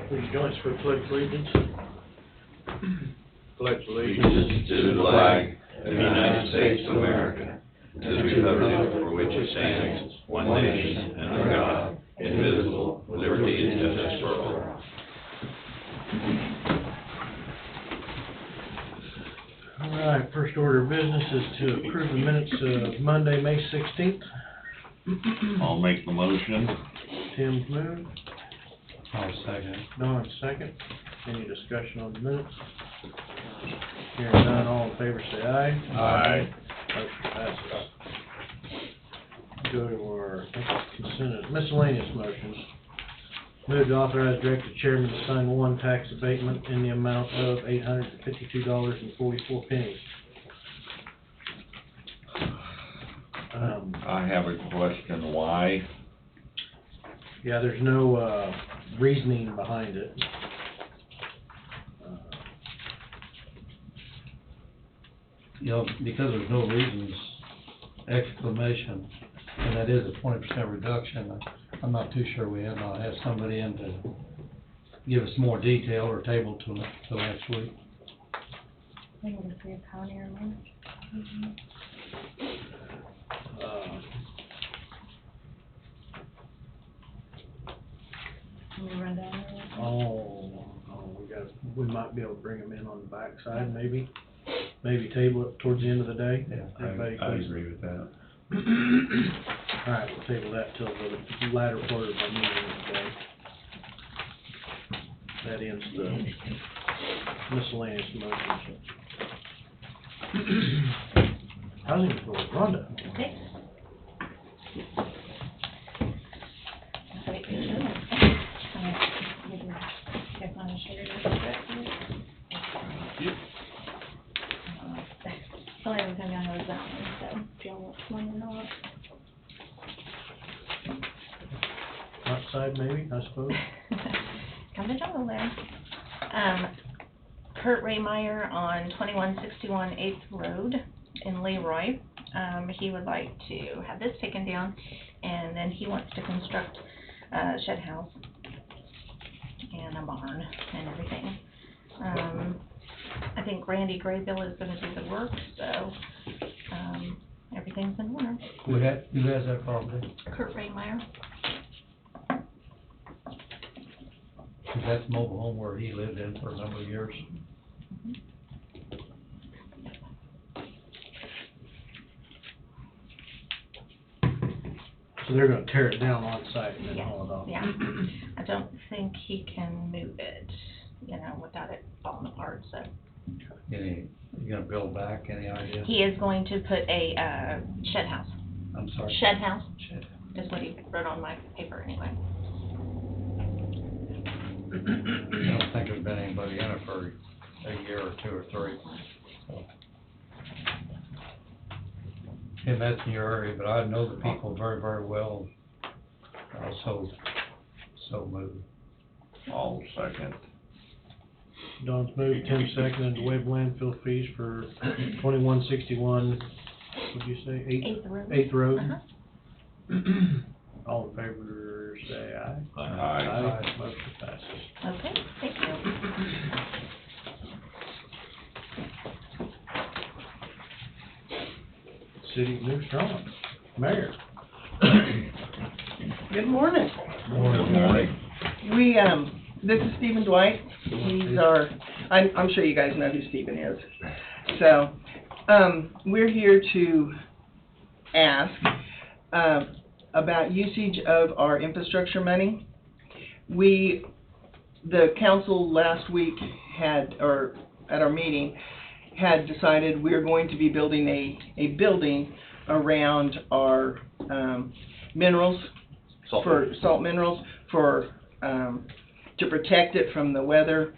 Please join us for pledge allegiance. Pledge Allegiance to the flag of the United States of America, to the republic for which it stands, one nation, under God, indivisible, with liberty and justice for all. All right, first order of business is to approve the minutes of Monday, May 16th. I'll make the motion. Tim's moved. I'll second. Don's second. Any discussion on the minutes? Hearing none, all in favor say aye. Aye. Motion passes. Go to our consent, miscellaneous motions. Move to authorize director chairman to sign one tax abatement in the amount of $852.44. I have a question, why? Yeah, there's no reasoning behind it. You know, because there's no reasons, exclamation, and that is a 20% reduction, I'm not too sure we have not had somebody in to give us more detail or table till next week. I think it'll be a Pioneer one. Can we run down there? We might be able to bring them in on the backside, maybe table it towards the end of the day. Yeah, Everybody I please? agree with that. All right, we'll table that till the latter part of our meeting today. That ends the miscellaneous motions. Housing authority, Rhonda. Okay. Wait, good. Guess I'm gonna share this with you. The only thing I know is that one, so if y'all want one or not. Outside maybe, I suppose. Come to jungle there. Kurt Raymeyer on 2161 8th Road in Leroy. He would like to have this taken down, and then he wants to construct a shed house and a barn and everything. I think Randy Graybill is gonna do the work, so, everything's in order. Who has that property? Kurt Raymeyer. Is that the mobile home where he lived in for a number of years? So they're gonna tear it down on site and then Yeah, haul it off. yeah. I don't think he can move it, without it falling apart, so. You gonna build back, any idea? He is going to put a, shed house. I'm sorry? Shed house Shed. is what he wrote on my paper anyway. I don't think there's been anybody in it for a year or two or three, so. And that's in your area, but I know the people very, very well, so moved. I'll second. Don's moved, Tim seconded to waive landfill fees for 2161, what'd you say, 8th Road? All in favor, say aye. Aye. Motion passes. Okay, thank you. City of New Strong, Mayor. Good morning. Good morning. This is Stephen Dwight. He's I'm sure you guys know who Stephen is. So, we're here to ask, about usage of our infrastructure money. The council last week at our meeting, had decided we're going to be building a building around our, minerals, for salt minerals, to protect it from the weather,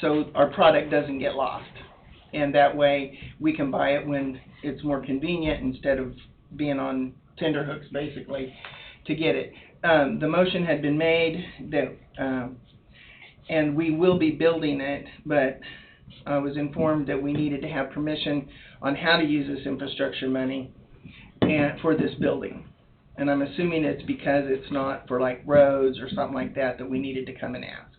so our product doesn't get lost. And that way, we can buy it when it's more convenient, instead of being on tenterhooks, basically, to get it. The motion had been made that, and we will be building it, but I was informed that we needed to have permission on how to use this infrastructure money and for this building. And I'm assuming it's because it's not for like roads or something like that that we needed to come and ask.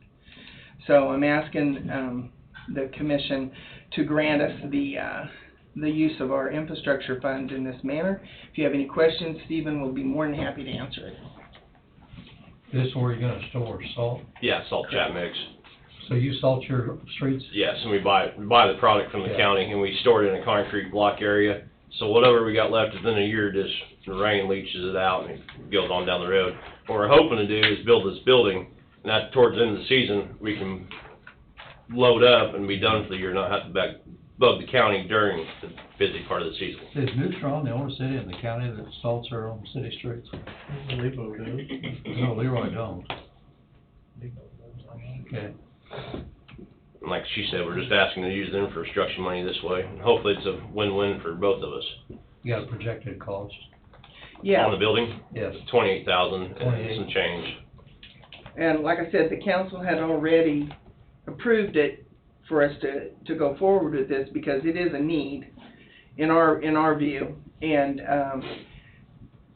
So I'm asking, the commission to grant us the use of our infrastructure funds in this manner. If you have any questions, Stephen will be more than happy to answer it. This is where you're gonna store salt, Yeah, salt chat mix. so you salt your streets? Yes, and we buy the product from the Yeah. county, and we store it in a concrete block area. So whatever we got left within a year, just the rain leaches it out and it goes on down the road. What we're hoping to do is build this building, and that towards the end of the season, we can load up and be done for the year, not have to bug the county during the busy part of the season. Is Neutron the only city in the county that salts their own city streets? Lebo does. No, Leroy don't. Okay. And like she said, we're just asking to use the infrastructure money this way, and hopefully it's a win-win for both of us. You got a projected cost? Yeah. On the building, Yes. 28,000 and 28. some change. And like I said, the council had already approved it for us to go forward with this because it is a need in our view. And,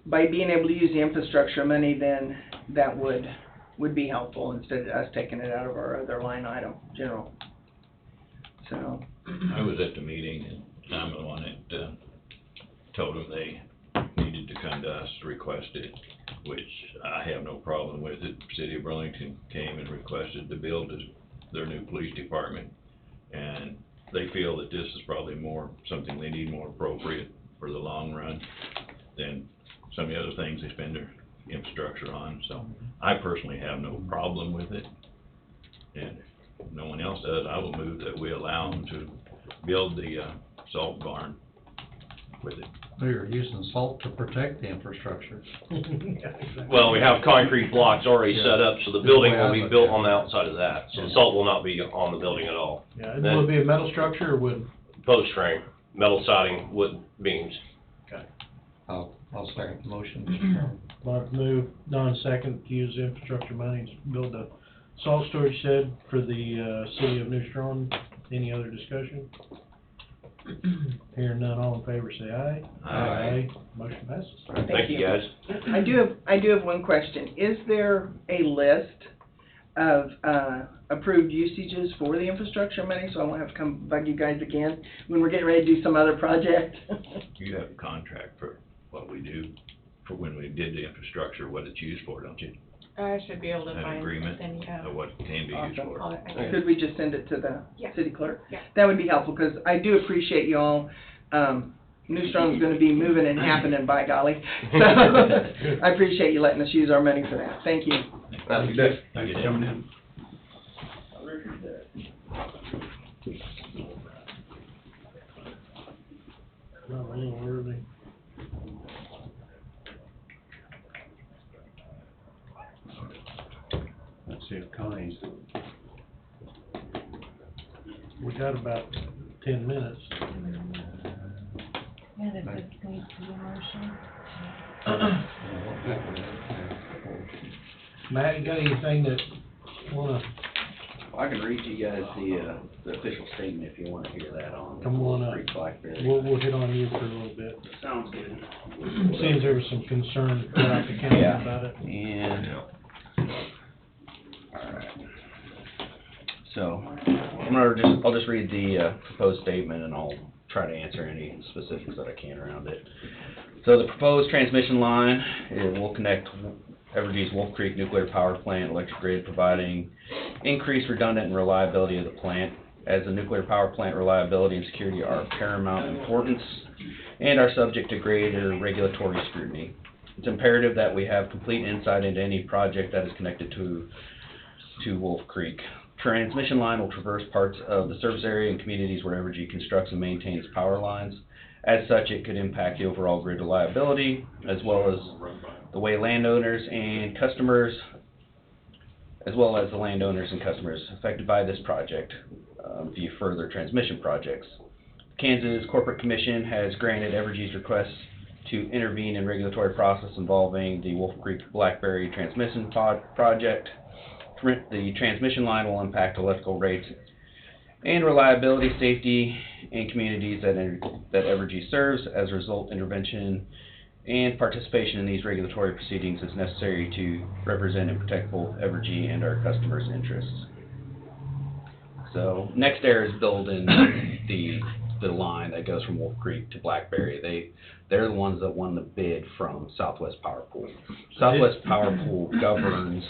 by being able to use the infrastructure money, then that would be helpful instead of us taking it out of our other line item, general. So, I was at the meeting, and I'm the one that told them they needed to come to us to request it, which I have no problem with it. City of Burlington came and requested to build their new police department, and they feel that this is probably something they need more appropriate for the long run than some of the other things they spend their infrastructure on. So I personally have no problem with it, and if no one else does, I will move that we allow them to build the salt barn with it. They're using salt to protect the infrastructure. Well, we have concrete blocks already Yeah. set up, so the building will be built on the outside of that. So the salt will not be on the building at all. Yeah, and will it be a metal structure or wood? Post frame, metal siding, wood beams. I'll second the motion, Mr. Chairman. Mark move, Don second, to use infrastructure money to build a salt storage shed for the, city of New Strong. Any other discussion? Hearing none, all in favor say aye. Aye. Motion passes. Thank you, guys. I do have one question. Is there a list of, approved usages for the infrastructure money, so I won't have to come bug you guys again when we're getting ready to do some other project? You have a contract for what we do, for when we did the infrastructure, what it's used for, don't you? I should be able to An find agreement something, yeah. of what it can be used Awesome. for. Could we just send it to the Yeah. city clerk? Yeah. That would be helpful, because I do appreciate you all. New Strong's gonna be moving and happening, by golly. So, I appreciate you letting us use our money for that. Thank you. Thank you. Thanks for coming in. Not really worthy. Let's see if Connie's, We got about 10 minutes. And if it's going to be a motion. Matt, you got anything that wanna I can read you guys the official statement if you want to hear that on. come on up? Creek Blackberry. We'll hit on you for a little bit. Sounds good. Seems there was some concern throughout the county Yeah. about it. And, alright. So, I'll just read the proposed statement and I'll try to answer any specifics that I can around it. So the proposed transmission line, it will connect Evergy's Wolf Creek Nuclear Power Plant electric grid, providing increased redundant and reliability of the plant. As the nuclear power plant reliability and security are of paramount importance and are subject to greater regulatory scrutiny. It's imperative that we have complete insight into any project that is connected to Wolf Creek. Transmission line will traverse parts of the service area and communities where Evergy constructs and maintains power lines. As such, it could impact the overall grid reliability, as well as the way landowners and customers, affected by this project view further transmission projects. Kansas Corporate Commission has granted Evergy's request to intervene in regulatory process involving the Wolf Creek Blackberry transmission project. The transmission line will impact electrical rates and reliability, safety, and communities that Evergy serves. As a result, intervention and participation in these regulatory proceedings is necessary to represent and protect both Evergy and our customers' interests. So NextEra is building the line that goes from Wolf Creek to Blackberry. They're the ones that won the bid from Southwest Power Pool. Southwest Power Pool governs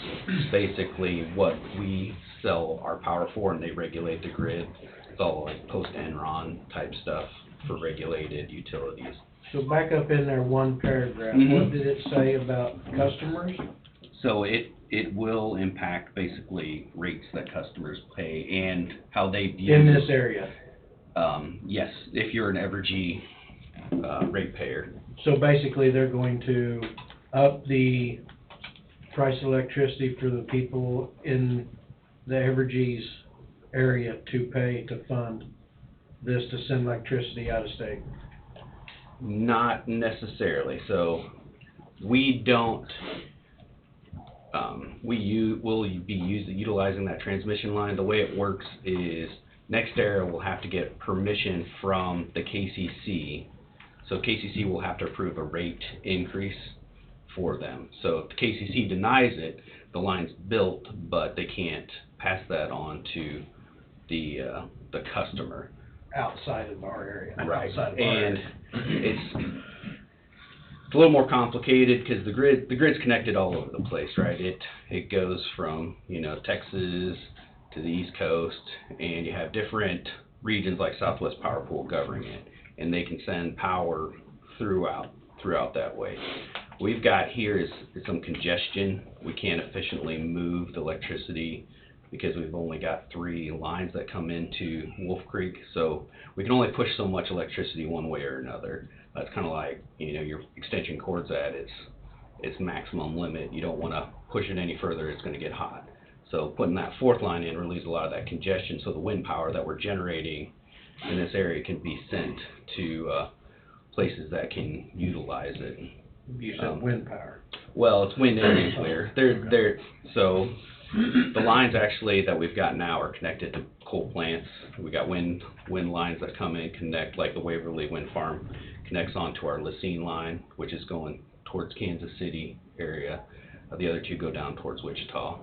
basically what we sell our power for, and they regulate the grid. It's all like post-Enron type stuff for regulated utilities. So back up in there one paragraph, Mhm. what did it say about customers? So it will impact basically rates that customers pay and how they view. In this area? Yes, if you're an Evergy, ratepayer. So basically, they're going to up the price of electricity for the people in the Evergy's area to pay to fund this to send electricity out of state. Not necessarily, so we don't, we'll be utilizing that transmission line. The way it works is NextEra will have to get permission from the KCC. So KCC will have to approve a rate increase for them. So if the KCC denies it, the line's built, but they can't pass that on to the customer. Outside of our area. Right, Outside of our and area. it's a little more complicated because the grid's connected all over the place, right? It goes from, Texas to the East Coast, and you have different regions like Southwest Power Pool governing it, and they can send power throughout that way. What we've got here is some congestion. We can't efficiently move the electricity because we've only got 3 lines that come into Wolf Creek, so we can only push so much electricity one way or another. That's kind of like, your extension cord's at its maximum limit. You don't want to push it any further, it's going to get hot. So putting that 4th line in relieves a lot of that congestion, so the wind power that we're generating in this area can be sent to places that can utilize it. You said wind power. Well, it's wind and nuclear. So the lines actually that we've got now are connected to coal plants. We got wind lines that come in, connect, like the Waverly Wind Farm connects onto our Lacine line, which is going towards Kansas City area. The other 2 go down towards Wichita.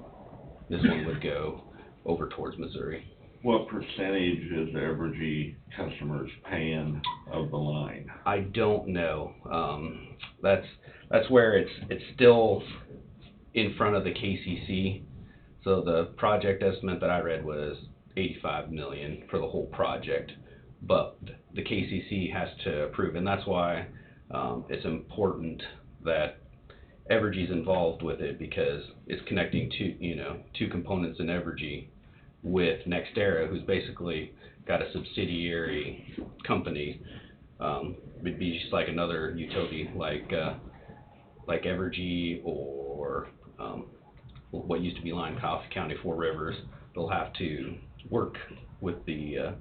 This one would go over towards Missouri. What percentage is the Evergy customers paying of the line? I don't know. That's where it's still in front of the KCC. So the project estimate that I read was $85 million for the whole project, but the KCC has to approve, and that's why it's important that Evergy's involved with it, because it's connecting 2 components in Evergy with NextEra, who's basically got a subsidiary company. Would be just like another utility, like Evergy or what used to be Line Coffee County, 4 Rivers. They'll have to work with the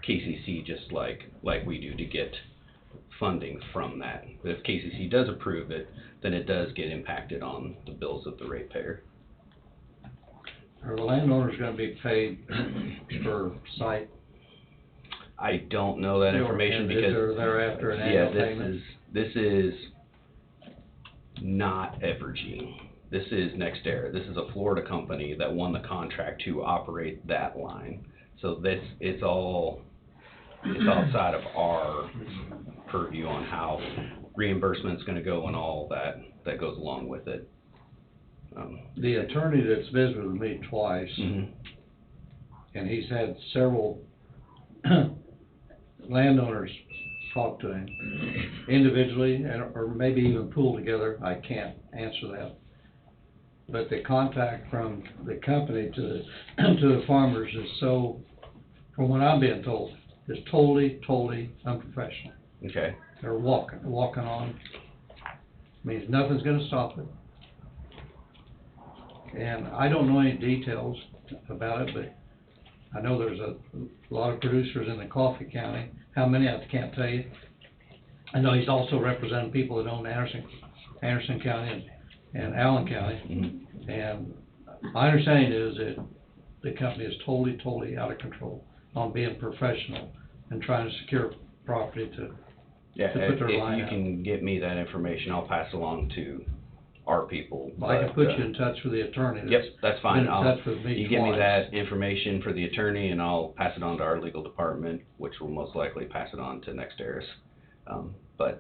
KCC just like we do to get funding from that. But if KCC does approve it, then it does get impacted on the bills of the ratepayer. Are the landowners gonna be paid per site? I don't know that information because They're after an annual yeah, payment? this is not Evergy. This is NextEra. This is a Florida company that won the contract to operate that line. So it's outside of our purview on how reimbursement's gonna go and all that goes along with it. The attorney that's visited with me twice, Mhm. and he's had several landowners talk to him individually, or maybe even pooled together. I can't answer that. But the contact from the company to the farmers is so, from what I'm being told, is totally unprofessional. Okay. They're walking on. Means nothing's gonna stop it. And I don't know any details about it, but I know there's a lot of producers in the Coffee County. How many, I can't tell you. I know he's also representing people that own Anderson County and Allen County. Mhm. And my understanding is that the company is totally out of control on being professional and trying to secure property to Yeah, put their if line you out. can get me that information, I'll pass along to our people. I can but, put you in touch with the attorney. Yep, that's fine. Been in touch with me You give me twice. that information for the attorney, and I'll pass it on to our legal department, which will most likely pass it on to NextEris. But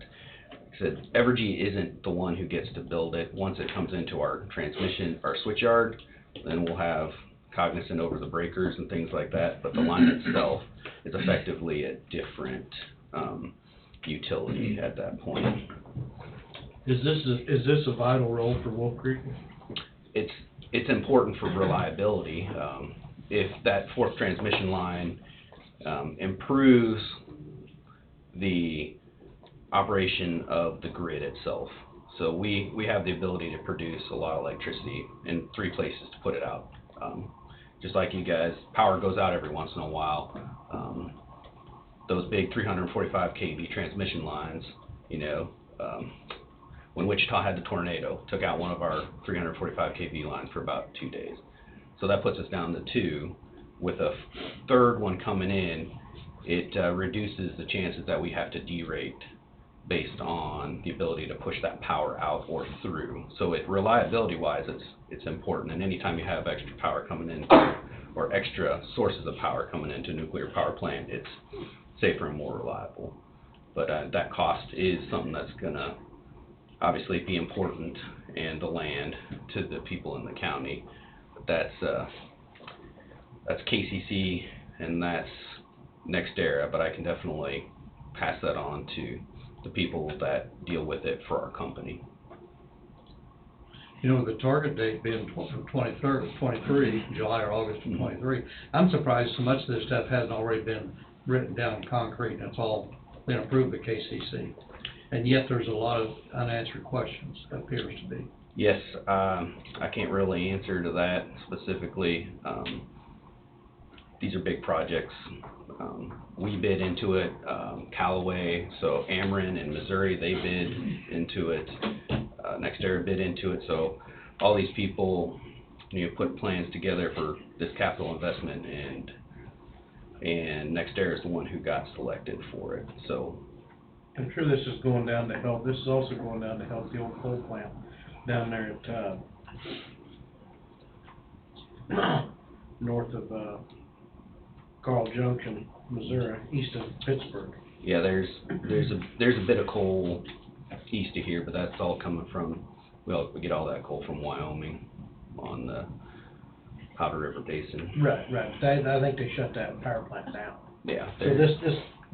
like I said, Evergy isn't the one who gets to build it. Once it comes into our transmission, our switch yard, then we'll have Cognizant over the breakers and things like that. But the line itself is effectively a different utility at that point. Is this a vital role for Wolf Creek? It's important for reliability. If that fourth transmission line improves the operation of the grid itself. So we have the ability to produce a lot of electricity in 3 places to put it out. Just like you guys, power goes out every once in a while. Those big 345 kV transmission lines, when Wichita had the tornado, took out one of our 345 kV lines for about 2 days. So that puts us down to 2. With a third one coming in, it reduces the chances that we have to derate based on the ability to push that power out or through. So reliability-wise, it's important. And anytime you have extra power coming in, or extra sources of power coming into a nuclear power plant, it's safer and more reliable. But that cost is something that's gonna obviously be important, and the land to the people in the county. That's KCC and that's NextEra, but I can definitely pass that on to the people that deal with it for our company. The target date being from 23, July or August of 23. I'm surprised so much of this stuff hasn't already been written down in concrete, and it's all been approved at KCC. And yet there's a lot of unanswered questions, it appears to be. Yes, I can't really answer to that specifically. These are big projects. We bid into it. Callaway, so Ameren in Missouri, they bid into it. NextEra bid into it. So all these people, put plans together for this capital investment, and NextEra is the one who got selected for it. So I'm sure this is going down to help. This is also going down to help the old coal plant down there at north of Carl Junction, Missouri, east of Pittsburgh. yeah, there's a bit of coal east of here, but that's all coming from, we get all that coal from Wyoming on the Powder River Basin. Right. I think they shut that power plant down. Yeah. So this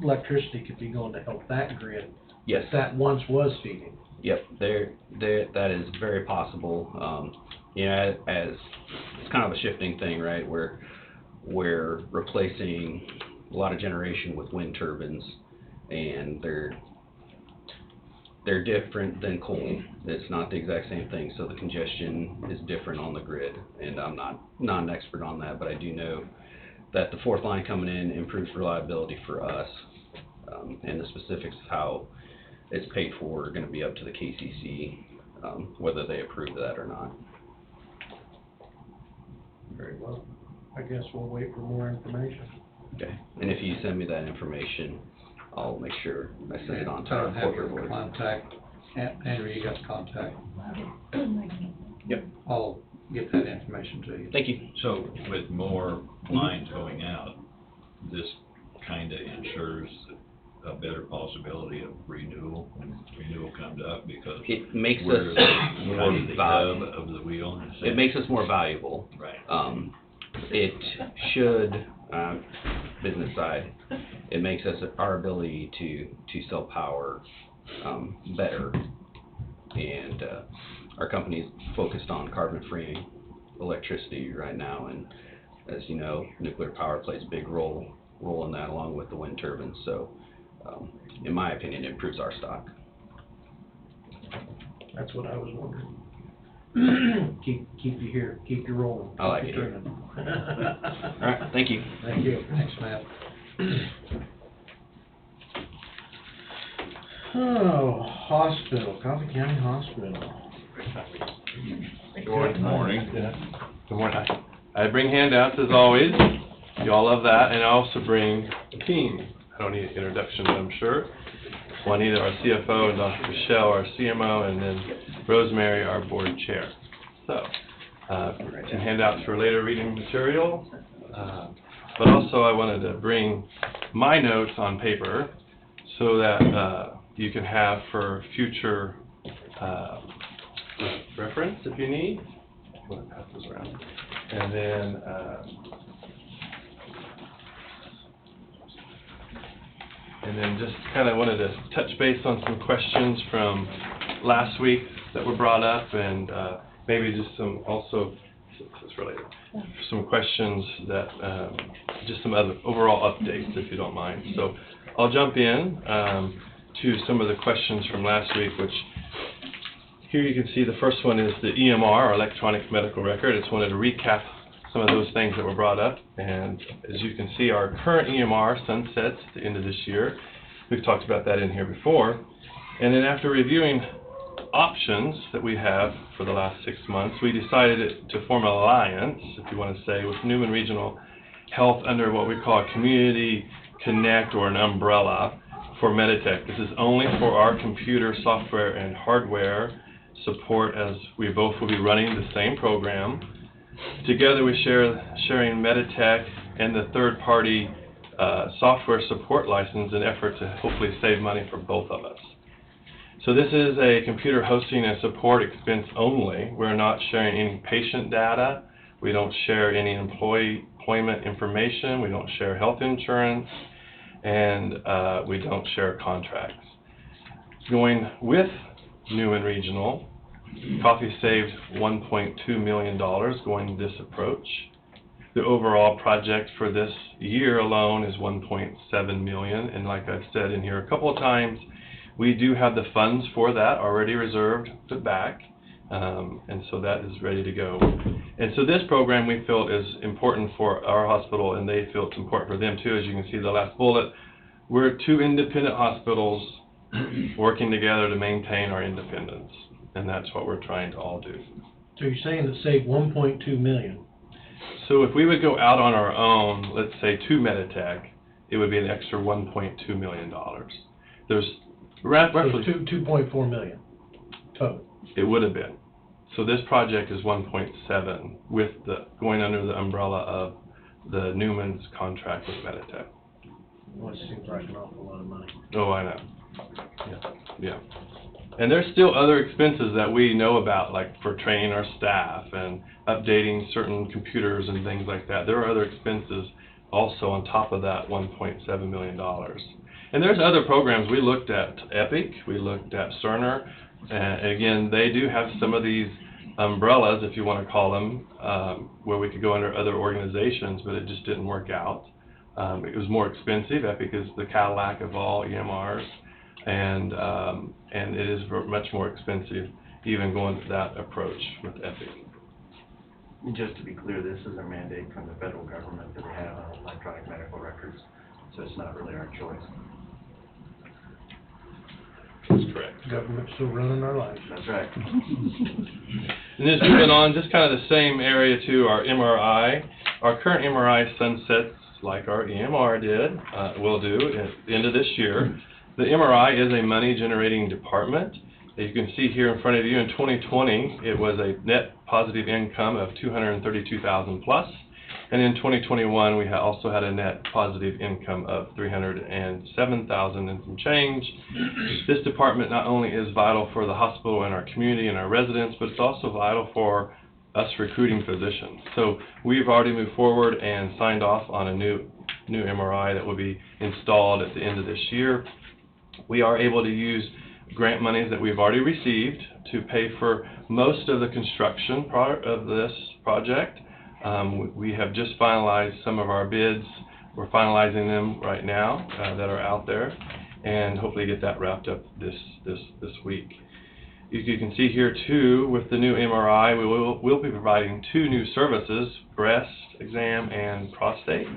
electricity could be going to help that grid. Yes. That once was feeding. Yep, that is very possible. As it's kind of a shifting thing, right? We're replacing a lot of generation with wind turbines, and they're different than coal. It's not the exact same thing, so the congestion is different on the grid. And I'm not an expert on that, but I do know that the fourth line coming in improves reliability for us, and the specifics of how it's paid for are going to be up to the KCC, whether they approve that or not. Very well. I guess we'll wait for more information. Okay. And if you send me that information, I'll make sure I send it on to our Have corporate your board. contact. Andrew, you got the contact. Yep. I'll get that information to you. Thank you. So with more lines going out, this kinda ensures a better possibility of renewal when renewal comes up, because It makes we're us kind more of the hub valuable. of the wheel. in a It sense. makes us more valuable. Right. It should, business side, it makes us, our ability to sell power, better. And, our company's focused on carbon-free electricity right now, and as you know, nuclear power plays a big role in that, along with the wind turbines. So, in my opinion, it improves our stock. That's what I was wondering. Keep you here, keep you rolling. I like keep it you here. turning. All right, thank you. Thank you. Thanks, Matt. Oh, hospital, Coffee County Hospital. Good morning. Good morning. I bring handouts as always. You all love that. And I also bring a team. I don't need introductions, I'm sure. Juanita, our CFO, and Dr. Michelle, our CMO, and then Rosemary, our board chair. So, some handouts for later reading material. But also I wanted to bring my notes on paper so that you can have for future reference if you need. I'm going to pass this around. And then just kind of wanted to touch base on some questions from last week that were brought up, and maybe just some also, it's related, some questions that, just some other overall updates if you don't mind. So I'll jump in to some of the questions from last week, which here you can see the first one is the EMR, or electronic medical record. I just wanted to recap some of those things that were brought up. And as you can see, our current EMR sunsets at the end of this year. We've talked about that in here before. And then after reviewing options that we have for the last 6 months, we decided to form an alliance, if you want to say, with Newman Regional Health under what we call a Community Connect, or an umbrella for Meditech. This is only for our computer software and hardware support, as we both will be running the same program. Together we sharing Meditech and the third-party software support license in effort to hopefully save money for both of us. So this is a computer hosting and support expense only. We're not sharing any patient data. We don't share any employment information. We don't share health insurance, and we don't share contracts. Going with Newman Regional, Coffee saved $1.2 million going this approach. The overall project for this year alone is $1.7 million, and like I've said in here a couple of times, we do have the funds for that already reserved, put back, and so that is ready to go. And so this program we feel is important for our hospital, and they feel it's important for them too. As you can see the last bullet, we're two independent hospitals working together to maintain our independence, and that's what we're trying to all do. So you're saying to save $1.2 million? So if we would go out on our own, let's say to Meditech, it would be an extra $1.2 million. There's roughly So $2.4 million total. It would have been. So this project is 1.7 with the going under the umbrella of the Newman's contract with Meditech. Well, it seems like an awful lot of money. Oh, I know. Yeah. And there's still other expenses that we know about, like for training our staff and updating certain computers and things like that. There are other expenses also on top of that $1.7 million. And there's other programs. We looked at Epic, we looked at Cerner, and again, they do have some of these umbrellas, if you want to call them, where we could go under other organizations, but it just didn't work out. It was more expensive. Epic is the Cadillac of all EMRs, and it is much more expensive even going to that approach with Epic. Just to be clear, this is a mandate from the federal government that we have on electronic medical records, so it's not really our choice. That's correct. Government's still running our lives. That's right. And just moving on, just kind of the same area to our MRI. Our current MRI sunsets like our EMR did, will do at the end of this year. The MRI is a money-generating department. As you can see here in front of you, in 2020, it was a net positive income of $232,000 plus. And in 2021, we also had a net positive income of $307,000 and some change. This department not only is vital for the hospital and our community and our residents, but it's also vital for us recruiting physicians. So we've already moved forward and signed off on a new MRI that will be installed at the end of this year. We are able to use grant monies that we've already received to pay for most of the construction part of this project. We have just finalized some of our bids. We're finalizing them right now that are out there, and hopefully get that wrapped up this week. You can see here too, with the new MRI, we'll be providing 2 new services, breast exam and prostate.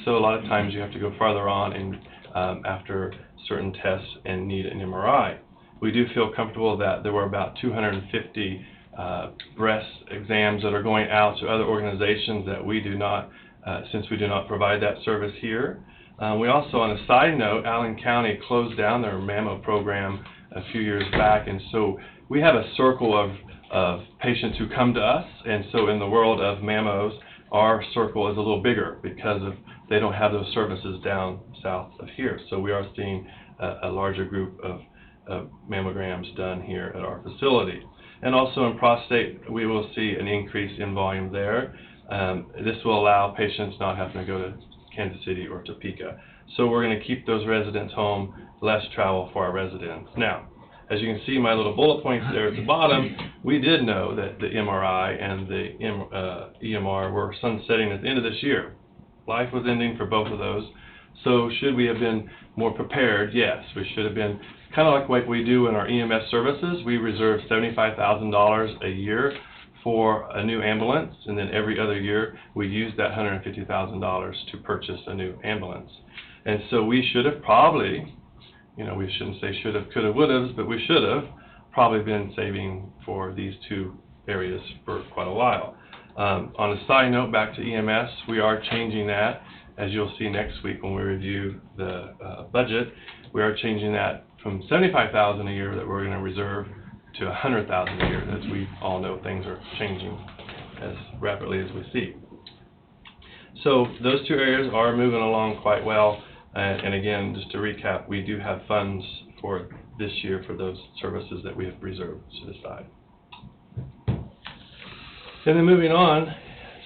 So a lot of times you have to go farther on and after certain tests and need an MRI. We do feel comfortable that there were about 250 breast exams that are going out to other organizations that we do not, since we do not provide that service here. We also, on a side note, Allen County closed down their mammo program a few years back, and so we have a circle of patients who come to us, and so in the world of mammos, our circle is a little bigger because they don't have those services down south of here. So we are seeing a larger group of mammograms done here at our facility. And also in prostate, we will see an increase in volume there. This will allow patients not having to go to Kansas City or Topeka. So we're going to keep those residents home, less travel for our residents. Now, as you can see my little bullet points there at the bottom, we did know that the MRI and the EMR were sunsetting at the end of this year. Life was ending for both of those. So should we have been more prepared? Yes, we should have been. Kind of like what we do in our EMS services, we reserve $75,000 a year for a new ambulance, and then every other year we use that $150,000 to purchase a new ambulance. And so we should have probably, we shouldn't say should have, could have, would have, but we should have probably been saving for these two areas for quite a while. On a side note, back to EMS, we are changing that, as you'll see next week when we review the budget. We are changing that from $75,000 a year that we're going to reserve to $100,000 a year. As we all know, things are changing as rapidly as we see. So those two areas are moving along quite well. And again, just to recap, we do have funds for this year for those services that we have reserved to the side. And then moving on,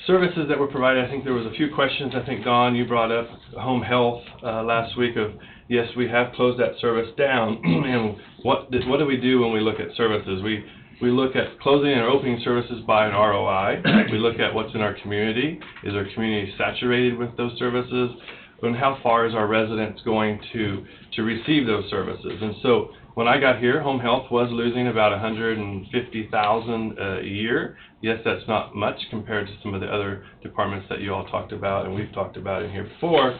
services that were provided, I think there was a few questions. I think, Dawn, you brought up home health last week of, yes, we have closed that service down. And what do we do when we look at services? We look at closing and opening services by an ROI. We look at what's in our community. Is our community saturated with those services? And how far is our residents going to receive those services? And so when I got here, home health was losing about $150,000 a year. Yes, that's not much compared to some of the other departments that you all talked about and we've talked about in here before.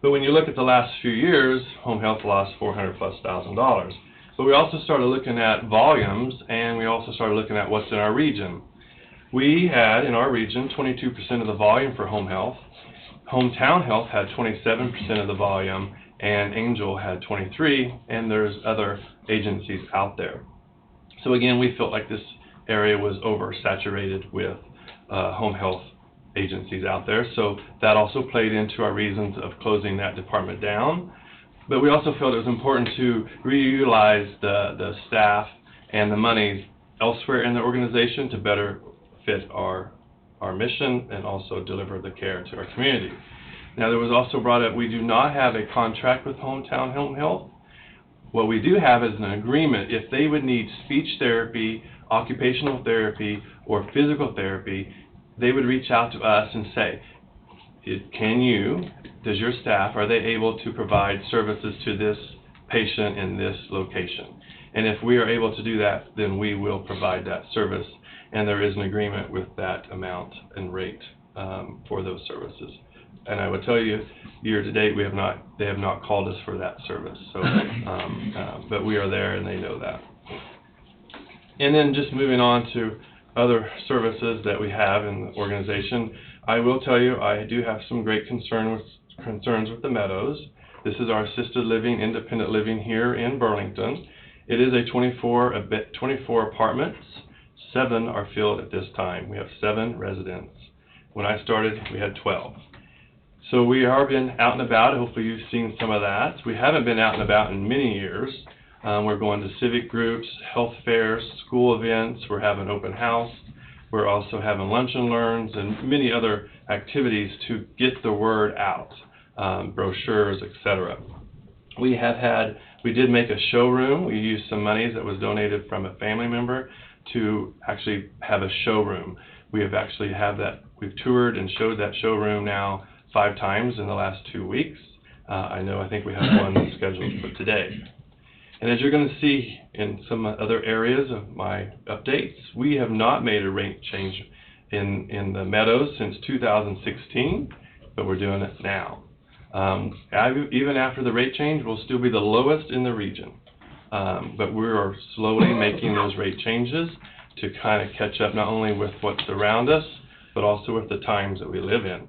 But when you look at the last few years, home health lost $400,000+. But we also started looking at volumes, and we also started looking at what's in our region. We had in our region 22% of the volume for home health. Hometown Health had 27% of the volume, and Angel had 23%, and there's other agencies out there. So again, we felt like this area was oversaturated with home health agencies out there, so that also played into our reasons of closing that department down. But we also felt it was important to reutilize the staff and the monies elsewhere in the organization to better fit our mission and also deliver the care to our community. Now, there was also brought up, we do not have a contract with Hometown Home Health. What we do have is an agreement. If they would need speech therapy, occupational therapy, or physical therapy, they would reach out to us and say, does your staff, are they able to provide services to this patient in this location? And if we are able to do that, then we will provide that service. And there is an agreement with that amount and rate for those services. And I would tell you, year to date, they have not called us for that service. So, but we are there, and they know that. And then just moving on to other services that we have in the organization, I will tell you I do have some great concerns with the Meadows. This is our assisted living, independent living here in Burlington. It is a 24 apartments. 7 are filled at this time. We have 7 residents. When I started, we had 12. So we are been out and about. Hopefully you've seen some of that. We haven't been out and about in many years. We're going to civic groups, health fairs, school events. We're having open house. We're also having lunch and learns and many other activities to get the word out, brochures, etc. We did make a showroom. We used some monies that was donated from a family member to actually have a showroom. We have actually we've toured and showed that showroom now 5 times in the last 2 weeks. I think we have one scheduled for today. And as you're going to see in some other areas of my updates, we have not made a rate change in the Meadows since 2016, but we're doing it now. Even after the rate change, we'll still be the lowest in the region. But we are slowly making those rate changes to kind of catch up not only with what's around us, but also with the times that we live in.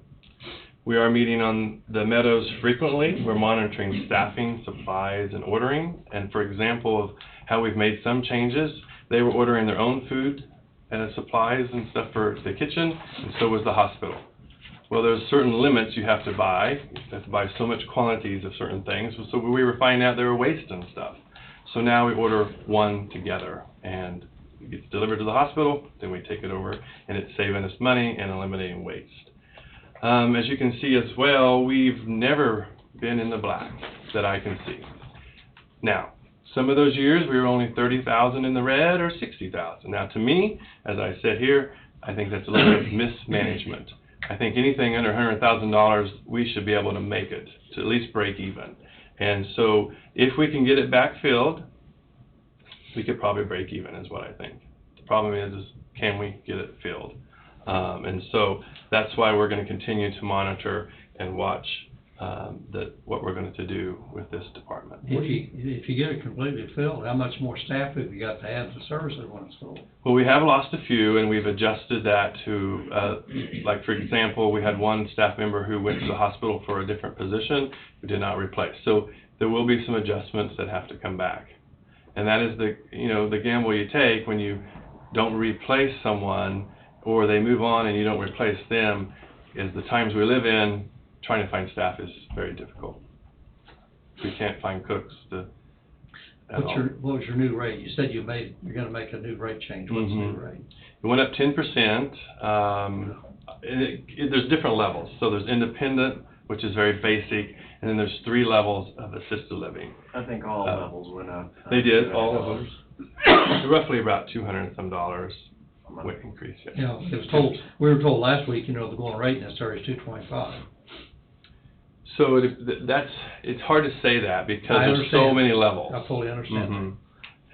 We are meeting on the Meadows frequently. We're monitoring staffing, supplies, and ordering. And for example, how we've made some changes. They were ordering their own food and supplies and stuff for the kitchen, and so was the hospital. Well, there's certain limits you have to buy. You have to buy so much quantities of certain things. So we were finding out they were wasting stuff. So now we order one together, and it gets delivered to the hospital, then we take it over, and it's saving us money and eliminating waste. As you can see as well, we've never been in the black that I can see. Now, some of those years we were only 30,000 in the red or 60,000. Now, to me, as I said here, I think that's a little bit of mismanagement. I think anything under $100,000, we should be able to make it to at least break even. And so, if we can get it backfilled, we could probably break even, is what I think. The problem is can we get it filled? And so that's why we're going to continue to monitor and watch what we're going to do with this department. If you get it completely filled, how much more staff have you got to add to service it when it's full? Well, we have lost a few, and we've adjusted that to, like for example, we had one staff member who went to the hospital for a different position who did not replace. So there will be some adjustments that have to come back. And that is the gamble you take when you don't replace someone or they move on and you don't replace them, is the times we live in, trying to find staff is very difficult. We can't find cooks What was your new rate? You said you're going to make a new rate change. What's the new rate? It went up 10%. There's different levels. So there's independent, which is very basic, and then there's 3 levels of assisted living. I think all levels went up. They did, all of them. Roughly about $200 and some weight increase. Yeah. You know, we were told last week, the going rate in this area is $225. So it's hard to say that because there's so understand. many levels. I fully understand. Mm-hmm.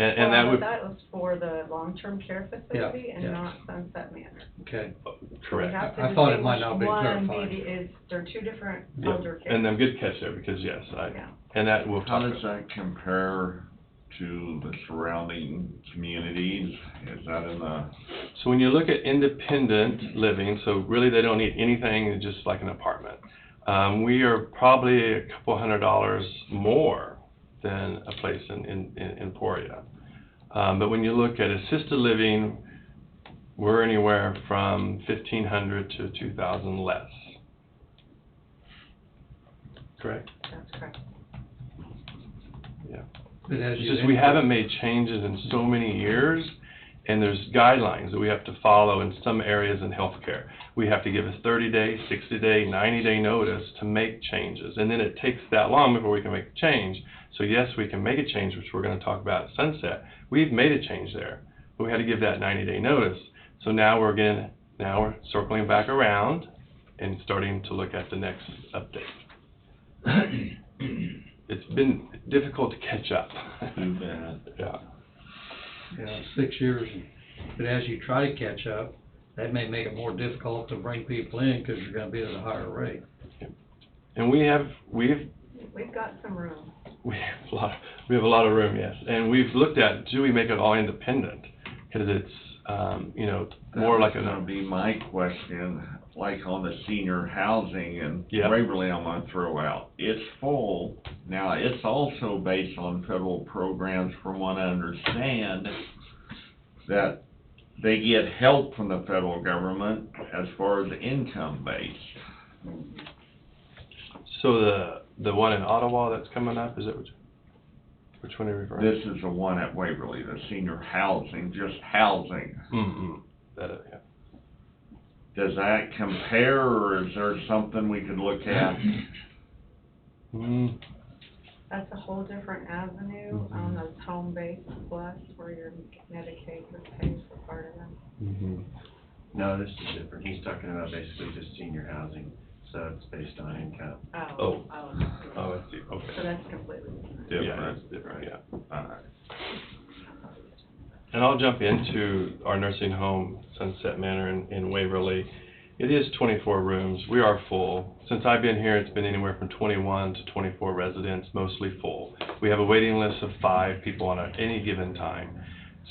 And that would that was for the long-term care facility and yeah. not Sunset Manor. Okay. correct. We have to I thought it might distinguish not be one clarified. is, they're two different Yeah. elder care. And then good catch there because yes, Yeah. and that we'll How talk does about. that compare to the surrounding communities? Is that in the, So when you look at independent living, so really they don't need anything, it's just like an apartment. We are probably a couple $100 more than a place in Emporia. But when you look at assisted living, we're anywhere from $1,500 to $2,000 less. Correct? That's correct. Yeah. But as It's you just we haven't made changes in so many years, and there's guidelines that we have to follow in some areas in healthcare. We have to give a 30-day, 60-day, 90-day notice to make changes, and then it takes that long before we can make a change. So yes, we can make a change, which we're going to talk about at Sunset. We've made a change there, but we had to give that 90-day notice. So now we're circling back around and starting to look at the next update. It's been difficult to catch up. too bad? Yeah. 6 years, but as you try to catch up, that may make it more difficult to bring people in because you're going to be at a higher rate. And We've got some room. we have a lot of room, yes. And we've looked at, do we make it all independent? Because it's, more like That's gonna be my question, like on the senior housing in Yeah. Waverly, I'm gonna throw out. It's full. Now, it's also based on federal programs, from what I understand, that they get help from the federal government as far as income base. So the one in Ottawa that's coming up, is it which one are you referring to? This is the one at Waverly, the senior housing, just housing. Mm-mm. Yeah. Does that compare, or is there something we could look at? That's a whole different avenue on those home-based plus where your Medicaid would pay for part of them. No, this is different. He's talking about basically just senior housing, so it's based on income. Oh, I see, okay. So that's completely different. Yeah, it's different, yeah. Alright. And I'll jump into our nursing home, Sunset Manor in Waverly. It is 24 rooms. We are full. Since I've been here, it's been anywhere from 21 to 24 residents, mostly full. We have a waiting list of 5 people on any given time.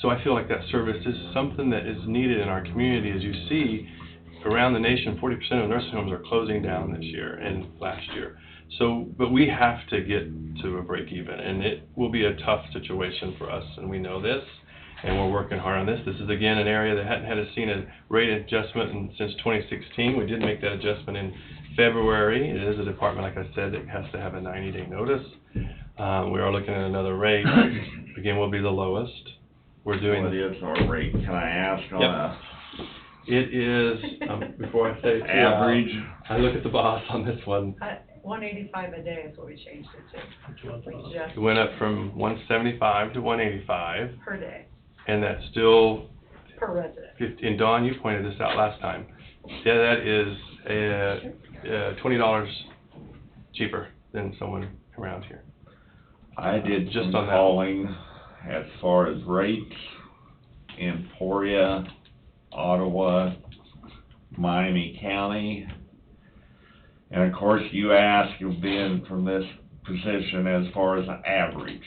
So I feel like that service is something that is needed in our community. As you see, around the nation, 40% of nursing homes are closing down this year and last year. So, but we have to get to a break even, and it will be a tough situation for us, and we know this, and we're working hard on this. This is again an area that hadn't seen a rate adjustment since 2016. We did make that adjustment in February. It is a department, like I said, that has to have a 90-day notice. We are looking at another rate. Again, will be the lowest. We're doing. What is our rate, can I ask on Yep. a It is, before I say it, average? I look at the boss on this one. 185 a day is what we changed it to. We just, It went up from 175 to 185, per day, and that's still, per resident. and Dawn, you pointed this out last time. Yeah, that is $20 cheaper than someone around here. I did Just some on that. calling as far as rates in Emporia, Ottawa, Miami County. And of course, you asked, you've been from this position as far as an average.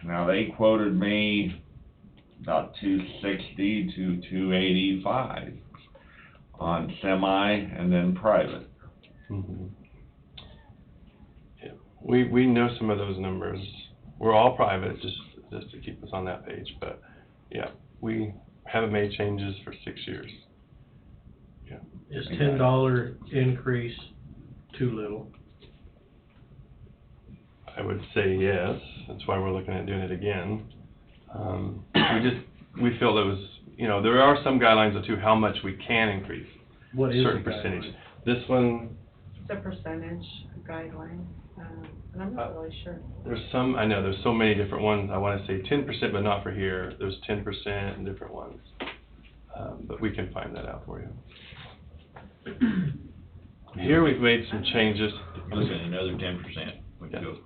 Now, they quoted me about 260 to 285 on semi and then private. Mhm. Yeah. We know some of those numbers. We're all private, just to keep us on that page, but yeah, we haven't made changes for 6 years. Yeah. Is $10 increase too little? I would say yes, that's why we're looking at doing it again. We feel it was, there are some guidelines of how much we can increase. What is Certain the percentage. guideline? This one, It's a percentage guideline, and I'm not really sure. there's there's so many different ones. I wanna say 10%, but not for here. There's 10% and different ones. But we can find that out for you. Here we've made some changes. Looking at another 10%, we can Yeah. go.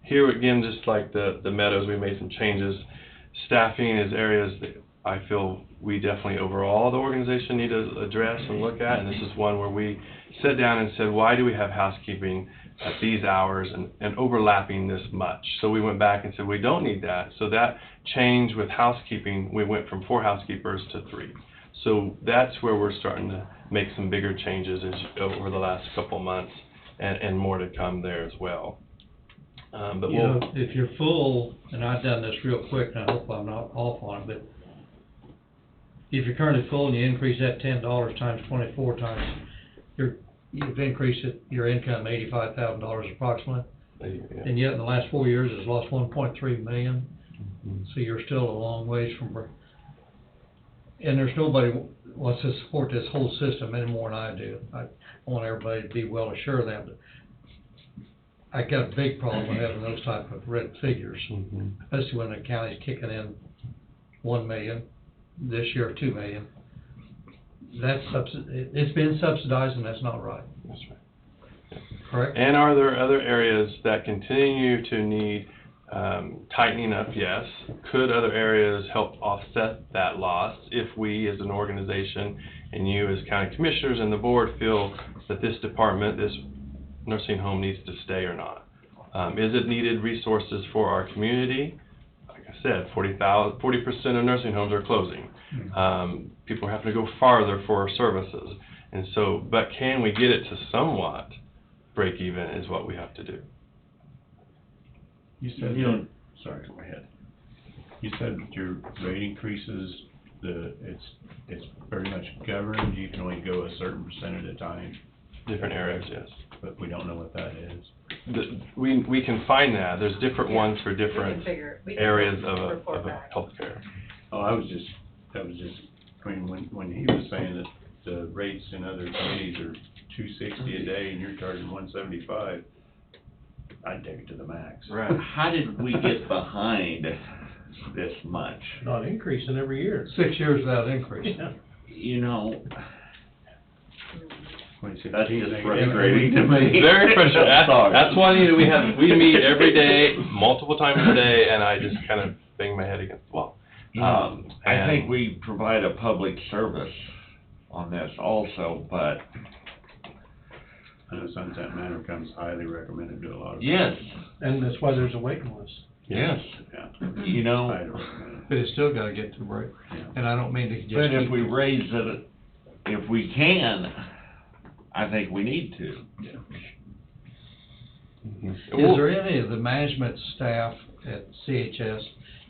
Here again, just like the Meadows, we made some changes. Staffing is areas that I feel we definitely overall, the organization need to address and look at, and this is one where we sat down and said, why do we have housekeeping at these hours and overlapping this much? So we went back and said, we don't need that. So that change with housekeeping, we went from 4 housekeepers to 3. So that's where we're starting to make some bigger changes over the last couple months, and more to come there as well. But we'll, If you're full, and I've done this real quick, and I hope I'm not off on it, but if you're currently full and you increase that $10 times 24 times, you've increased your income $85,000 approximately. yeah. And yet in the last 4 years, it's lost 1.3 million. So you're still a long ways from, and there's nobody wants to support this whole system any more than I do. I want everybody to be well assured of that, but I got a big problem with having those type of red figures, especially when the county's kicking in 1 million, this year 2 million. That's it's been subsidized, and that's not right. That's right. Correct? And are there other areas that continue to need tightening up? Yes. Could other areas help offset that loss if we as an organization and you as county commissioners and the board feel that this department, this nursing home needs to stay or not? Is it needed resources for our community? Like I said, 40% of nursing homes are closing. People are having to go farther for our services. And so, but can we get it to somewhat break even is what we have to do. You said, sorry, go ahead. You said that your rate increases, it's very much governed, you can only go a certain percent at a time, Different areas, yes. but we don't know what that is. We can find that. There's different ones for We can different figure, we can areas of report a back. healthcare. Oh, that was just, I mean, when he was saying that the rates in other communities are $260 a day and you're charging $175, I'd take it to the max. Right, how did we get behind this much? Not increasing every year. 6 years without increase. Yeah. That's just frustrating to me. Very frustrating. I'm sorry. That's why we meet every day, multiple times a day, and I just kind of bang my head against the wall. I think we provide a public service on this also, but I know Sunset Manor comes highly recommended to a lot of. yes, And that's why there's a waiting list. yes, Yeah. you know, Highly recommended. But it's still gotta get to break. Yeah. And I don't mean to just but if keep- we raise it, if we can, I think we need to. Is there any of the management staff at CHS,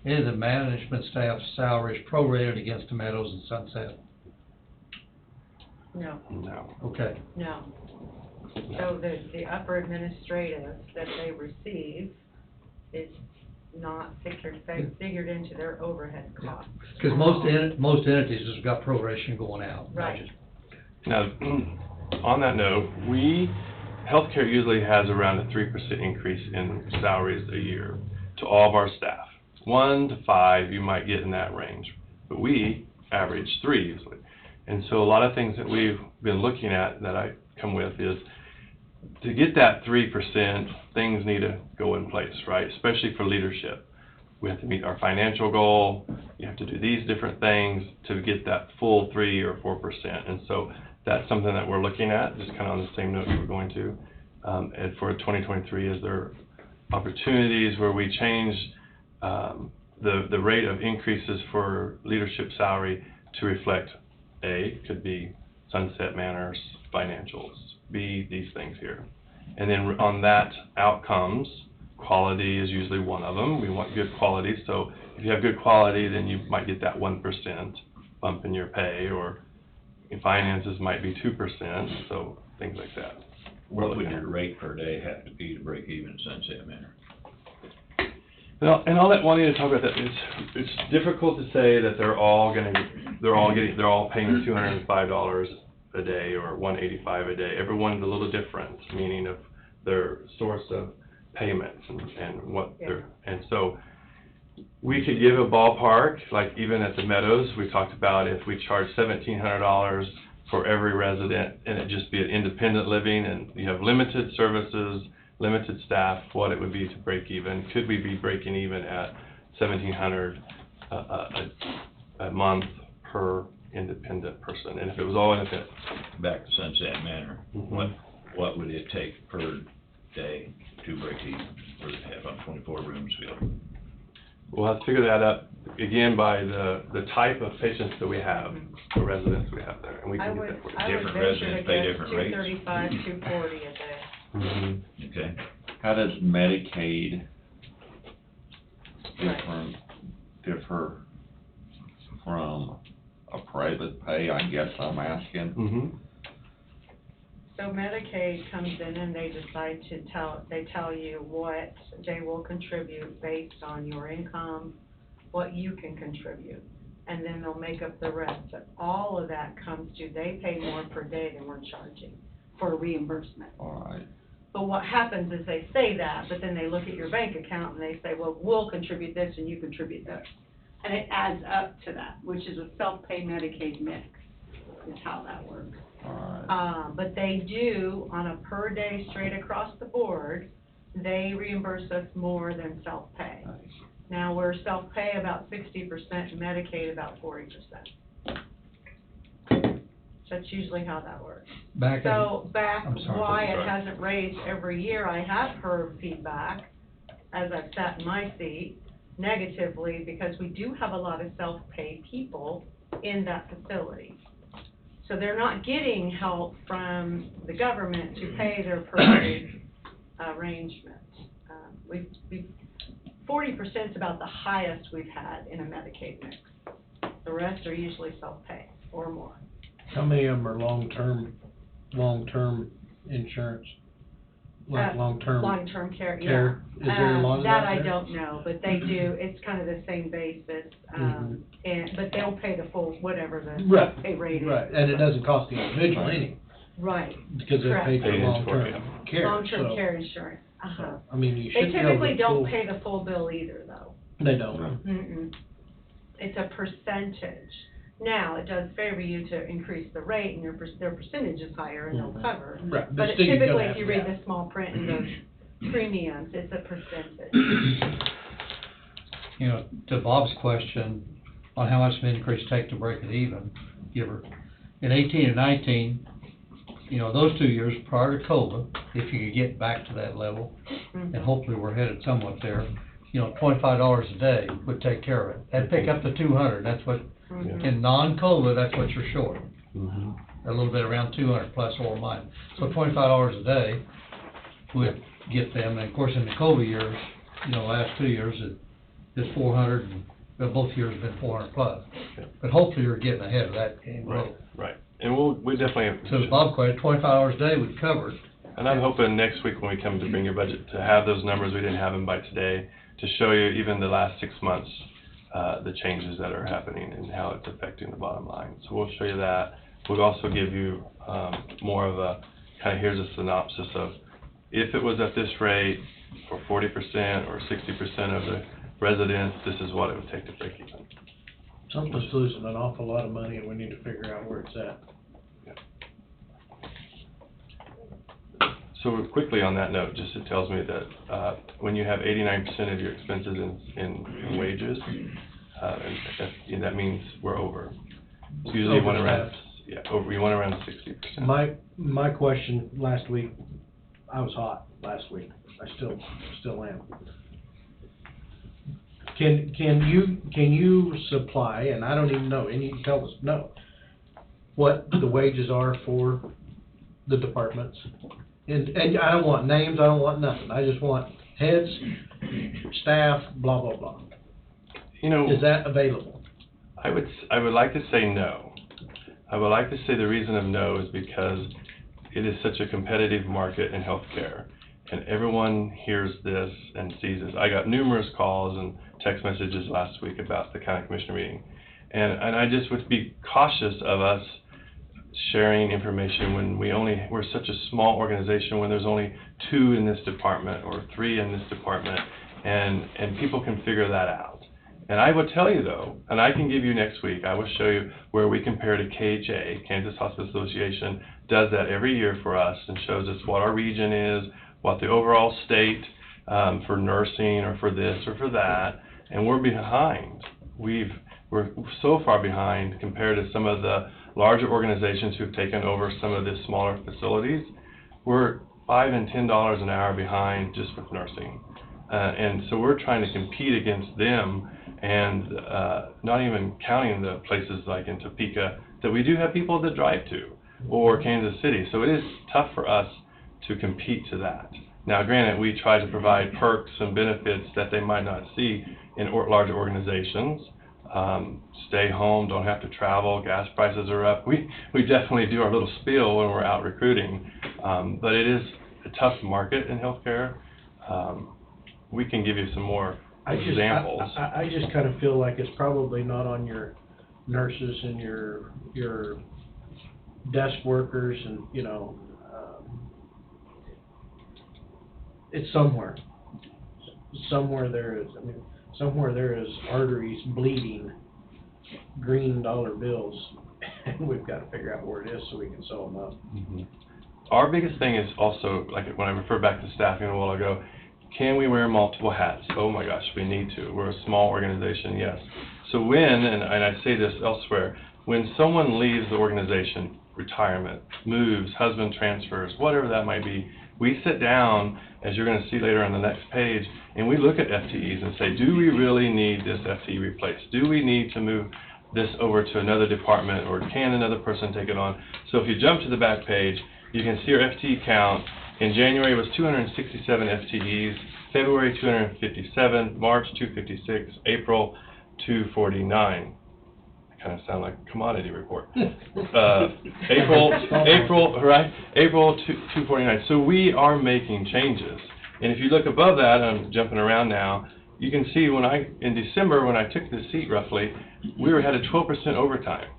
any of the management staff salaries prorated against the Meadows and Sunset? No, No. Okay, no. So the upper administrative that they receive is not figured into their overhead costs. because most entities has got proration going out. Right. Now, on that note, healthcare usually has around a 3% increase in salaries a year to all of our staff. 1 to 5, you might get in that range, but we average 3 usually. And so a lot of things that we've been looking at that I come with is to get that 3%, things need to go in place, right? Especially for leadership. We have to meet our financial goal. You have to do these different things to get that full 3 or 4%. And so that's something that we're looking at, just kind of on the same note we're going to. And for 2023, is there opportunities where we change the rate of increases for leadership salary to reflect A, could be Sunset Manors financials, B, these things here. And then on that outcomes, quality is usually one of them. We want good quality, so if you have good quality, then you might get that 1% bump in your pay, or in finances might be 2%, so things like that. What would your rate per day have to be to break even at Sunset Manor? Well, and I'll let Juanita talk about that. It's difficult to say that they're all paying $205 a day or $185 a day. Everyone's a little different, meaning of their source of payments and what they're, and so we could give a ballpark, like even at the Meadows, we talked about if we charge $1,700 for every resident and it just be an independent living and you have limited services, limited staff, what it would be to break even. Could we be breaking even at $1,700 a month per independent person? And if it was all independent. Back to Sunset Manor, what would it take per day to break even for the have on 24 rooms filled? We'll have to figure that out again by the type of patients that we have, the residents we have there, and we can get that for you. Different residents pay different rates. $235, $240 a day. Okay. How does Medicaid differ from a private pay, I guess I'm asking? So Medicaid comes in and they decide they tell you what they will contribute based on your income, what you can contribute, and then they'll make up the rest. But all of that comes to, they pay more per day than we're charging for reimbursement. All right. But what happens is they say that, but then they look at your bank account and they say, well, we'll contribute this and you contribute this. And it adds up to that, which is a self-pay Medicaid mix, is how that works. But they do, on a per day straight across the board, they reimburse us more than self-pay. Now, we're self-pay about 60%, and Medicaid about 40%. That's usually how that works. Why it hasn't raised every year, I have heard feedback, as I've sat in my seat, negatively, because we do have a lot of self-pay people in that facility. So they're not getting help from the government to pay their per day arrangement. 40% is about the highest we've had in a Medicaid mix. The rest are usually self-pay or more. How many of them are long-term insurance? Long-term care, yeah. Care? Is there a lot of that I there? don't know, but they do, it's kind of the same basis, but they'll pay the full, whatever the pay rate is. Right, and it doesn't cost the individual any. Right. Because they're paid for long-term care. Long-term care insurance, I mean, you They should be able to. typically don't pay the full bill either, though. They don't. It's a percentage. Now, it does favor you to increase the rate, and their percentage is higher, and they'll cover. Right, But still you're gonna typically, have if you to read have the small print in those premiums, it's a percentage. You know, to Bob's question on how much of an increase it take to break it even, in 18 and 19, you know, those 2 years prior to COVID, if you could get back to that level, and hopefully we're headed somewhat there, you know, $25 a day would take care of it. That'd pick up to 200, that's what, in non-COVID, that's what you're short. a little bit around 200 plus or minus. So $25 a day would get them, and of course, in the COVID years, you know, last 2 years, it's 400, and well, both years have been 400 plus. But hopefully you're getting ahead of that game. Right. And we definitely. So as Bob quoted, $25 a day would cover it. And I'm hoping next week when we come to bring your budget to have those numbers, we didn't have them by today, to show you even the last 6 months, the changes that are happening and how it's affecting the bottom line. So we'll show you that. We'll also give you more of a, kind of here's a synopsis of, if it was at this rate for 40% or 60% of the residents, this is what it would take to break even. Something's losing an awful lot of money, and we need to figure out where it's at. So quickly on that note, just it tells me that when you have 89% of your expenses in wages, and that means we're over. So usually you want around, you want around 60%. My question last week, I was hot last week. I still am. Can you supply, and I don't even know, and you can tell us no, what the wages are for the departments? And I don't want names, I don't want nothing. I just want heads, staff, blah, blah, blah. You know, is that available? I would like to say no. I would like to say the reason of no is because it is such a competitive market in healthcare, and everyone hears this and sees this. I got numerous calls and text messages last week about the county commissioner meeting, and I just would be cautious of us sharing information when we're such a small organization, when there's only 2 in this department or 3 in this department, and people can figure that out. And I would tell you though, and I can give you next week, I will show you where we compare to KHA, Kansas Hospice Association, does that every year for us and shows us what our region is, what the overall state for nursing or for this or for that, and we're behind. We're so far behind compared to some of the larger organizations who've taken over some of the smaller facilities. We're $5 and $10 an hour behind just with nursing. And so we're trying to compete against them, and not even counting the places like in Topeka that we do have people that drive to, or Kansas City. So it is tough for us to compete to that. Now granted, we try to provide perks and benefits that they might not see in larger organizations. Stay home, don't have to travel, gas prices are up. We definitely do our little spiel when we're out recruiting, but it is a tough market in healthcare. We can give you some more examples. I just kind of feel like it's probably not on your nurses and your desk workers, and you know, it's somewhere. Somewhere there is. I mean, somewhere there is arteries bleeding green dollar bills, and we've got to figure out where it is so we can sew them up. Mm-hmm. Our biggest thing is also, like when I refer back to staffing a while ago, can we wear multiple hats? Oh my gosh, we need to. We're a small organization, yes. So when, and I say this elsewhere, when someone leaves the organization, retirement, moves, husband transfers, whatever that might be, we sit down, as you're going to see later on the next page, and we look at FTEs and say, do we really need this FTE replaced? Do we need to move this over to another department, or can another person take it on? So if you jump to the back page, you can see our FTE count. In January it was 267 FTEs, February 257, March 256, April 249. Kind of sound like a commodity report. April 249. So we are making changes. And if you look above that, I'm jumping around now, you can see in December when I took this seat roughly, we had a 12% overtime.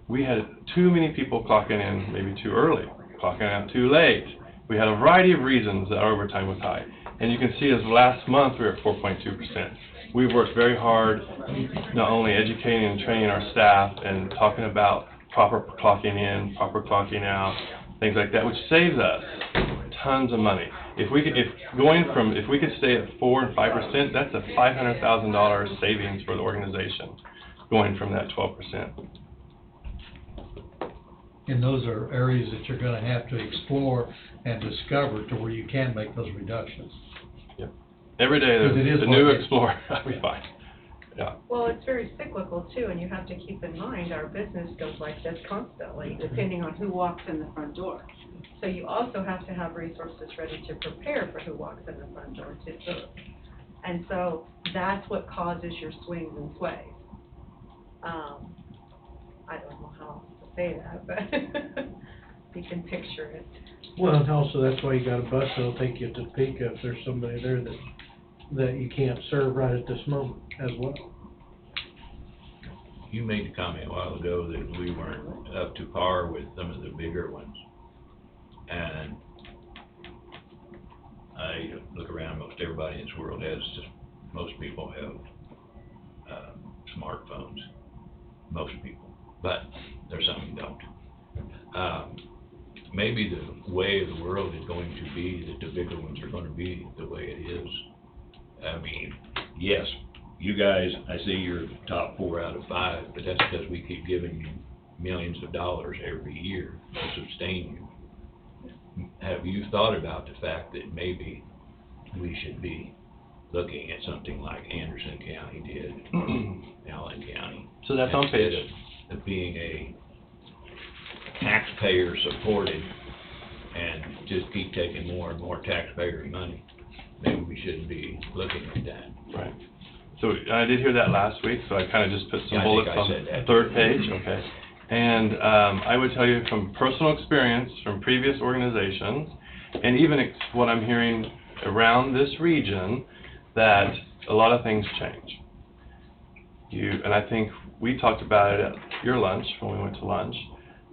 We had too many people clocking in maybe too early, clocking out too late. We had a variety of reasons that our overtime was high. And you can see as last month we were at 4.2%. We've worked very hard, not only educating and training our staff and talking about proper clocking in, proper clocking out, things like that, which saves us tons of money. If we could stay at 4 and 5%, that's a $500,000 savings for the organization, going from that 12%. And those are areas that you're going to have to explore and discover to where you can make those reductions. Yep. Every day there's a new explorer. We find. Yeah. Well, it's very cyclical too, and you have to keep in mind, our business goes like this constantly, depending on who walks in the front door. So you also have to have resources ready to prepare for who walks in the front door too. And so that's what causes your swings and sways. I don't know how else to say that, but you can picture it. Well, and also that's why you got a bus that'll take you to Topeka if there's somebody there that you can't serve right at this moment as well. You made the comment a while ago that we weren't up to par with some of the bigger ones. And I look around, most everybody in this world has, most people have smartphones, most people, but there's some who don't. Maybe the way of the world is going to be that the bigger ones are going to be the way it is. I mean, yes, you guys, I see you're top 4 out of 5, but that's because we keep giving you millions of dollars every year to sustain you. Have you thought about the fact that maybe we should be looking at something like Anderson County did, Allen County? So that's on page. Instead of being a taxpayer supported and just keep taking more and more taxpayer money, maybe we shouldn't be looking at that. Right. So I did hear that last week, so I kind of just put some Yeah, I bullets think I on said the that. third page, okay. And I would tell you from personal experience from previous organizations, and even what I'm hearing around this region, that a lot of things change. And I think we talked about it at your lunch, when we went to lunch,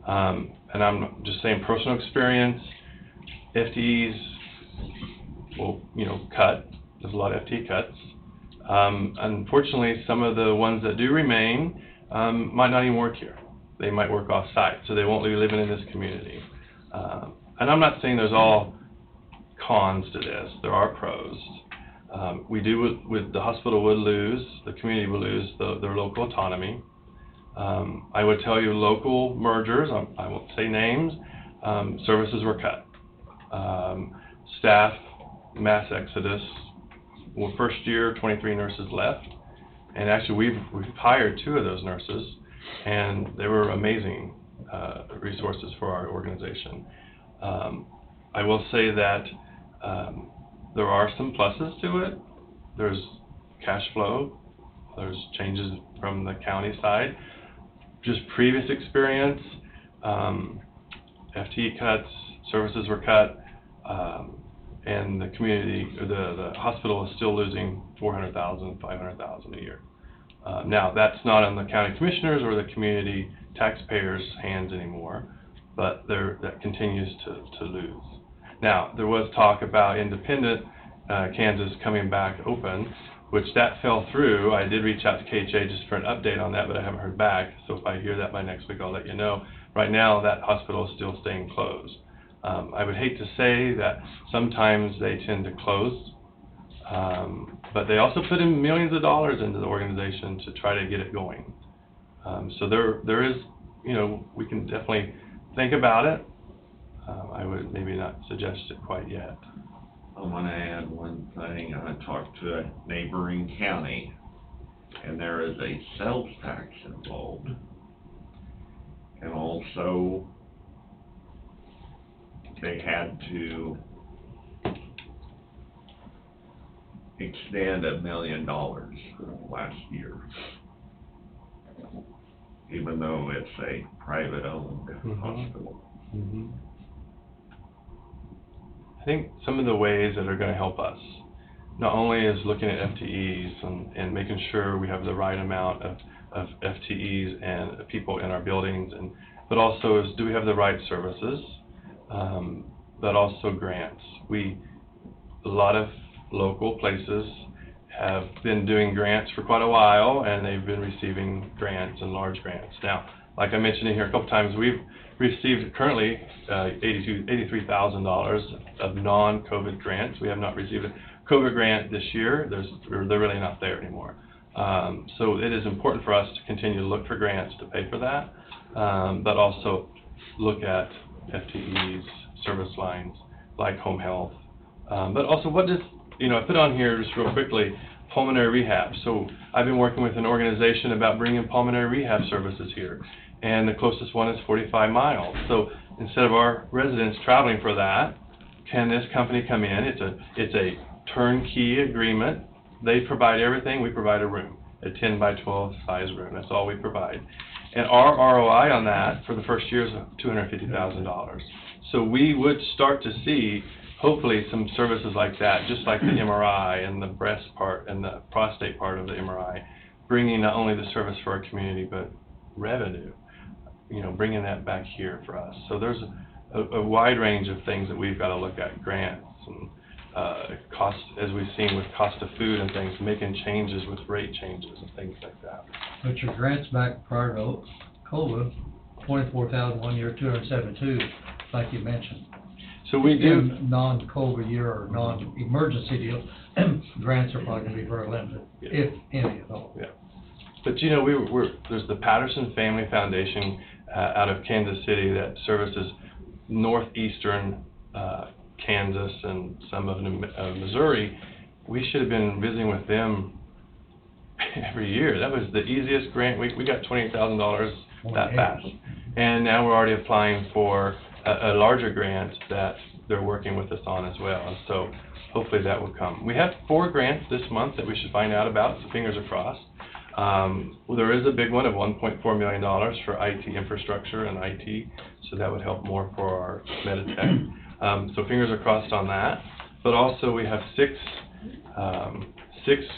and I'm just saying personal experience, FTEs will, cut. There's a lot of FTE cuts. Unfortunately, some of the ones that do remain might not even work here. They might work off-site, so they won't be living in this community. And I'm not saying there's all cons to this. There are pros. We do, with the hospital would lose, the community would lose their local autonomy. I would tell you local mergers, I won't say names, services were cut. Staff, mass exodus. Well, first year, 23 nurses left, and actually we've hired 2 of those nurses, and they were amazing resources for our organization. I will say that there are some pluses to it. There's cash flow. There's changes from the county side. Just previous experience, FTE cuts, services were cut, and the community, the hospital is still losing $400,000, $500,000 a year. Now, that's not on the county commissioners or the community taxpayers' hands anymore, but that continues to lose. Now, there was talk about independent Kansas coming back open, which that fell through. I did reach out to KHA just for an update on that, but I haven't heard back. So if I hear that by next week, I'll let you know. Right now, that hospital is still staying closed. I would hate to say that sometimes they tend to close, but they also put in millions of dollars into the organization to try to get it going. So there is, we can definitely think about it. I would maybe not suggest it quite yet. I want to add one thing. I talked to a neighboring county, and there is a sales tax involved. And also, they had to extend $1 million last year, even though it's a private-owned hospital. Mm-hmm. I think some of the ways that are going to help us, not only is looking at FTEs and making sure we have the right amount of FTEs and people in our buildings, but also is, do we have the right services, but also grants. A lot of local places have been doing grants for quite a while, and they've been receiving grants and large grants. Now, like I mentioned in here a couple times, we've received currently $83,000 of non-COVID grants. We have not received a COVID grant this year. They're really not there anymore. So it is important for us to continue to look for grants to pay for that, but also look at FTEs, service lines like home health. But also, what does, I put on here just real quickly, pulmonary rehab. So I've been working with an organization about bringing pulmonary rehab services here, and the closest one is 45 miles. So instead of our residents traveling for that, can this company come in? It's a turnkey agreement. They provide everything. We provide a room, a 10 by 12 size room. That's all we provide. And our ROI on that for the first year is $250,000. So we would start to see, hopefully, some services like that, just like the MRI and the breast part and the prostate part of the MRI, bringing not only the service for our community, but revenue, bringing that back here for us. So there's a wide range of things that we've got to look at, grants and cost, as we've seen with cost of food and things, making changes with rate changes and things like that. But your grants back prior to COVID, 24,000 one year, 272, like you mentioned. So we do. In non-COVID year or non-emergency deal, grants are probably going to be very limited, if any at all. Yeah. But there's the Patterson Family Foundation out of Kansas City that services northeastern Kansas and some of Missouri. We should have been visiting with them every year. That was the easiest grant. We got $28,000 that fast. And now we're already applying for a larger grant that they're working with us on as well. And so hopefully that will come. We have 4 grants this month that we should find out about, so fingers are crossed. Well, there is a big one of $1.4 million for IT infrastructure and IT, so that would help more for our Meditech. So fingers are crossed on that. But also we have 6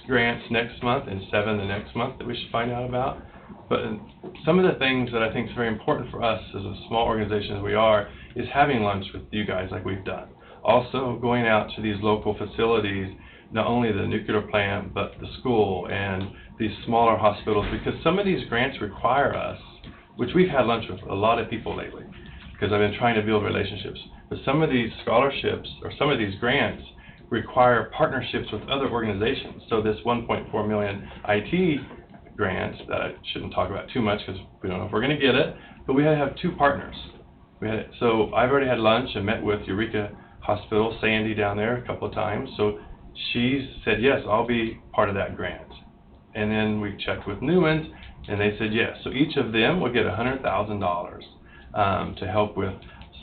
grants next month and 7 the next month that we should find out about. But some of the things that I think is very important for us as a small organization as we are is having lunch with you guys like we've done. Also going out to these local facilities, not only the nuclear plant, but the school and these smaller hospitals, because some of these grants require us, which we've had lunch with a lot of people lately, because I've been trying to build relationships. But some of these scholarships or some of these grants require partnerships with other organizations. So this 1.4 million IT grant that I shouldn't talk about too much because we don't know if we're going to get it, but we had to have 2 partners. So I've already had lunch and met with Eureka Hospital, Sandy down there a couple of times. So she said, yes, I'll be part of that grant. And then we checked with Newman's, and they said yes. So each of them will get $100,000 to help with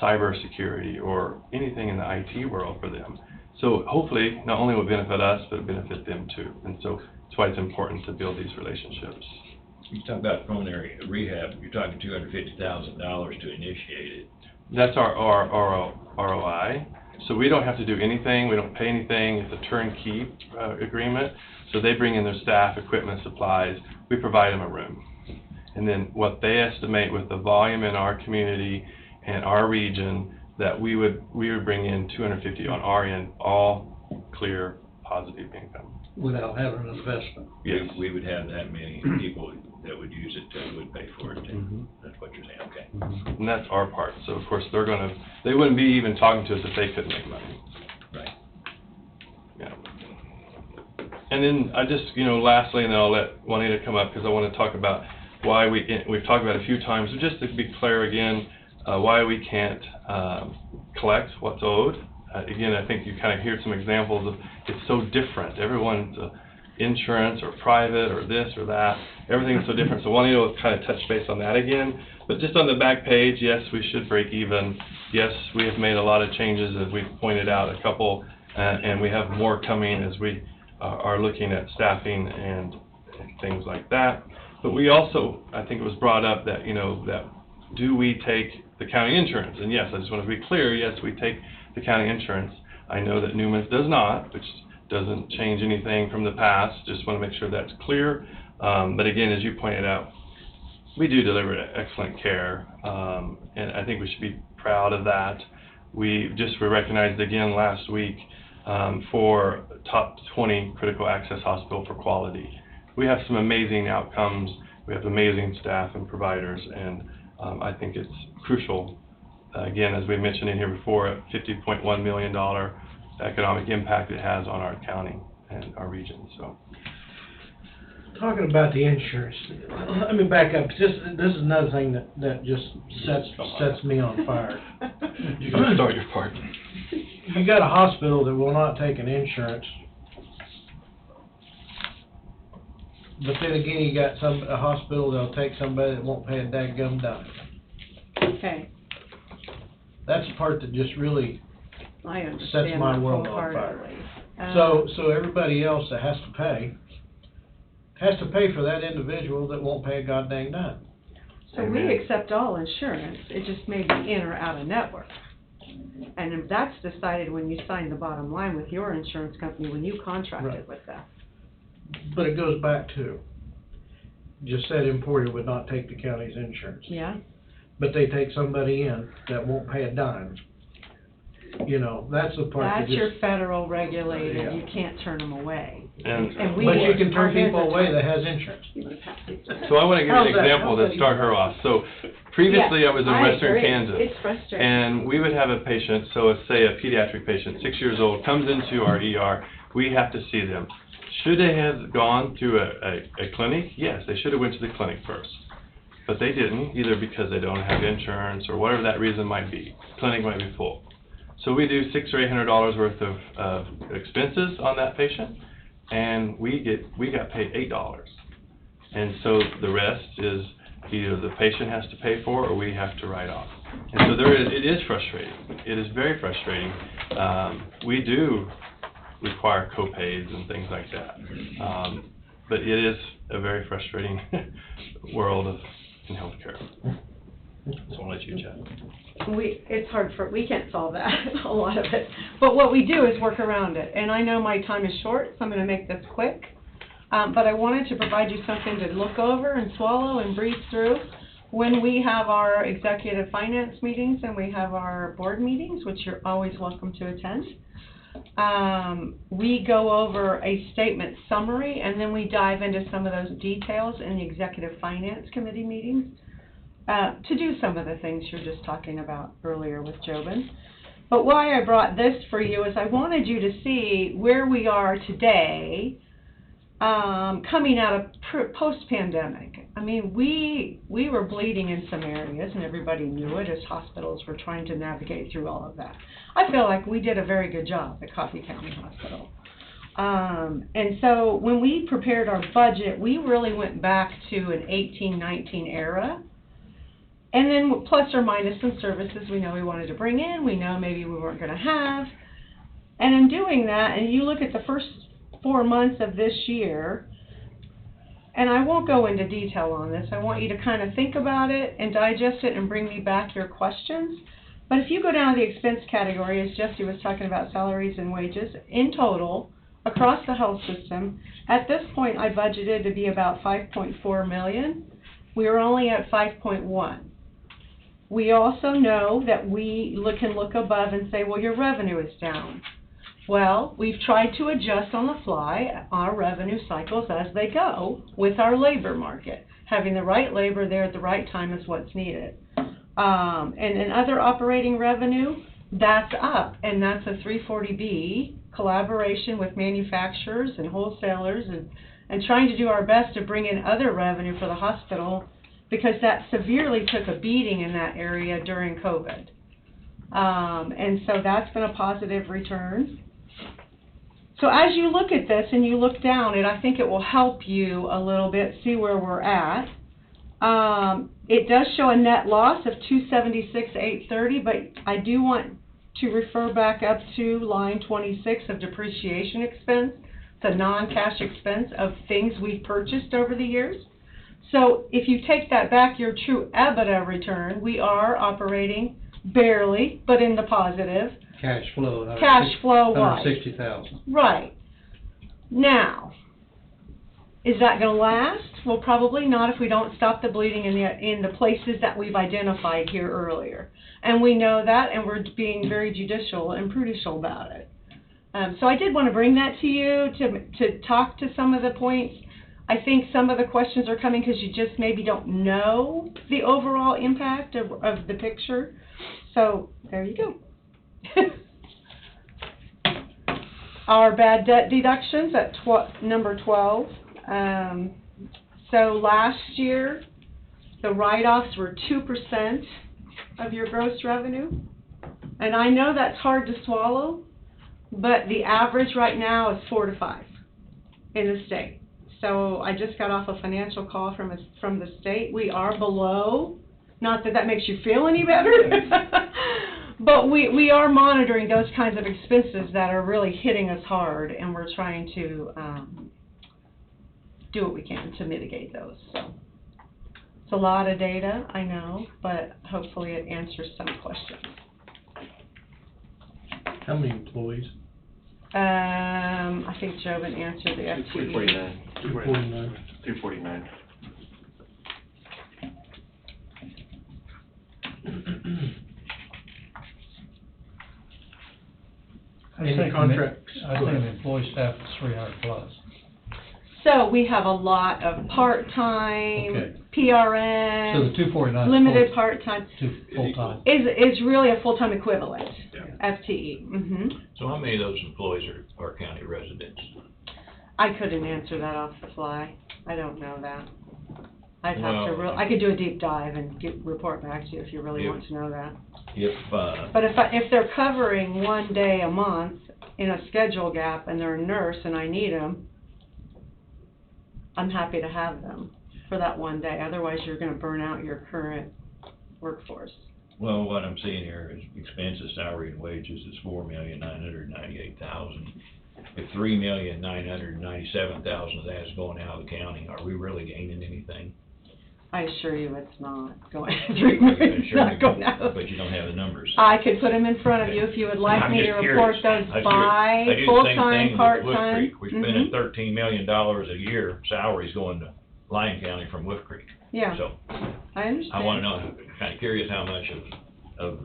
cybersecurity or anything in the IT world for them. So hopefully, not only will it benefit us, but it will benefit them too. And so that's why it's important to build these relationships. You talk about pulmonary rehab, you're talking $250,000 to initiate it. That's our ROI. So we don't have to do anything, we don't pay anything, it's a turnkey agreement. So they bring in their staff, equipment, supplies, we provide them a room. And then what they estimate with the volume in our community and our region, that we would bring in $250 on our end, all clear, positive income. Without having an investment. Yes. We would have that many people that would use it, would pay for it. Mm-hmm. That's what you're saying, okay. And that's our part. So of course they wouldn't be even talking to us if they couldn't make money. Right. Yeah. And then I just, lastly, and then I'll let Juanita come up because I want to talk about why we've talked about it a few times, but just to be clear again, why we can't collect what's owed. Again, I think you kind of hear some examples of it's so different. Everyone's insurance or private or this or that. Everything's so different. So Juanita will kind of touch base on that again. But just on the back page, yes, we should break even. Yes, we have made a lot of changes, as we've pointed out, a couple, and we have more coming as we are looking at staffing and things like that. But we also, I think it was brought up that, that do we take the county insurance? And yes, I just want to be clear, yes, we take the county insurance. I know that Newman's does not, which doesn't change anything from the past. Just want to make sure that's clear. But again, as you pointed out, we do deliver excellent care, and I think we should be proud of that. We were recognized again last week for top 20 critical access hospital for quality. We have some amazing outcomes. We have amazing staff and providers, and I think it's crucial. Again, as we mentioned in here before, a $50.1 million economic impact it has on our county and our region. So, talking about the insurance, let me back up. This is another thing that just sets me on fire. You can start your part. You got a hospital that will not take an insurance But then again, you got a hospital that'll take somebody that won't pay a dadgum dime. Okay, That's the part that just really I sets understand my that world on fire. wholeheartedly. So everybody else that has to pay for that individual that won't pay a goddamn dime. So we accept all insurance, it just may be in or out of network. And if that's decided when you sign the bottom line with your insurance company, when you contracted Right. with them. But it goes back to, just said Emporia would not take the county's insurance. Yeah? But they take somebody in that won't pay a dime. You know, that's the part that That's just. your federal regulated, Yeah. you can't turn them away. And And we But you would. can turn Our people business- away that has insurance. so I want to give you How's an that? example How's to that start her off. So previously, I was in Western agree. Kansas. It's frustrating. And we would have a patient, so let's say a pediatric patient, 6 years old, comes into our ER, we have to see them. Should they have gone to a clinic? Yes, they should have went to the clinic first. But they didn't, either because they don't have insurance or whatever that reason might be. Clinic might be full. So we do $600 or $800 worth of expenses on that patient, and we got paid $8. And so the rest is either the patient has to pay for or we have to write off. And so it is frustrating. It is very frustrating. We do require co-pays and things like that. But it is a very frustrating world in healthcare. So I'll let you chat. It's hard we can't solve that, a lot of it. But what we do is work around it. And I know my time is short, so I'm gonna make this quick. But I wanted to provide you something to look over and swallow and breathe through. When we have our executive finance meetings and we have our board meetings, which you're always welcome to attend, we go over a statement summary and then we dive into some of those details in the executive finance committee meetings to do some of the things you're just talking about earlier with Jobin. But why I brought this for you is I wanted you to see where we are today coming out of post-pandemic. I mean, we were bleeding in some areas, and everybody knew it as hospitals were trying to navigate through all of that. I feel like we did a very good job at Coffee County Hospital. And so when we prepared our budget, we really went back to an 18-19 era. And then plus or minus some services we know we wanted to bring in, we know maybe we weren't going to have. And in doing that, and you look at the first 4 months of this year, and I won't go into detail on this, I want you to kind of think about it and digest it and bring me back your questions. But if you go down to the expense category, as Jesse was talking about salaries and wages, in total, across the health system, at this point I budgeted to be about $5.4 million. We were only at 5.1. We also know that we can look above and say, well, your revenue is down. Well, we've tried to adjust on the fly our revenue cycles as they go with our labor market. Having the right labor there at the right time is what's needed. And in other operating revenue, that's up, and that's a 340B collaboration with manufacturers and wholesalers and trying to do our best to bring in other revenue for the hospital because that severely took a beating in that area during COVID. And so that's been a positive return. So as you look at this and you look down, and I think it will help you a little bit see where we're at. It does show a net loss of $276,830, but I do want to refer back up to line 26 of depreciation expense, the non-cash expense of things we've purchased over the years. So if you take that back, your true EBITDA return, we are operating barely, but in the positive. Cash flow. Cash flow wise. $160,000. Right. Now, is that going to last? Well, probably not if we don't stop the bleeding in the places that we've identified here earlier. And we know that, and we're being very judicial and prudential about it. So I did want to bring that to you to talk to some of the points. I think some of the questions are coming because you just maybe don't know the overall impact of the picture. So there you go. Our bad debt deductions at number 12. So last year, the write-offs were 2% of your gross revenue. And I know that's hard to swallow, but the average right now is 4 to 5 in the state. so I just got off a financial call from the state. We are below, not that that makes you feel any better, but we are monitoring those kinds of expenses that are really hitting us hard, and we're trying to, do what we can to mitigate those, so. It's a lot of data, I know, but hopefully it answers some questions. How many employees? I think Jobin answered the FTE. 249. 249. 249. Any contracts? I think the employee staff is 300 plus. So we have a lot of part-time, Okay. PRN. So the 249 limited part-time, full-time. is really a full-time equivalent, Yeah. FTE. Mm-hmm. So how many of those employees are county residents? I couldn't answer that off the fly. I don't know that. I'd have to Well- I could do a deep dive and report back to you if you really Yeah. want to know that. If, But if they're covering one day a month in a schedule gap and they're a nurse and I need them, I'm happy to have them for that one day. Otherwise, you're gonna burn out your current workforce. well, what I'm seeing here is expenses, salary and wages is $4,998,000. If $3,997,000 of that is going out of the county, are we really gaining anything? I assure you it's not going, it's not going out. But you don't have the numbers. I could put them in front of you if you would like I'm me to just report curious. those I do by the same full-time, thing with Wolf part-time. Creek. We're spending $13 million a year salaries going to Lyon County from Wolf Creek. Yeah, So I understand. I wanna know, kinda curious how much of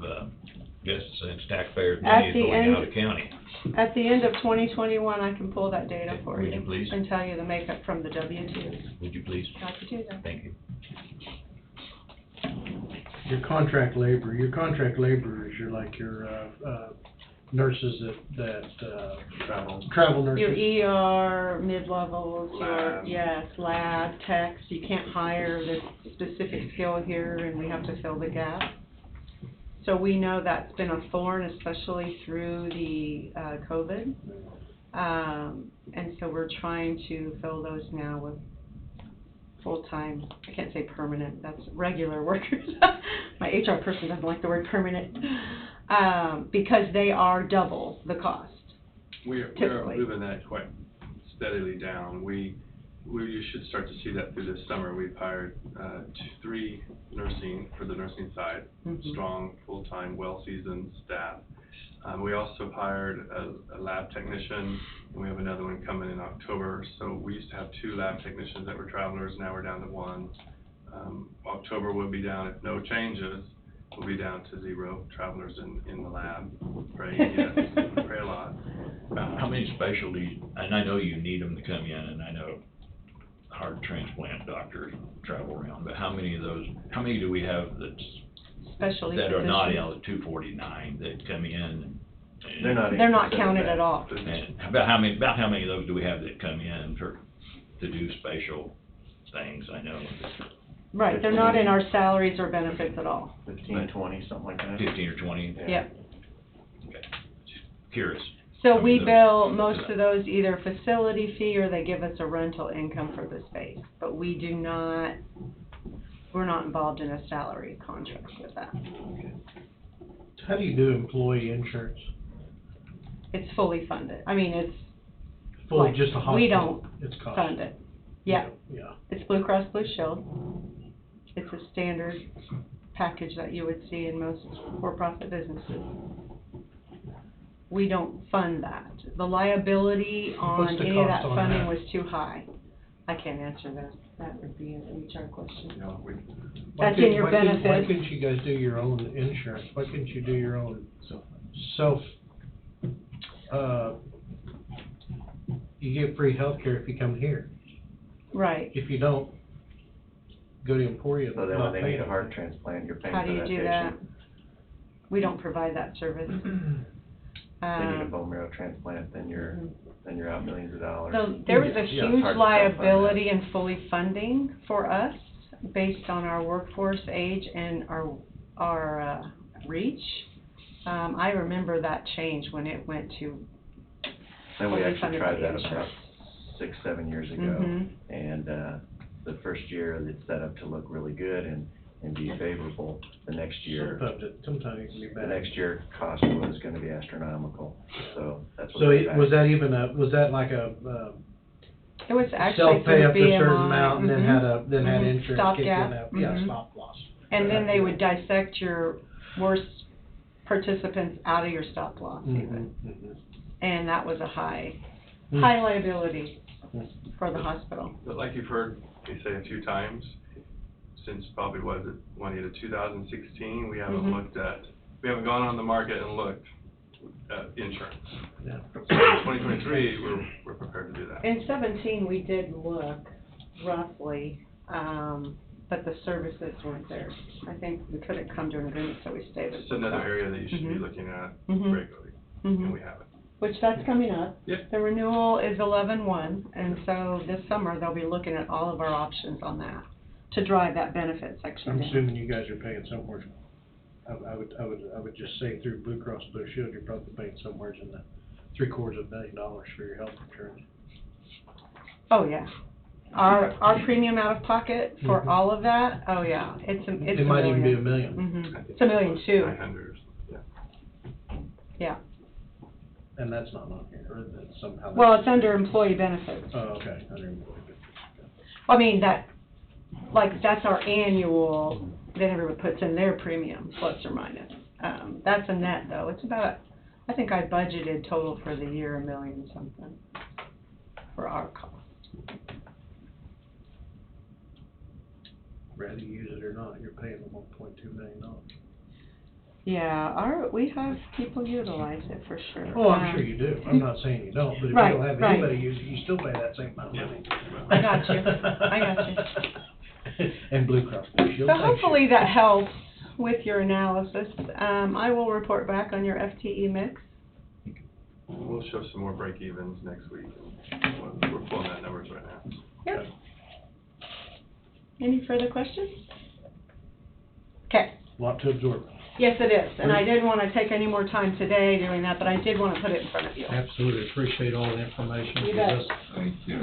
guess since taxpayers' At money is the going end- out of county. At the end of 2021, I can pull that data for Would you please? and tell you the makeup from the W-2s. Would you please? I could do that. Thank you. Your contract laborers, you're like your, nurses that, travel nurses. Your ER, mid-levels, Lab. lab techs, you can't hire this specific skill here and we have to fill the gap. So we know that's been a thorn, especially through the, COVID. And so we're trying to fill those now with full-time, I can't say permanent, that's regular workers. My HR person doesn't like the word permanent, because they are double the cost. We are Typically. moving that quite steadily down. We should start to see that through this summer. We've hired 3 nursing, for the nursing side, Mhm. strong, full-time, well-seasoned staff. We also hired a lab technician, and we have another one coming in October. So we used to have 2 lab technicians that were travelers, now we're down to 1. October will be down, if no changes, we'll be down to 0 travelers in the lab. Pray, yes, pray a lot. How many specialties, and I know you need them to come in, and I know heart transplant doctors travel around, but how many do we have Specialty that are not physicians. L 249 that come in and They're not counted at all. and about how many of those do we have that come in to do spatial things? I know Right, they're not in our salaries or benefits at all. 15, 20, something like that. 15 or 20. Yeah. Yep. Okay. Just curious. So How many we of those- bill most of those either facility fee or they give us a rental income for the space. But we're not involved in a salary contract with that. How do you do employee insurance? It's fully funded. I mean, it's Fully like, just a hospital? we don't It's cost. fund it. Yeah, Yeah. it's Blue Cross Blue Shield. It's a standard package that you would see in most for-profit businesses. We don't fund that. The liability on What's the any of that cost on funding that? was too high. I can't answer that. That would be an HR question. You know, That's in your Why benefits. couldn't you guys do your own insurance? Why couldn't you do your own self, you get free healthcare if you come here. Right. If you don't, go to Emporia. So then not when they need a paying. heart transplant, you're paying How for do you that do that? patient. We don't provide that service. They need a Um, bone marrow transplant, then you're out millions of dollars. So there was a Yeah, huge hard to self-fund liability in fully funding for us based on our workforce age and our reach. I remember that change when it went to And we fully actually funded tried by that about insurance. 6, 7 years ago. Mhm. And, the first year it's set up to look really good and be favorable. The next year, Sometimes it can be the bad. next year cost was gonna be astronomical, so that's what. So we're was back. that even was that like a, It was actually self-pay through up to a certain BMI, amount and then mhm. had had Mhm. insurance kick in? Stopgap, Yeah, mhm. stop loss. And then they would dissect your worst participants out of your stop loss Mhm, even. mhm. And that was a high Mm. liability for the hospital. But like you've heard me say a few times, since probably, was it, Juanita, 2016, we haven't Mhm. we haven't gone on the market and looked at insurance. Yeah. So in 2023, we're prepared to do that. In 17, we did look roughly, but the services weren't there. I think we couldn't come to an agreement, so we stayed with. It's another Blue area that you should be Mhm. looking at Mhm. regularly, Mhm. and we haven't. Which that's coming up. Yep. The renewal is 11/1, and so this summer they'll be looking at all of our options on that to drive that benefit section I'm down. assuming you guys are paying somewhere, I would just say through Blue Cross Blue Shield, you're probably paying somewhere in the $750 million for your health insurance. Oh, yeah. Our premium out of pocket for Mhm. all of that, oh, yeah, it's a million. It might even be $1 million. Mhm. It's $1.2 million. 900, yeah. Yeah. And that's not on here, or that's somehow. Well, it's under employee benefits. Oh, okay, under employee benefits. I mean, that's our annual, that everyone puts in their premium, plus or minus. That's a net, though. It's about, I think I budgeted total for the year, $1 million something for our cost. Whether you use it or not, you're paying them $1.2 million. Yeah, we have people utilize it for sure. Oh, I'm sure you do. I'm not saying you don't, but if you Right, don't have right. anybody use it, you still pay that same amount of money. I got you. I got you. And Blue Cross Blue Shield. So thanks you. hopefully that helps with your analysis. I will report back on your FTE mix. We'll show some more break evens next week. We're pulling that numbers right now. Yep. Any further questions? Okay. Lot to absorb. Yes, it is, and I didn't want to take any more time today doing that, but I did want to put it in front of you. Absolutely appreciate all the information. You Gives bet. us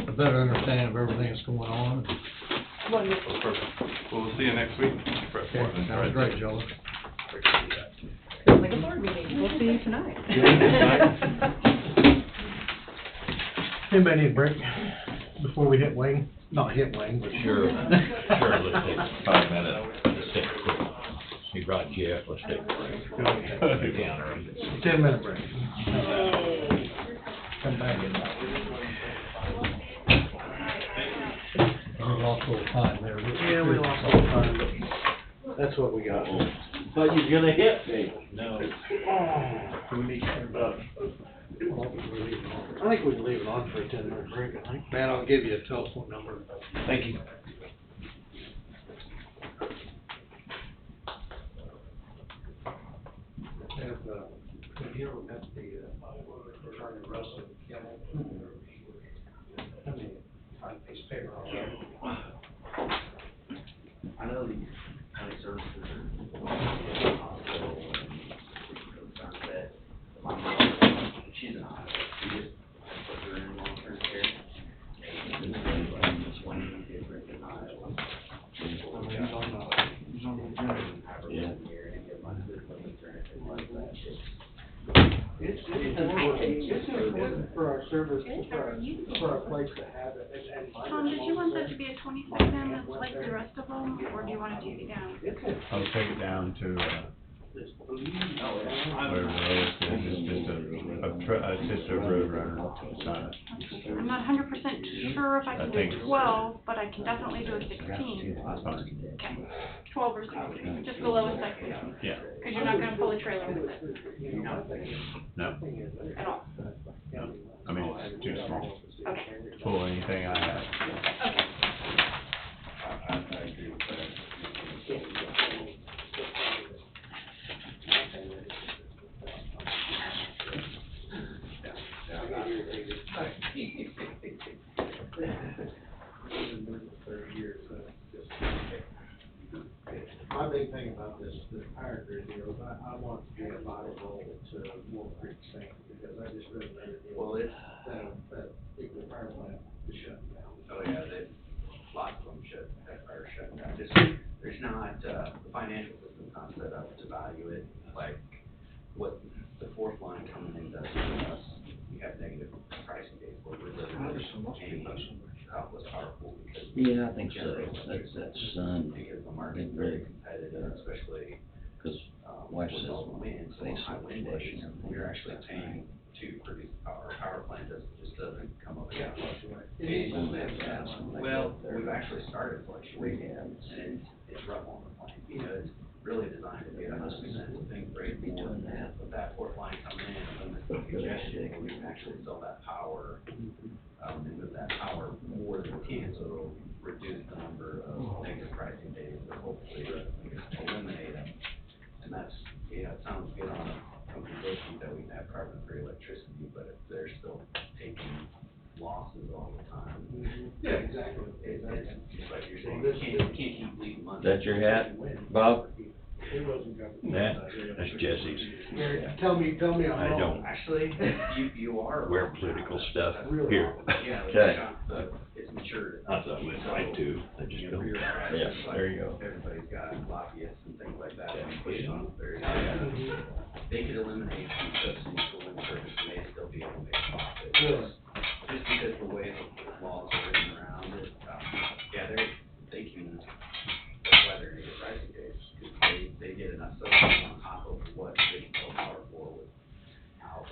a better understanding of everything that's going on. Wonderful. Perfect. Well, we'll see you next week. Okay, sounds great, Joe. Feels like a board meeting. We'll see you tonight. Anybody need a break before we hit Wayne? Not hit Wayne, but. Sure, sure, let's take 5 minutes, let's take a quick, he brought Jeff, let's take a break. Okay. Counter. 10-minute break. Come back in. We lost a little time there. Yeah, we lost all the time, but that's what we got. But you're gonna hit me. No. Do we need to turn it up? I think we can leave it on for a 10-minute break, I think. Man, I'll give you a telephone number. Thank you. Have you ever met the, regarding Russ and Kimmel? I mean, on a piece of paper. I know the county services she's in Iowa. We just put her in long-term care. This one different in Iowa. He's on the agenda. Yeah. It's important for our service, for our place to have it, and. Tom, did you want that to be a 26 M like the rest of them, or do you want to take it down? I'll take it down to, whatever it is, it's just a road runner. It's not, I'm not 100% sure if I I can think- do 12, but I can definitely do a 16. it's fine. Okay, 12 or 16, just the lowest I can, Yeah, because you're not going to pull a trailer with it no, at all. I mean, it's too small. Okay. Pull anything I have. Okay. My big thing about this higher grade deal is I want to get vital to Wolf Creek Sand, because I just read that. Well, it's, That nuclear power plant is shutting down. oh yeah, lots of them are shutting down. There's not, the financial system's not set up to value it like what the fourth line coming in does for us. We have negative pricing days where we're literally paying countless powerful because. Yeah, I think so. That's Because the market's very competitive, especially, wife with says, all the wind, so on high wind days, we're actually paying to produce power. Our power plant just doesn't come up against us. Well, we've actually started fluctuating, and it's rough on the plant, you know, it's really designed to be 100% thing great for doing that, but that fourth line coming in, and the congestion, we can actually sell that power, and move that power more than we can, so it'll reduce the number of negative pricing days, but hopefully eliminate them. And that's, yeah, it sounds good on a company sheet that we have carbon-free electricity, but if they're still taking losses all the time. Yeah, exactly. It's like you're saying, you can't keep leaving money. Is that your hat, Bob? That's Jesse's. Gary, tell me I'm I wrong. don't Actually, you are. wear political stuff Really? here. Yeah, Okay. it's matured. I thought we'd like to, I just don't. Yeah, there you go. Everybody's got lobbyists and things like that, and push on very hard. They could eliminate food subsidies for wind turbines, and they'd still be able to make a profit. Really? Just because the way the laws are written around it, yeah, they can, that's why they're negative pricing days, because they get enough subsidies on top of what they can sell power for without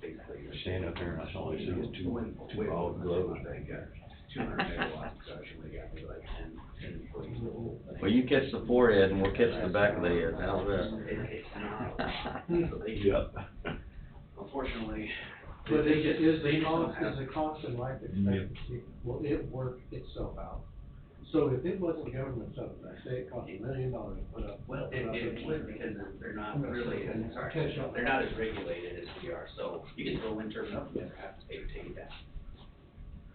basically. Stand up there and that's all I see is two Way olive globes. They got 200 megawatts production, they got maybe like 10 employees. Well, you catch the forehead and we'll catch the back of the head, how's that? It's not, so they, Yep. unfortunately. But they just- is they the just don't cost, have- is the cost and life expectancy, will it work itself out? So if it wasn't government subsidized, say it cost $1 million to put up. Well, it would, because they're not really, Catch up. they're not as regulated as we are, so you can throw a wind turbine up and never have to pay to take it down.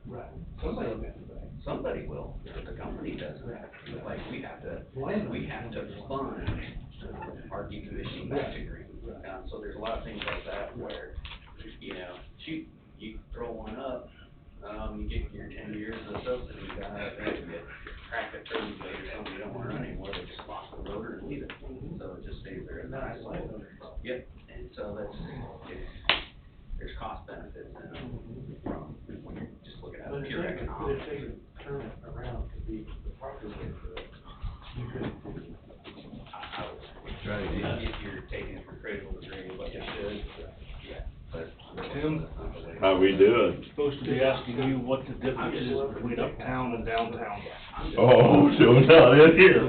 Right. Somebody will have to pay. Somebody will, but the company doesn't have to, like, we have to fund our decommissioning batch agreement. So there's a lot of things like that where, you know, shoot, you throw one up, you get your 10 years of subsidy, you got it, then you crack a turbine blade or something you don't wanna run anymore, they just lock the rotor and leave it. So it just stays there. Nice. Yep, and so there's cost benefits in it from, when you're just looking at But pure if economics. they could turn it around to be the proper way for it, you could. Try to do that. If you're taking it from cradle to grave like you should, yeah, but. Tim? How we doing? Supposed to be asking you what the difference is between uptown and downtown. Oh, so not in here.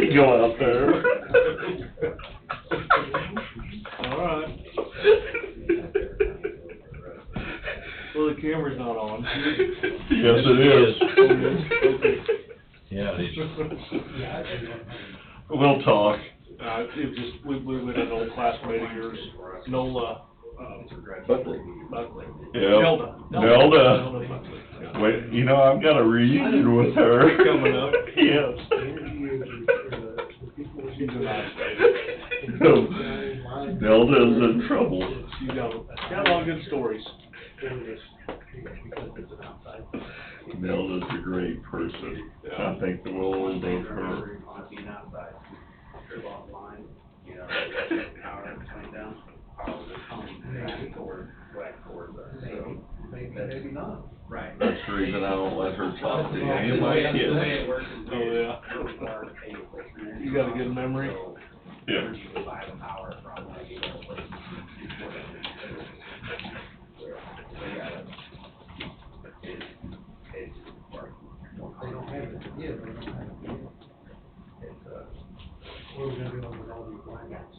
You go out there. All right. Well, the camera's not on. Yes, it is. Okay. Yeah, it is. We'll talk. It was just, we went an old classmate of yours, Nola, Buckley. Buckley. Yep. Nelda. Nelda. Buckley. Wait, you know, I've got a reunion with her. Coming up. Yes. She's a nice lady. Nelda's in trouble. She's got a lot of good stories. Nelda's a great person. I think the world of her. On being outside, trip off line, you know, power coming down, power will come back toward black cord, so. Maybe not. Right. That's the reason I don't let her talk to any of The my way it kids. works is Oh, yeah. we're required to pay replacement. You got a good memory? So, Yeah. you can buy the power from like a replacement. So, yeah, it's more They don't have it, yeah, they don't have it. It's, What are we gonna do with all these blackouts?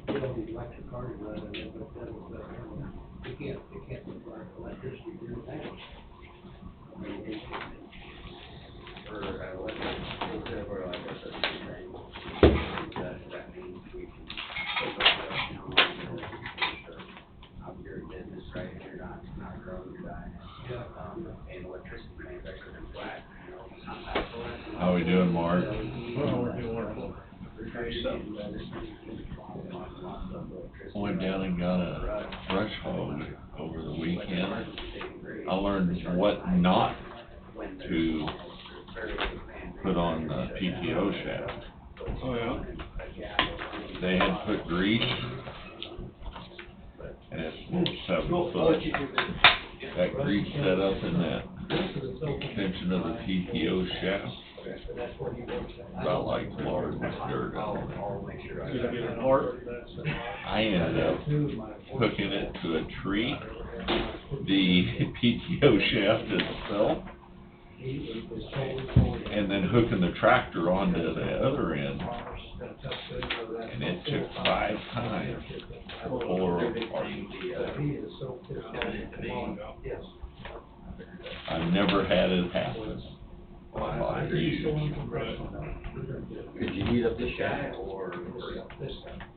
Get all these electric cars running, and they can't supply electricity here now. for electric, or like I said, that means we can put the I'm your business, right, if you're not growing, you're dying. And electricity manufacturers are flat, you know, not that. How we doing, Mark? Well, we're doing wonderful. Yourself. finally got a brush hog over the weekend. I learned what not to put on the PTO shaft. Oh, yeah? They had put grease, and it's 7 foot. That grease set up in that extension of the PTO shaft, about like lard with dirt on it. I ended up hooking it to a tree, the PTO shaft itself, and then hooking the tractor onto the other end. And it took 5 times to pull her apart. I've never had it happen. I bought it used. Could you heat up the shaft or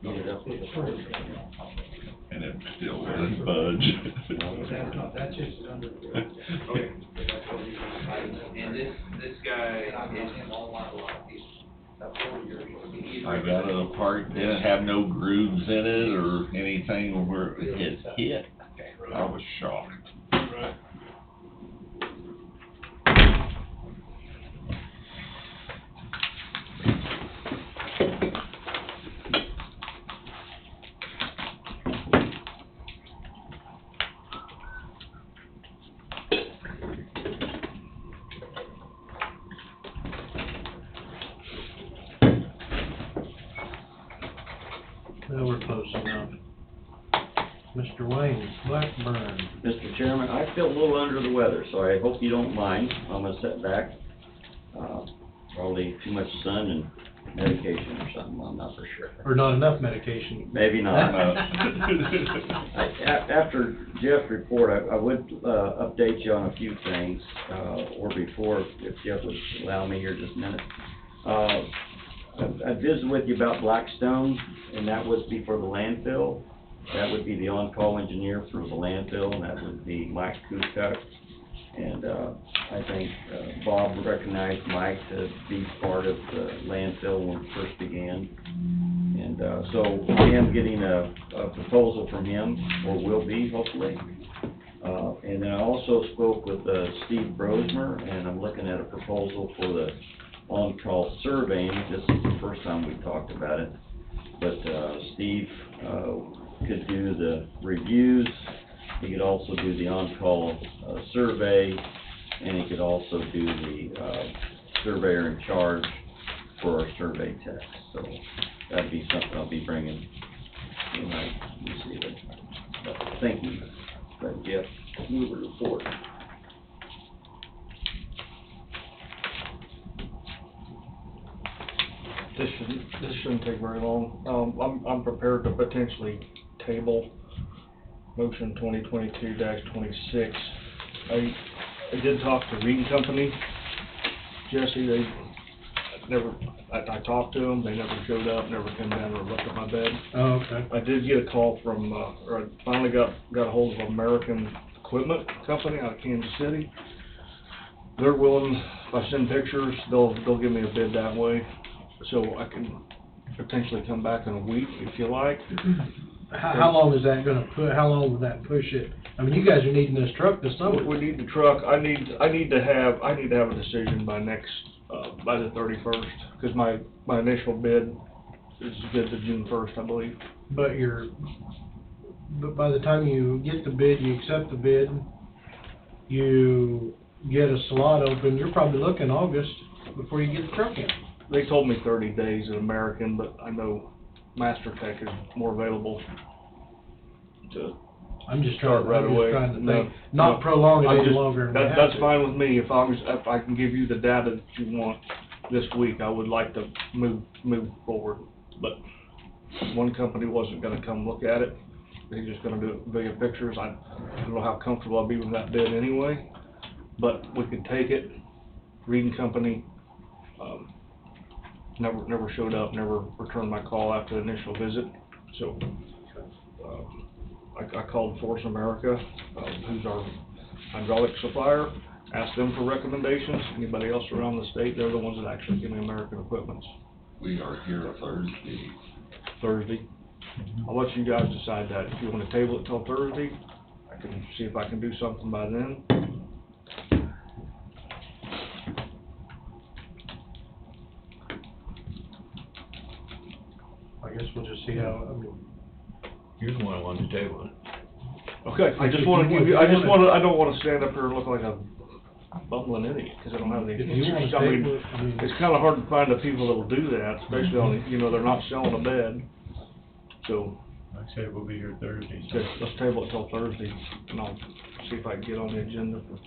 heat it up with the force? And it still wouldn't budge. And this guy is I got it apart, didn't have no grooves in it or anything where it hit. I was shocked. Right. Now we're close enough. Mr. Wayne Blackburn. Mr. Chairman, I feel a little under the weather, so I hope you don't mind. I'm gonna sit back. Probably too much sun and medication or something, I'm not for sure. Or not enough medication. Maybe not. After Jeff's report, I would update you on a few things, or before, if Jeff would allow me here just a minute. I visited with you about Blackstone, and that would be for the landfill. That would be the on-call engineer for the landfill, and that would be Mike Kuchuk. And I think Bob recognized Mike to be part of the landfill when it first began. And so I am getting a proposal from him, or will be, hopefully. And then I also spoke with Steve Brosmer, and I'm looking at a proposal for the on-call surveying. This is the first time we've talked about it. But Steve could do the reviews, he could also do the on-call survey, and he could also do the surveyor in charge for our survey test. So that'd be something I'll be bringing when I receive it. But thank you. But Jeff, move a report. This shouldn't take very long. I'm prepared to potentially table motion 2022-26. I did talk to Reed Company, Jesse. I talked to them. They never showed up, never came down or looked at my bed. Oh, okay. I did get a call from, or I finally got a hold of American Equipment Company out of Kansas City. They're willing, if I send pictures, they'll give me a bid that way. So I can potentially come back in a week if you like. How long is that gonna how long will that push it? I mean, you guys are needing this truck this summer. We need the truck. I need to have a decision by by the 31st, because my initial bid is good to June 1st, I believe. But by the time you get the bid, you accept the bid, you get a slot open, you're probably looking August before you get the truck in. They told me 30 days at American, but I know Master Tech is more available to I'm just start right away. Trying to think, not prolong it any longer than we have That's to. fine with me. If I can give you the data that you want this week, I would like to move forward. But one company wasn't gonna come look at it. They're just gonna do it via pictures. I don't know how comfortable I'll be with that bid anyway, but we could take it. Reed Company, never showed up, never returned my call after the initial visit. So, I called Force America, who's our hydraulic supplier, asked them for recommendations. Anybody else around the state, they're the ones that actually give me American Equipment. We are here Thursday. I'll let you guys decide that. If you wanna table it till Thursday, I can see if I can do something by then. I guess we'll just see how, I mean, You're the one who wanted to table it. Okay, I just wanna give you, I don't wanna stand up here and look like a bumbling idiot, cause I don't have any if you wanna answers. I mean, table it, I mean, it's kinda hard to find the people that'll do that, especially on, you know, they're not selling a bed. So, Like I said, we'll be here Thursday. so- let's table it till Thursday, and I'll see if I can get on the agenda for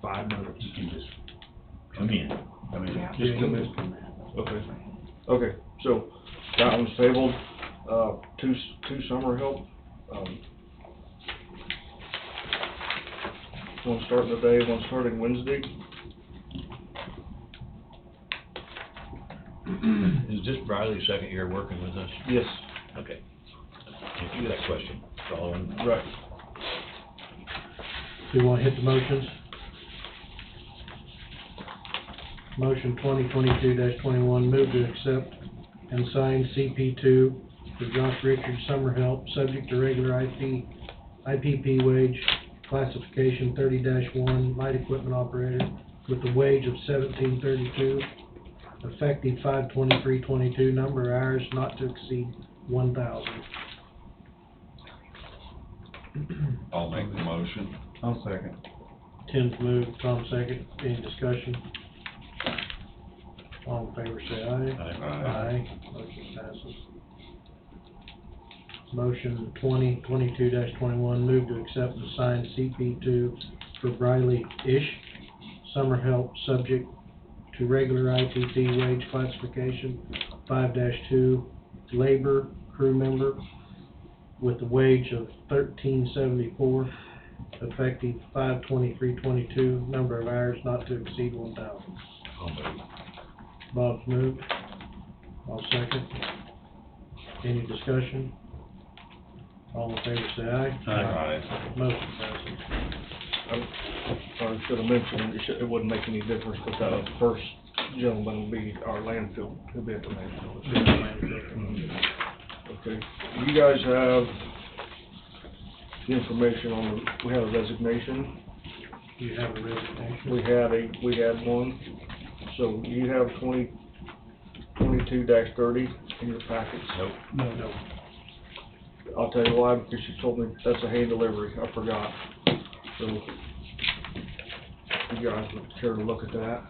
5 minutes. You can just come in. I mean, Just come in. Okay. Okay, so that one's tabled, two summer help, one starting today, one starting Wednesday. Is this Briley's second year working with us? Yes. Okay. Answer that question. Following. Right. do you wanna hit the motions? Motion 2022-21, move to accept and sign CP2 for Josh Richards summer help, subject to regular IPP wage, classification 30-1, light equipment operator, with a wage of $17.32, effective 5/23/22, number of hours not to exceed 1,000. I'll make the motion. I'll second. Tim's moved, Tom second, any discussion? All in favor say aye. Aye. Motion passes. Motion 2022-21, move to accept and sign CP2 for Briley Ish, summer help, subject to regular IPP wage classification 5-2, labor crew member, with a wage of $13.74, effective 5/23/22, number of hours not to exceed 1,000. I'll move. Bob's moved. I'll second. Any discussion? All in favor say aye. Aye. Motion passes. I should have mentioned, it wouldn't make any difference, but the first gentleman will be our landfill, he'll be at the landfill. Okay, you guys have the information on, we have a resignation. You have a resignation? We had one, so you have 2022-30 in your packets. Nope. No. I'll tell you why, because she told me that's a hand delivery, I forgot. So, you guys would care to look at that?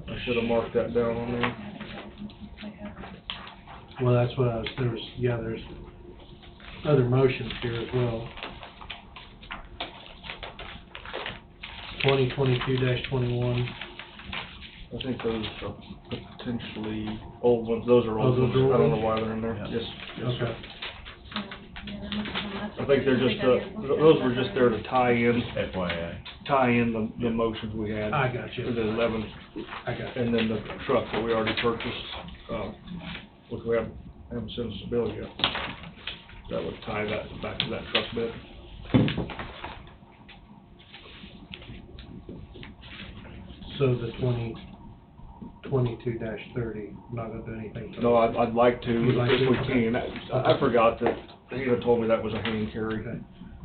I should have marked that down on there. Well, that's what I was, there's other motions here as well. 2022-21. I think those are potentially old ones, those are old Oh, ones, those are old I don't know ones? why they're in there, yes. Okay. I think they're just, those were just there to tie in FYI. the motions we had. I got you. For the 11, I got you. and then the truck that we already purchased, which we haven't sent us a bill yet. That would tie that back to that truck bid. So the 2022-30, not gonna do anything to it? No, I'd like to, You'd like if to? we Okay. can. I forgot that, he had told me that was a hand carry Okay.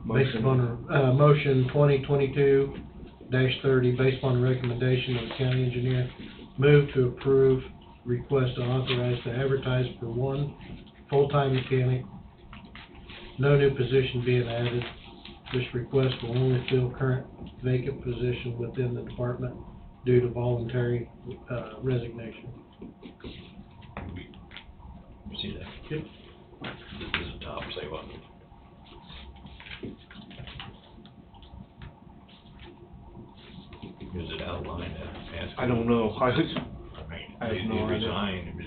motion. Based upon, motion 2022-30, based upon the recommendation of the county engineer, move to approve request to authorize to advertise for one full-time mechanic, no new position being added. This request will only fill current vacant position within the department due to voluntary, resignation. See that? Yep. This is the top, say what? Is it outlined as? I don't know. I mean, I have he no idea. resigned, it was,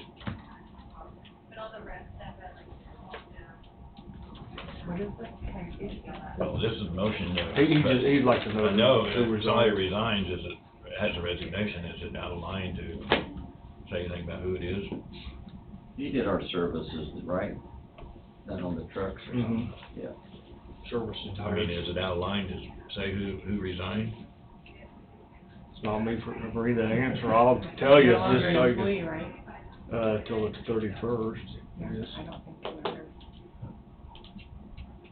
well, this is a motion. He'd like to know. I know, who if somebody resigned. resigns, has a resignation, is it outlined to say anything about who it is? You did our services, right? That on the trucks or something? Yeah. Services. I mean, is it outlined to say who resigned? It's not me for me to answer. I'll tell you, just tell you. Employee, right? till the 31st, I guess.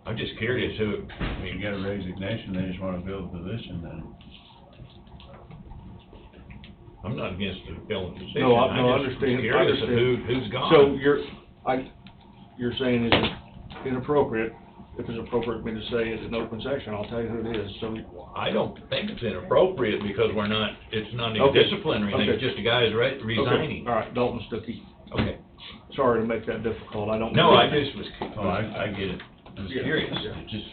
I'm just curious who, I mean, you got a resignation, they just wanna fill the position, then. I'm not against the filling position. No, I I'm just understand, I curious of understand. who's gone. So you're saying is it inappropriate? If it's appropriate for me to say it's an open session, I'll tell you who it is, so. I don't think it's inappropriate because it's not any Okay. discipline or anything, Okay. it's just a guy's resigning. Okay, all right, Dalton Stuckey. Okay. Sorry to make that difficult, I don't. No, I just was, Oh, I get it. I was Yeah, curious. yeah. It just,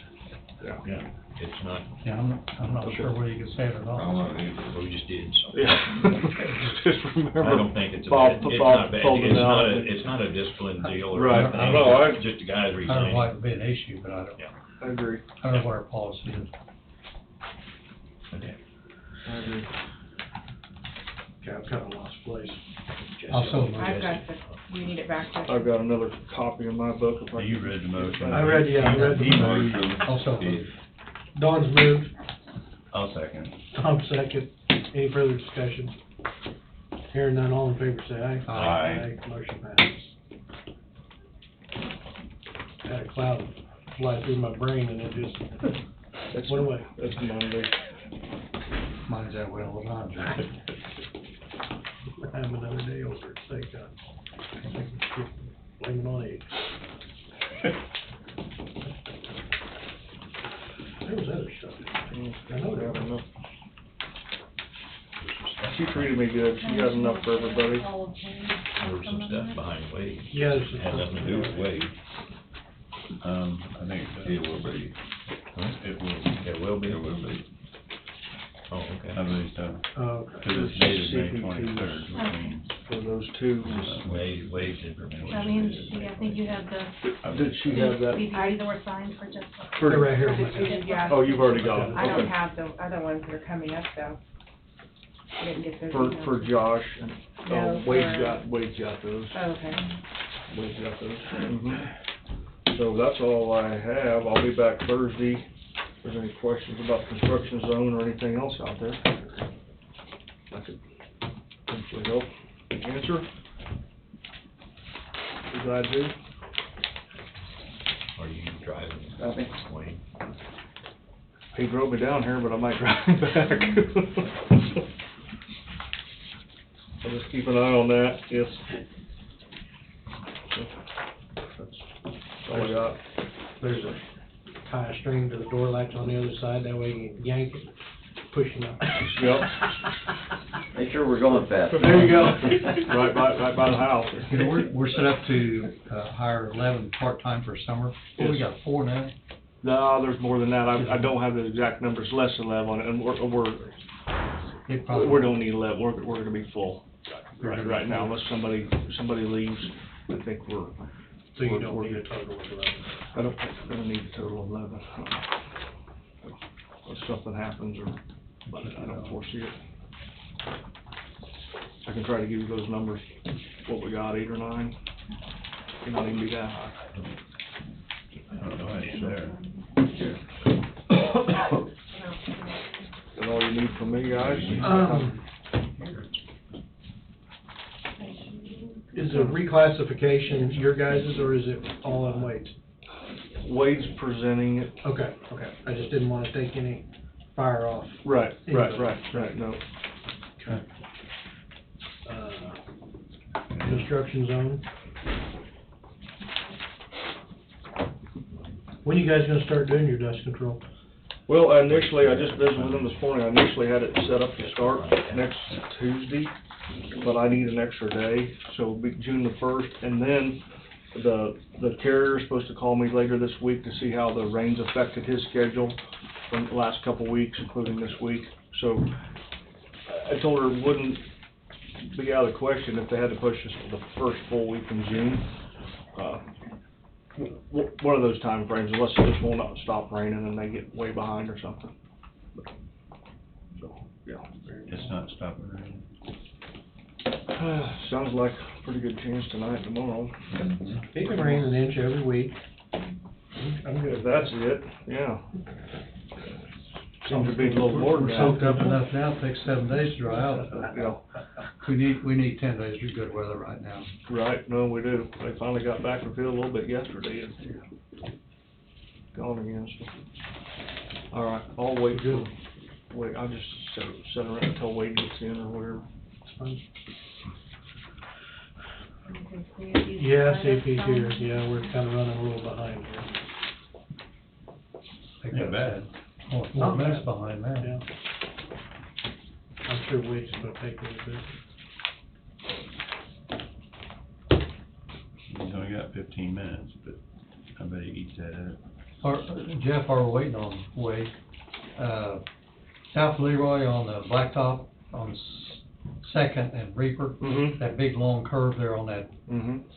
Yeah. it's not, Yeah, I'm not sure whether you can say it or not. we just did, so. Yeah. Just remember. I don't think it's a Bob- bad, it's Bob not bad, pulled it out. it's not a discipline deal or Right. anything. No, It's just a guy's I don't know resigning. why it'd be an issue, but I don't, I agree. I don't know what our policy is. Okay. I agree. Okay, I've kind of lost place. Also, I've got the, we need it back to. I've got another copy in my book. If I You can- read the motion. I read the He motion. moved. also, Don's moved, I'll second. Tom second. Any further discussion? Hearing none, all in favor say aye. Aye. Motion passes. I had a cloud fly through my brain and it just went away. That's Monday. mine's that way all the time. I have another day over, thank God. I can blame it on age. There was other stuff. I know there was. She treated me good. She got enough for everybody. There was some stuff behind Wade. Yeah, there's some Had nothing to do with Wade. I think it will be. It will. It will be? It will be. Oh, okay. I believe so. Oh, okay. Cause it's dated May CPTs. 23rd, which means. For those two. Wade's information. That means, I think you have the. Did she have that? CPT or signed for just. They're right here. Yeah. Oh, you've already got it. I don't Okay. have the other ones that are coming up though. I didn't get those emails. For Josh and, No, Wade's got those. Oh, okay. Wade's got those. So that's all I have. I'll be back Thursday. If there's any questions about construction zone or anything else out there, I could potentially help answer. Be glad to. Are you driving? I think. Wade? He drove me down here, but I might drive him back. I'll just keep an eye on that, yes. That's all I got. There's a tie a string to the door latch on the other side, that way you can yank it, push it up. Yep. Make sure we're going fast. There you go. Right by the house. You know, we're set up to, hire 11 part-time for summer. Well, we Yes. got 4 now. No, there's more than that. I don't have the exact numbers, less than 11, and They probably- we don't need 11, we're gonna be full. Right now, unless somebody leaves, I think we're. So you don't need a total of 11. I don't think we're gonna need a total of 11. If something happens or, but I don't foresee it. I can try to give you those numbers, what we got, 8 or 9. It might even be that high. I don't know, it's there. Is that all you need from me, guys? Is the reclassification your guys's, or is it all on Wade's? Wade's presenting it. Okay, okay, I just didn't wanna take any fire off. Right, no. Okay. Construction zone. When you guys gonna start doing your dust control? Well, initially, I just visited with them this morning, I initially had it set up to start next Tuesday, but I need an extra day, so it'll be June the 1st, and then the carrier's supposed to call me later this week to see how the rains affected his schedule from the last couple of weeks, including this week. So I told her it wouldn't be out of the question if they had to push us to the first full week in June. One of those time frames, unless it just won't stop raining and they get way behind or something. So, yeah. It's not stopping raining. Sounds like a pretty good chance tonight and tomorrow. It can rain an inch every week. I'm If good. that's it, yeah. seems to be a little more than We're that. soaked up enough now, it takes 7 days to dry out, so. Yeah. We need 10 days of good weather right now. Right, no, we do. They finally got back and feel a little bit yesterday and gone again, so. All right, I'll wait till, I'll just sit around until Wade gets in or whatever. Yeah, CP's here, yeah, we're kinda running a little behind here. Ain't bad. More minutes behind that. Yeah. I'm sure Wade's gonna take a little bit. He's only got 15 minutes, but I bet he eats that up. Jeff, while we're waiting on Wade, South Leroy on the blacktop on Second and Reaper, that big long curve there on that,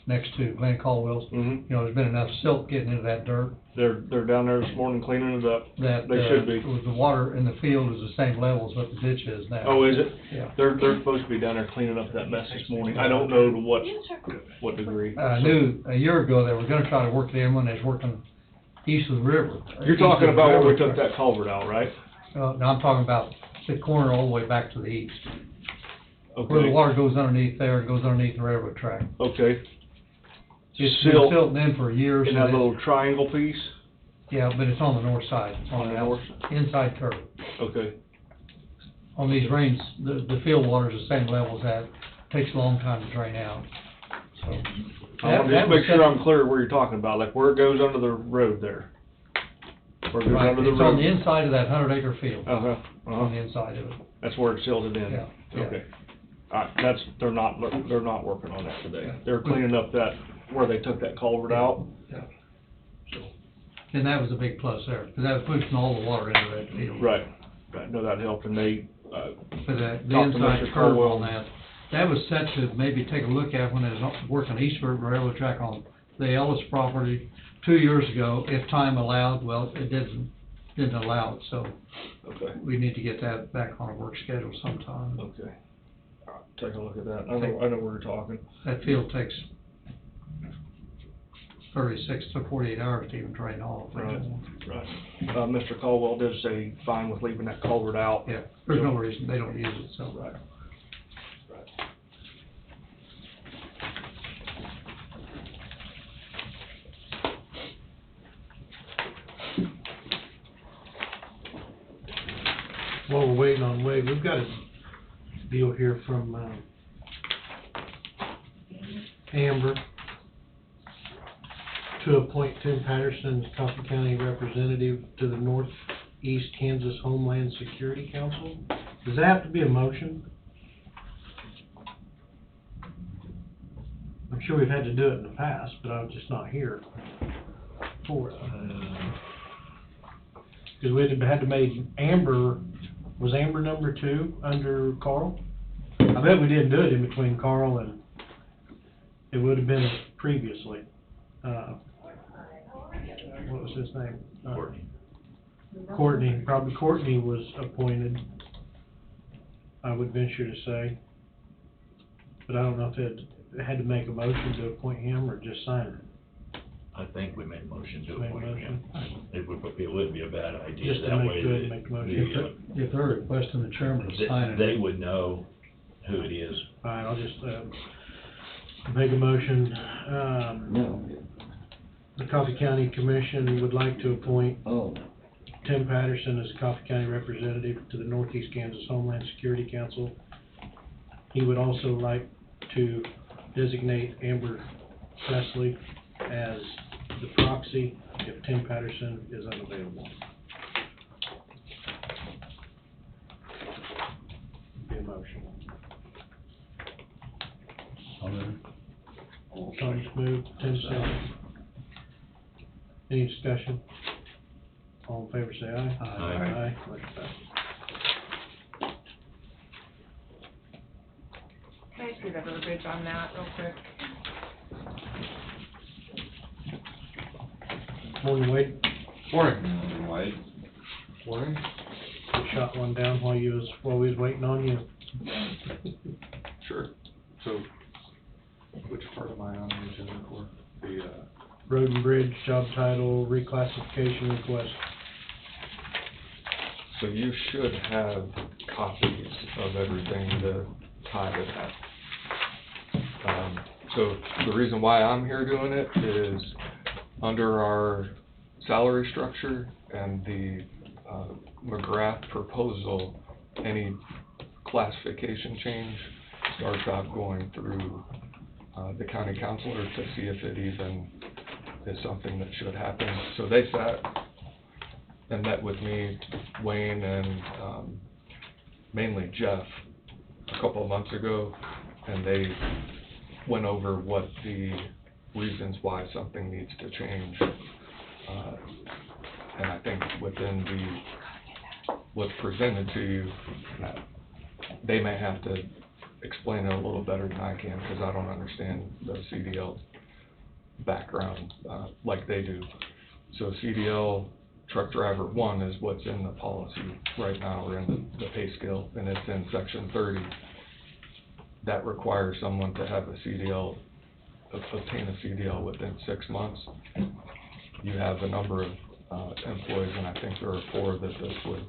next to Glenn Caldwell's, you know, there's been enough silt getting into that dirt. They're down there this morning cleaning it up. That, They should be. with the water in the field is the same level as what the ditch is now. Oh, is it? Yeah. They're supposed to be down there cleaning up that mess this morning. I don't know to what degree. I knew a year ago they were gonna try to work the inland, they was working east of the river. You're East talking of the about where we river. took that culvert out, right? No, I'm talking about the corner all the way back to the east. Where the Okay. water goes underneath there, it goes underneath the railroad track. Okay. It's been Silt silting in for years. in and that it- little triangle piece? Yeah, but it's on the north side, it's on the inside curve. Okay. On these rains, the field water's the same level as that, takes a long time to drain out, so. I want That- to that just was make sure set- I'm clear where you're talking about, like where it goes under the road there. Where it goes Right, under the it's on road. the inside of that 100-acre field. Uh-huh, On the inside of it. That's where it's silted in? Yeah, yeah. Okay. All right, they're not working on that today. They're cleaning up that, where they took that culvert out. Yeah. And that was a big plus there, because that was pushing all the water into that field. Right, no, that helped, and they, For the talked to inside Mr. curve Caldwell. on that was set to maybe take a look at when it was working eastward railroad track on the Ellis property 2 years ago, if time allowed. Well, it didn't allow it, so Okay. we need to get that back on a work schedule sometime. Okay. All right, take a look at that. I know where you're talking. That field takes 36 to 48 hours to even drain off. Right. Mr. Caldwell did say fine with leaving that culvert out. Yeah, there's no reason, they don't use it, so. Right. While we're waiting on Wade, we've got a deal here from, Amber to appoint Tim Patterson as Coffee County representative to the Northeast Kansas Homeland Security Council. Does that have to be a motion? I'm sure we've had to do it in the past, but I'm just not here for it. Because we'd have had to make Amber, was Amber number 2 under Carl? I bet we didn't do it in between Carl and, it would have been previously. What was his name? Courtney. Courtney, probably Courtney was appointed, I would venture to say. But I don't know if it had to make a motion to appoint him or just sign it. I think we made a motion to Make a appoint him. motion. It wouldn't be a bad idea, Just to that make way good, that make the motion. If they're requesting the chairman to sign it. they would know who it is. Alright, I'll just, make a motion, the Coffee County Commission would like to appoint Tim Patterson as Coffee County representative to the Northeast Kansas Homeland Security Council. He would also like to designate Amber Presley as the proxy if Tim Patterson is unavailable. Be a motion. Tom's moved, Tim second. Any discussion? All in favor say aye. Aye. Motion passes. Can I see the verbiage on that real quick? Morning, Wade. Morning. Wade? Morning. Just shot one down while we was waiting on you. Sure. So, which part am I on the agenda for? The, Road and Bridge, job title, reclassification request. So you should have copies of everything to tie to that. So the reason why I'm here doing it is under our salary structure and the McGrath proposal, any classification change starts out going through the county counselor to see if it even is something that should happen. So they sat and met with me, Wayne, and mainly Jeff a couple of months ago, and they went over what the reasons why something needs to change. And I think within what's presented to you, they may have to explain it a little better than I can, because I don't understand the CDL background like they do. So CDL truck driver 1 is what's in the policy right now, or in the pay scale, and it's in section 30. That requires someone to have a CDL, obtain a CDL within 6 months. You have a number of employees, and I think there are 4 that this would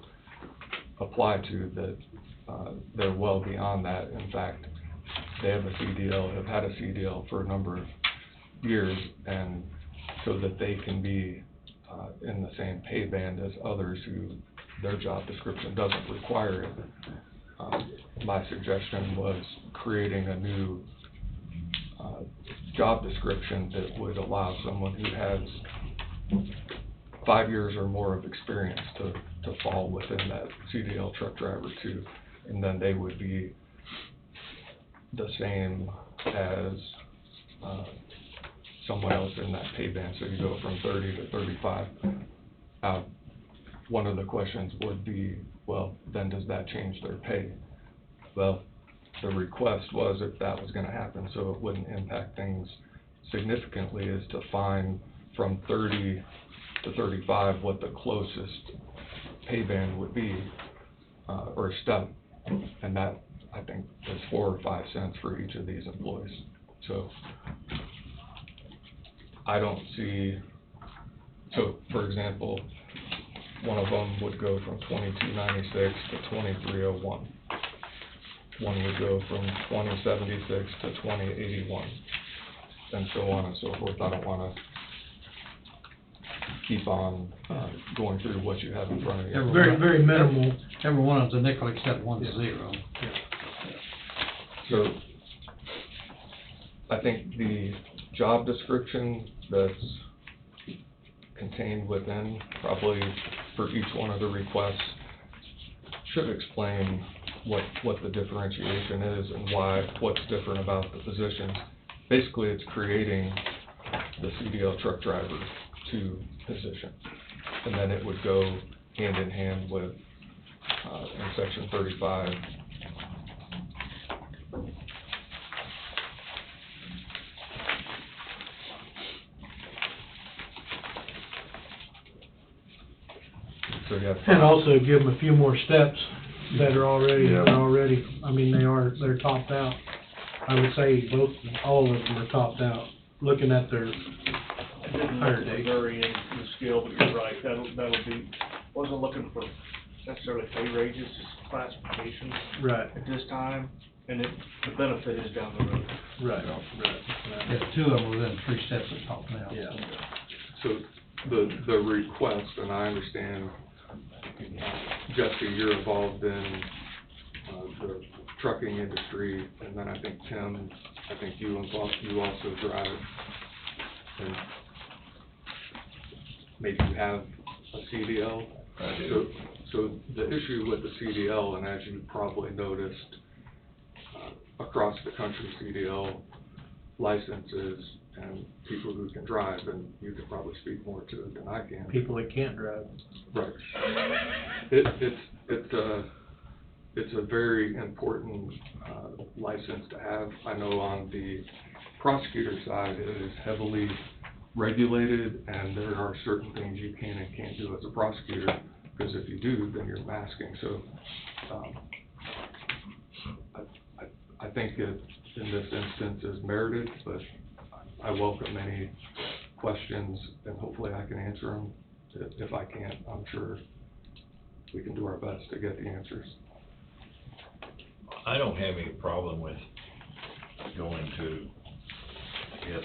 apply to, that they're well beyond that. In fact, they have a CDL, have had a CDL for a number of years, and so that they can be in the same pay band as others who their job description doesn't require it. My suggestion was creating a new job description that would allow someone who has 5 years or more of experience to fall within that CDL truck driver 2, and then they would be the same as someone else in that pay band. So you go from 30 to 35. One of the questions would be, well, then does that change their pay? Well, the request was, if that was going to happen, so it wouldn't impact things significantly, is to find from 30 to 35 what the closest pay band would be, or step, and that, I think, is 4 or 5 cents for each of these employees. So I don't see, so for example, one of them would go from 2296 to 2301. One would go from 2076 to 2081, and so on and so forth. I don't want to keep on going through what you have in front of you. Very, very minimal. Every one of them's a nickel except one's a zero. So I think the job description that's contained within, probably for each one of the requests, should explain what the differentiation is and what's different about the positions. Basically, it's creating the CDL truck driver 2 position, and then it would go hand in hand with in section 35. So you have And also give them a few more steps that are already, I mean, they're topped out. I would say all of them are topped out, looking at their higher dates. Very in the scale, but you're right, that'll be, wasn't looking for necessarily pay ranges, just classifications. Right. At this time, and the benefit is down the road. Right. Yeah, 2 of them within 3 steps of top now. Yeah. So the request, and I understand, Jesse, you're involved in the trucking industry, and then I think Tim, you also drive, and maybe you have a CDL. I do. So the issue with the CDL, and as you probably noticed, across the country, CDL licenses and people who can drive, and you could probably speak more to it than I can. People that can't drive. Right. It's a very important license to have. I know on the prosecutor side, it is heavily regulated, and there are certain things you can and can't do as a prosecutor, because if you do, then you're masking. So I think it, in this instance, is merited, but I welcome any questions, and hopefully I can answer them. If I can't, I'm sure we can do our best to get the answers. I don't have any problem with going to, I guess,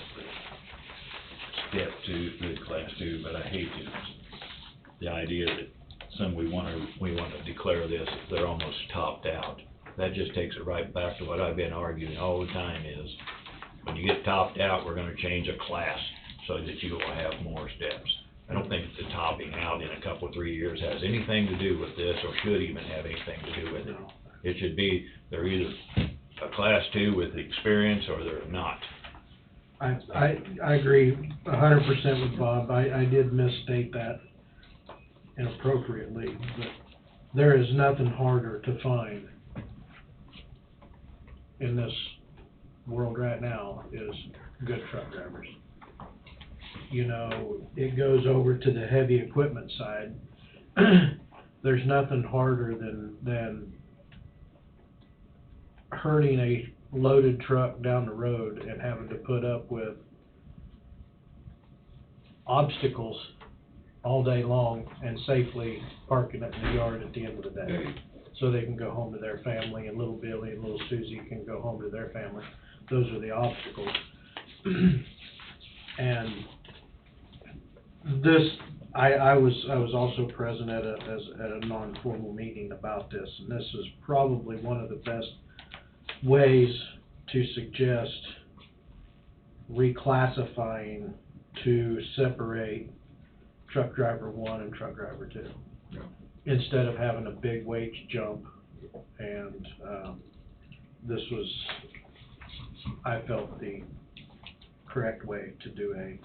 step two, the class two, but I hate the idea that we wanna declare this, if they're almost topped out. That just takes it right back to what I've been arguing all the time is, when you get topped out, we're gonna change a class so that you will have more steps. I don't think the topping out in a couple, 3 years has anything to do with this, or should even have anything to do with it. It should be, they're either a class two with experience, or they're not. I agree 100% with Bob. I did misstate that inappropriately, but there is nothing harder to find in this world right now is good truck drivers. You know, it goes over to the heavy equipment side. There's nothing harder than herding a loaded truck down the road and having to put up with obstacles all day long and safely parking it in the yard at the end of the day, so they can go home to their family, and little Billy and little Susie can go home to their family. Those are the obstacles. And this, I was also present at a non-formal meeting about this, and this is probably one of the best ways to suggest reclassifying to separate truck driver 1 and truck driver 2. Yeah. Instead of having a big wage jump. And this was, I felt, the correct way to do a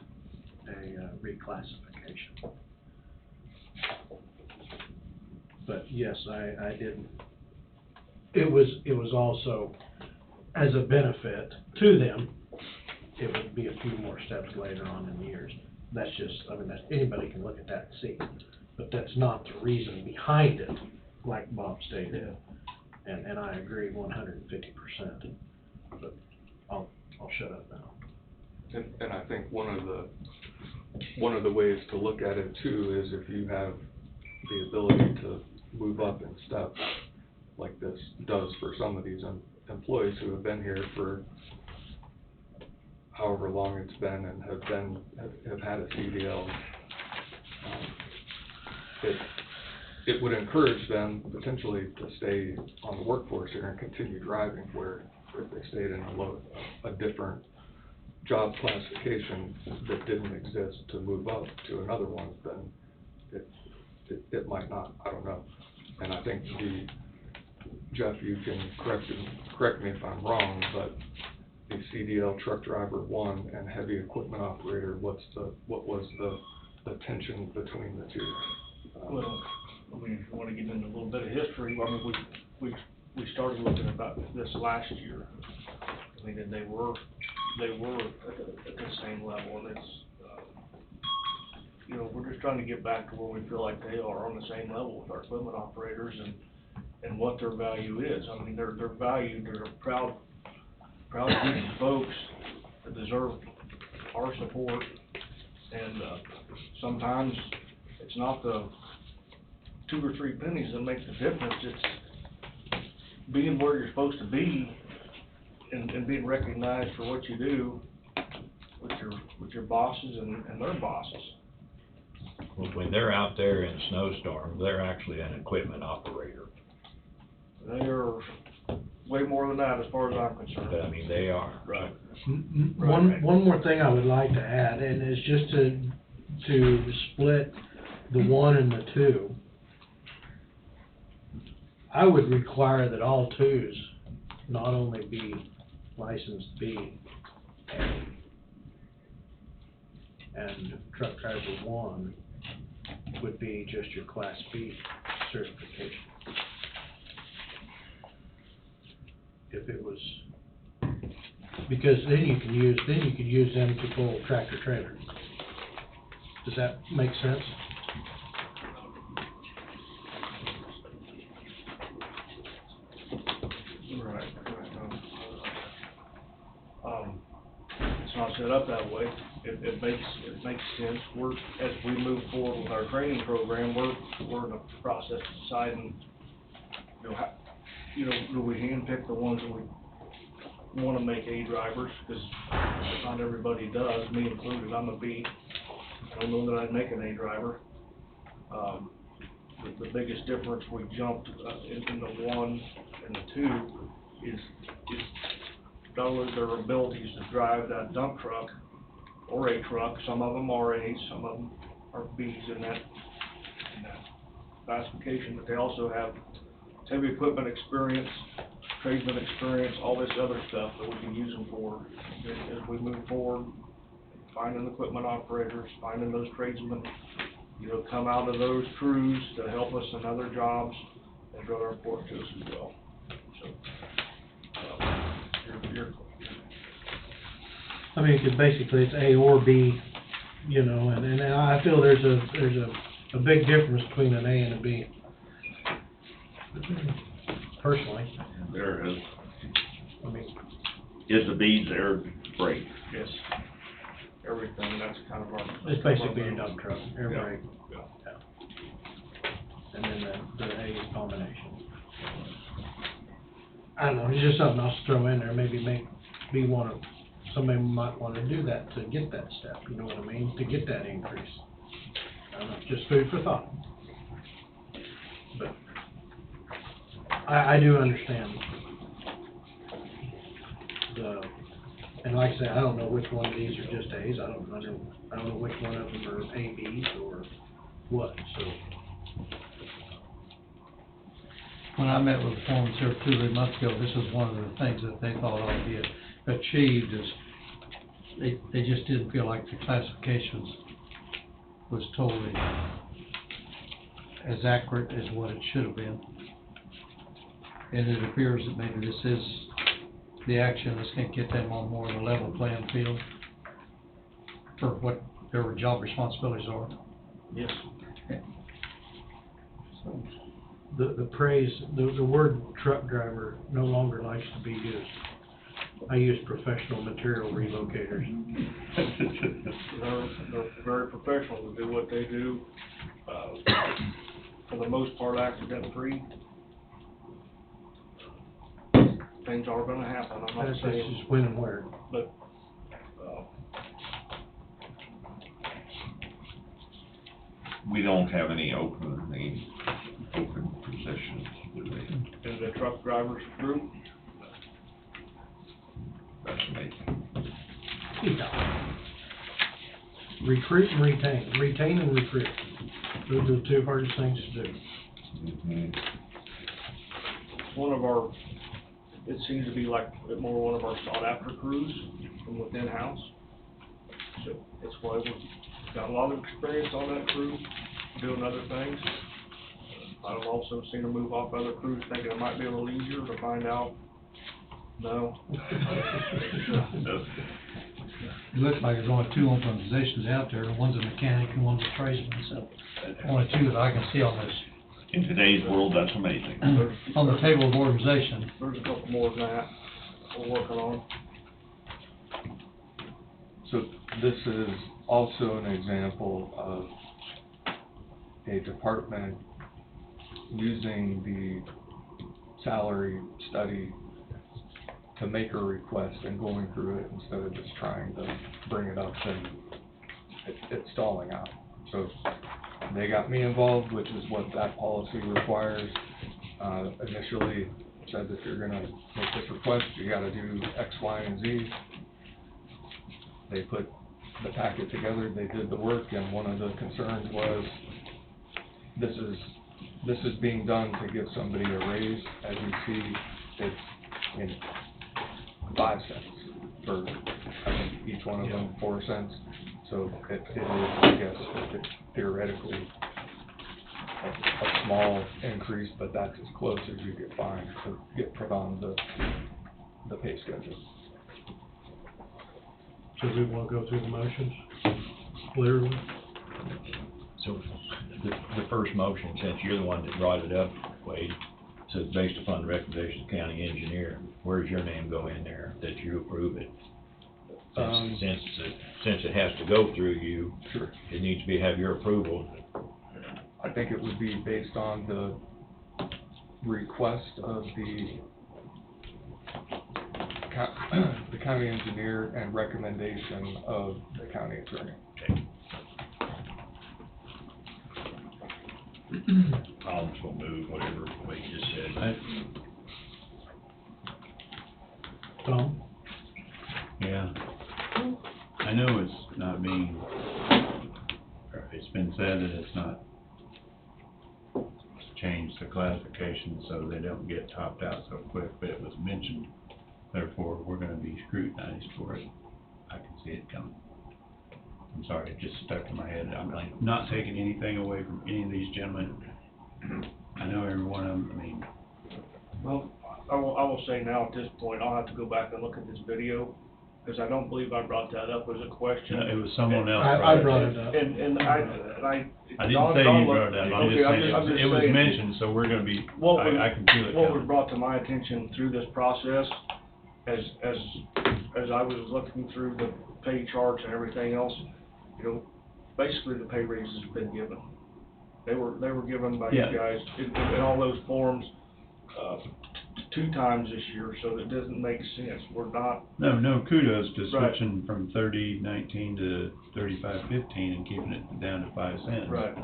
reclassification. But yes, I did. It was also as a benefit to them. It would be a few more steps later on in the years. That's just, I mean, anybody can look at that and see, but that's not the reason behind it, like Bob stated. And I agree 150%. But I'll shut up now. And I think one of the ways to look at it too is if you have the ability to move up in steps, like this does for some of these employees who have been here for however long it's been and have had a CDL. It would encourage them potentially to stay on the workforce here and continue driving, where if they stayed in a different job classification that didn't exist to move up to another one, then it might not, I don't know. And I think Jeff, you can correct me if I'm wrong, but the CDL truck driver 1 and heavy equipment operator, what was the tension between the two? Well, I mean, if you want to get into a little bit of history, I mean, we started looking about this last year. I mean, and they were at the same level, and it's, you know, we're just trying to get back to where we feel like they are on the same level with our equipment operators and what their value is. I mean, they're valued, they're proud folks that deserve our support, and sometimes it's not the 2 or 3 pennies that make the difference. It's being where you're supposed to be and being recognized for what you do with your bosses and their bosses. Well, when they're out there in a snowstorm, they're actually an equipment operator. They're way more than that as far as I'm concerned. But I mean, they are. Right. One more thing I would like to add, and it's just to split the 1 and the 2. I would require that all 2s not only be licensed B, and truck driver 1 would be just your Class B certification. If it was, because then you can use them to pull tractor trailers. Does that make sense? Right. It's not set up that way. It makes sense. As we move forward with our training program, we're in the process of deciding, do we handpick the ones that we wanna make A drivers? Cause not everybody does, me included. I'm a B. I don't know that I'd make an A driver. The biggest difference we jumped in the 1 and the 2 is not only their abilities to drive that dump truck or a truck. Some of them are A's, some of them are B's in that classification, but they also have heavy equipment experience, tradesman experience, all this other stuff that we can use them for as we move forward, finding equipment operators, finding those tradesmen, come out of those crews to help us in other jobs. That's rather important to us as well. So, I mean, 'cause basically it's A or B, and I feel there's a big difference between an A and a B. Personally. There is. I mean. Is the beads air brake? Yes. Everything, that's kind of our. It's basically your dump truck, air Yeah. brake. Yeah. And then the A is combination. I don't know, it's just something else to throw in there, maybe somebody might wanna do that to get that step, you know what I mean, to get that increase. I don't know, just food for thought. But I do understand and like I said, I don't know which one of these are just A's, I don't know which one of them are ABs or what, so. When I met with the foreman here 2 months ago, this was one of the things that they thought ought to be achieved is they just didn't feel like the classifications was totally as accurate as what it should have been. And it appears that maybe this is the action that's gonna get them on more of a level playing field for what their job responsibilities are. Yes. So. The phrase, the word truck driver no longer likes to be used. I use professional material relocators. They're very professional to do what they do, for the most part accident-free. Things are gonna happen, I'm not That's saying. just when and where. But, We don't have any open positions, do we? in the truck drivers group, That's amazing. Recruit and retain. Retain and recruit. Those are the 2 hardest things to do. Mm-hmm. it seems to be like a bit more one of our sought-after crews from within house. So that's why we've got a lot of experience on that crew, doing other things. I've also seen them move off other crews thinking it might be a little easier to find out, no. It looks like there's only 2 open positions out there, one's a mechanic and one's a tradesman, so only 2 that I can see on this. In today's world, that's amazing. On the table of organization. There's a couple more than that we're working on. So this is also an example of a department using the salary study to make a request and going through it instead of just trying to bring it up and it's stalling out. So they got me involved, which is what that policy requires. Initially said if you're gonna make this request, you gotta do X, Y, and Z. They put the packet together, they did the work, and one of the concerns was this is being done to give somebody a raise. As you see, it's in 5 cents for, I think, each one of them 4 cents. So it is, I guess, theoretically a small increase, but that's as close as you could find to get put on the pay schedule. So we wanna go through the motions, clearly? So, the first motion, since you're the one that brought it up, Wade, says based upon the recommendation of the county engineer, where's your name go in there that you approve it? Since it has to go through you. Sure. It needs to have your approval. I think it would be based on the request of the the county engineer and recommendation of the county attorney. I'll just move whatever way you just said. Tom? Yeah. I know it's not being, or it's been said that it's not changed the classification so they don't get topped out so quick, but it was mentioned, therefore, we're gonna be scrutinized for it. I can see it coming. I'm sorry, it just stuck in my head. I'm like, not taking anything away from any of these gentlemen. I know every one of them, I mean. Well, I will say now at this point, I'll have to go back and look at this video, because I don't believe I brought that up as a question. No, it was someone else. I brought it up. And I didn't say you brought it up, I'm just saying, it was saying, mentioned, so we're gonna be, I can feel it what was coming. brought to my attention through this process, as I was looking through the pay charts and everything else, you know, basically the pay raises have been given. They were given by you Yeah. guys in all those forms, 2 times this year, so that doesn't make sense. We're not. No, kudos to Right. switching from 30.19 to 35.15 and keeping it down to 5 cents. Right.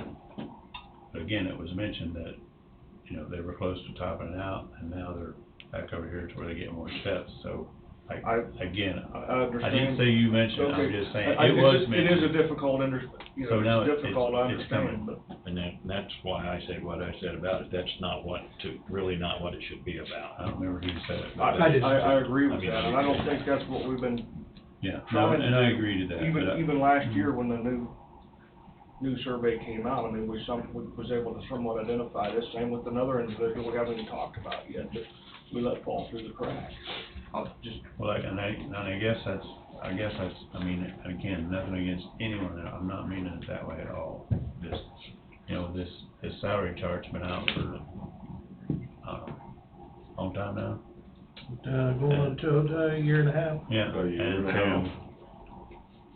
But again, it was mentioned that, you know, they were close to topping it out, and now they're back over here to where they get more steps, so I understand. I didn't say you mentioned it, I'm Okay. just saying, It was It is a mentioned. difficult, So now it's difficult, I it's understand, coming. but. And that's why I said what I said about it. That's really not what it should be about. I don't remember who said it. I agree with I mean, that, and I don't think that's what we've been Yeah, trying to and I do. agree to that. but Even last year when the new survey came out, I mean, we was able to somewhat identify this, same with another individual we haven't even talked about yet, that we let fall through the cracks. I'll just. Well, I guess that's, I mean, again, nothing against anyone, I'm not meaning it that way at all. Just, you know, this salary chart's been out for, a long time now. Going to a year and a half. Yeah, A year and a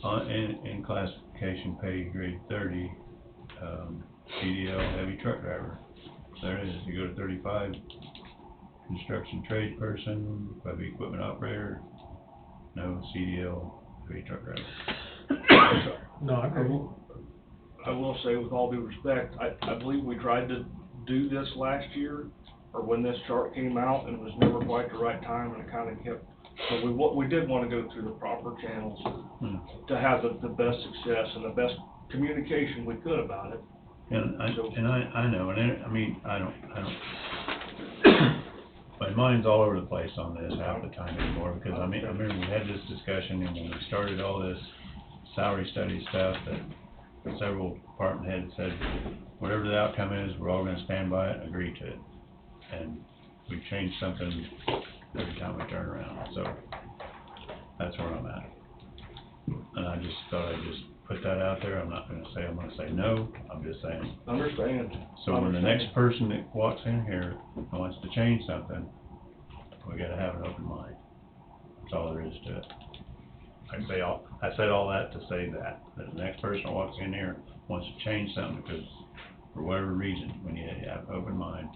and, in classification pay grade 30, CDL heavy truck driver. There it is, you go to 35, construction trade person, heavy equipment operator, no CDL heavy truck driver. No, I agree. I will say with all due respect, I believe we tried to do this last year, or when this chart came out, and it was never quite the right time, and it kind of kept, but we did want to go through the proper channels to have the best success and the best communication we could about it. And I know, and I mean, I don't, my mind's all over the place on this half the time anymore, because I mean, I remember we had this discussion, and when we started all this salary study stuff, that several department heads said, whatever the outcome is, we're all gonna stand by it and agree to it. And we change something every time we turn around, so that's where I'm at. And I just thought I'd just put that out there. I'm not gonna say I'm gonna say no, I'm just saying. Understand. So when the next person that walks in here wants to change something, we gotta have an open mind. That's all there is to it. I said all that to say that the next person that walks in here wants to change something because for whatever reason, we need to have an open mind.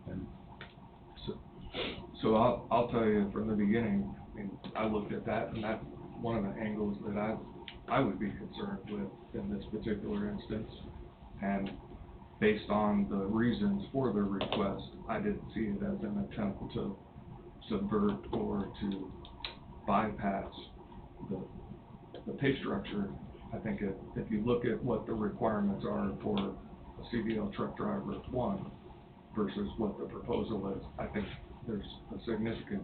And So I'll tell you from the beginning, I mean, I looked at that, and that's one of the angles that I would be concerned with in this particular instance. And based on the reasons for the request, I didn't see it as an attempt to subvert or to bypass the pay structure. I think if you look at what the requirements are for a CDL truck driver 1 versus what the proposal is, I think there's a significant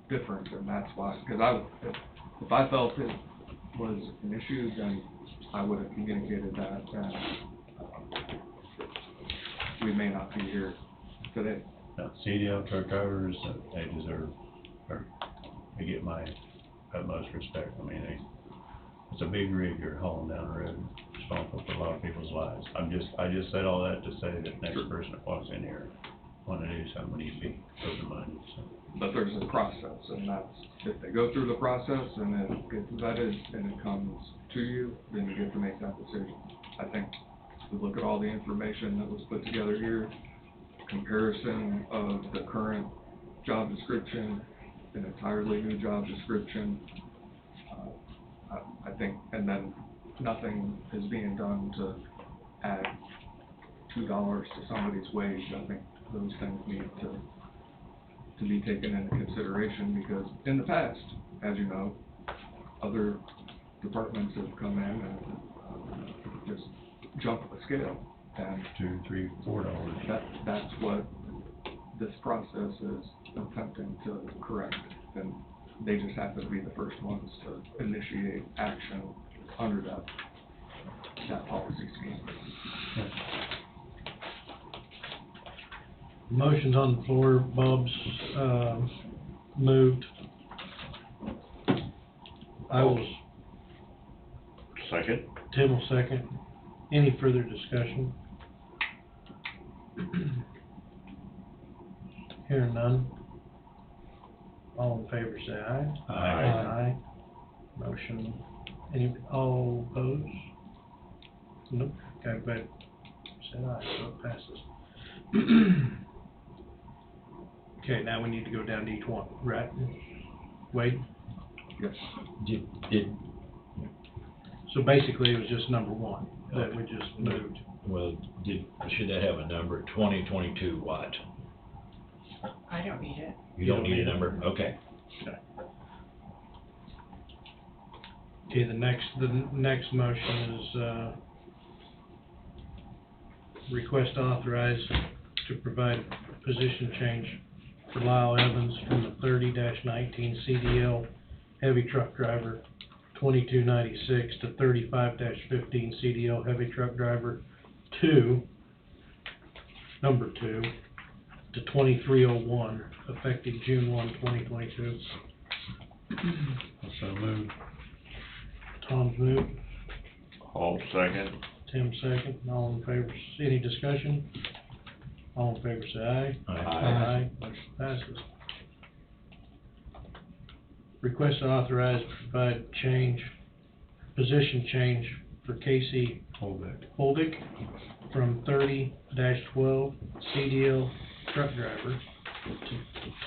difference, and that's why, because if I felt it was an issue, then I would have communicated that, and we may not be here today. now, CDL truck drivers, they deserve, or they get my utmost respect. I mean, it's a big rig you're hauling down the road, responsible for a lot of people's lives. I just said all that to say that next person that walks in here what it is, how many feet for the money, so. But there's a process, and that's, if they go through the process and it gets vetted and it comes to you, then you get to make that decision. I think, if you look at all the information that was put together here, comparison of the current job description, an entirely new job description, I think, and then nothing is being done to add $2 to somebody's wage. I think those things need to be taken into consideration, because in the past, as you know, other departments have come in and just jumped the scale. And $2, $3, $4. That's what this process is attempting to correct, and they just happen to be the first ones to initiate action under that policy scheme. Motion's on the floor. Bob's, moved. I will. Second. Tim will second. Any further discussion? Hearing none. All in favor, say aye. Aye. Aye. Motion, all opposed? Nope, okay, but said aye, so it passes. Okay, now we need to go down to each one, right? Wade? Yes. So basically, it was just number one that we just moved. Well, should that have a number, 2022 what? I don't need it. You don't need a number? Okay. Okay, the next motion is, request to authorize to provide position change for Lyle Evans from the 30-19 CDL heavy truck driver 2296 to 35-15 CDL heavy truck driver number 2 to 2301, effective June 1, 2022. So moved. Tom's moved. All second. Tim second. All in favor, any discussion? All in favor say aye. Aye. Aye. Motion passes. Request to authorize to provide position change for Casey Holdick from 30-12 CDL truck driver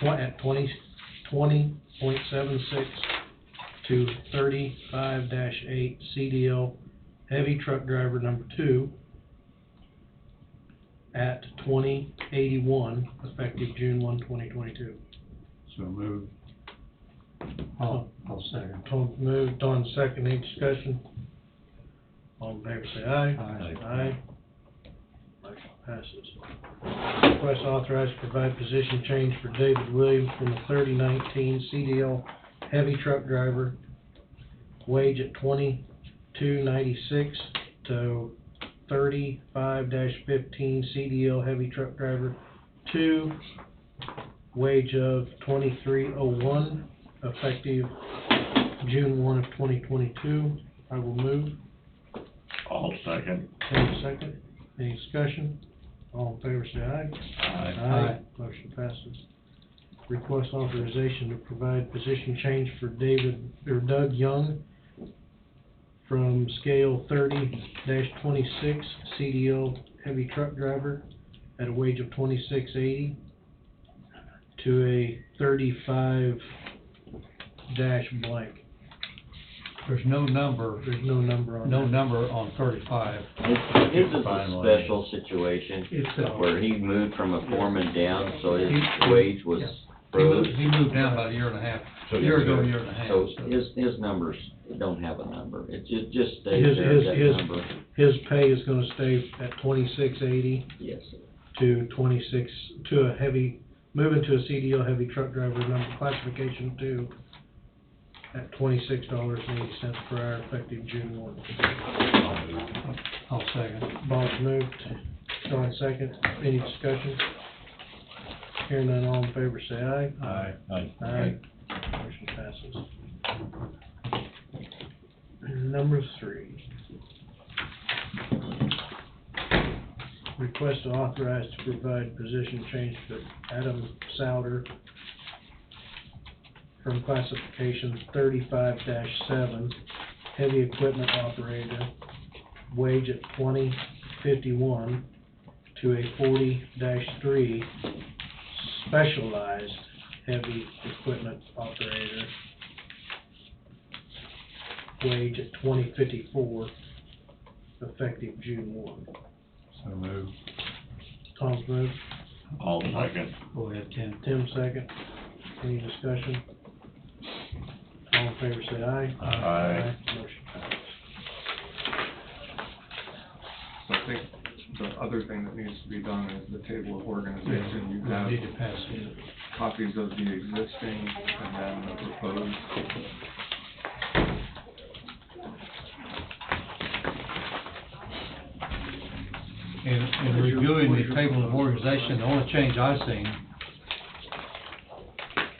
to at 20.76 to 35-8 CDL heavy truck driver number 2 at 2081, effective June 1, 2022. So moved. I'll second. Tom moved, Don second, any discussion? All in favor say aye. Aye. Aye. Motion passes. Request authorized to provide position change for David Williams from the 30-19 CDL heavy truck driver, wage at $22.96 to 35-15 CDL heavy truck driver 2, wage of $23.01, effective June 1 of 2022. I will move. All second. Tim second. Any discussion? All in favor say aye. Aye. Motion passes. Request authorization to provide position change for Doug Young from scale 30-26 CDL heavy truck driver at a wage of $26.80 to a 35 blank. There's no number. There's no number on No that. number on 35. This is a special situation It's, where he moved from a foreman down, so his He- wage was froze. He moved down about a year and a half, So year ago, year and a half. So so- his numbers don't have a number, it just stays His, there, his, that his, number. his pay is gonna stay at $26.80 Yes, to 26, to a heavy, moving to a CDL heavy truck driver number classification 2 at $26.80 per hour, effective June 1. I'll second. Bob's moved, Don second. Any discussion? Hearing none, all in favor say aye. Aye. Aye. Motion passes. Number 3. request to authorize to provide position change for Adam Souter from classification 35-7, heavy equipment operator, wage at $20.51, to a 40-3, specialized heavy equipment operator, wage at $20.54, effective June 1. So move. Tom's moved. All second. Go ahead, Tim. Tim second. Any discussion? All in favor say aye. Aye. Motion passes. So I think the other thing that needs to be done is the table of organization. You We have need to pass it. copies of the existing and then the proposed. In reviewing the table of organization, the only change I seen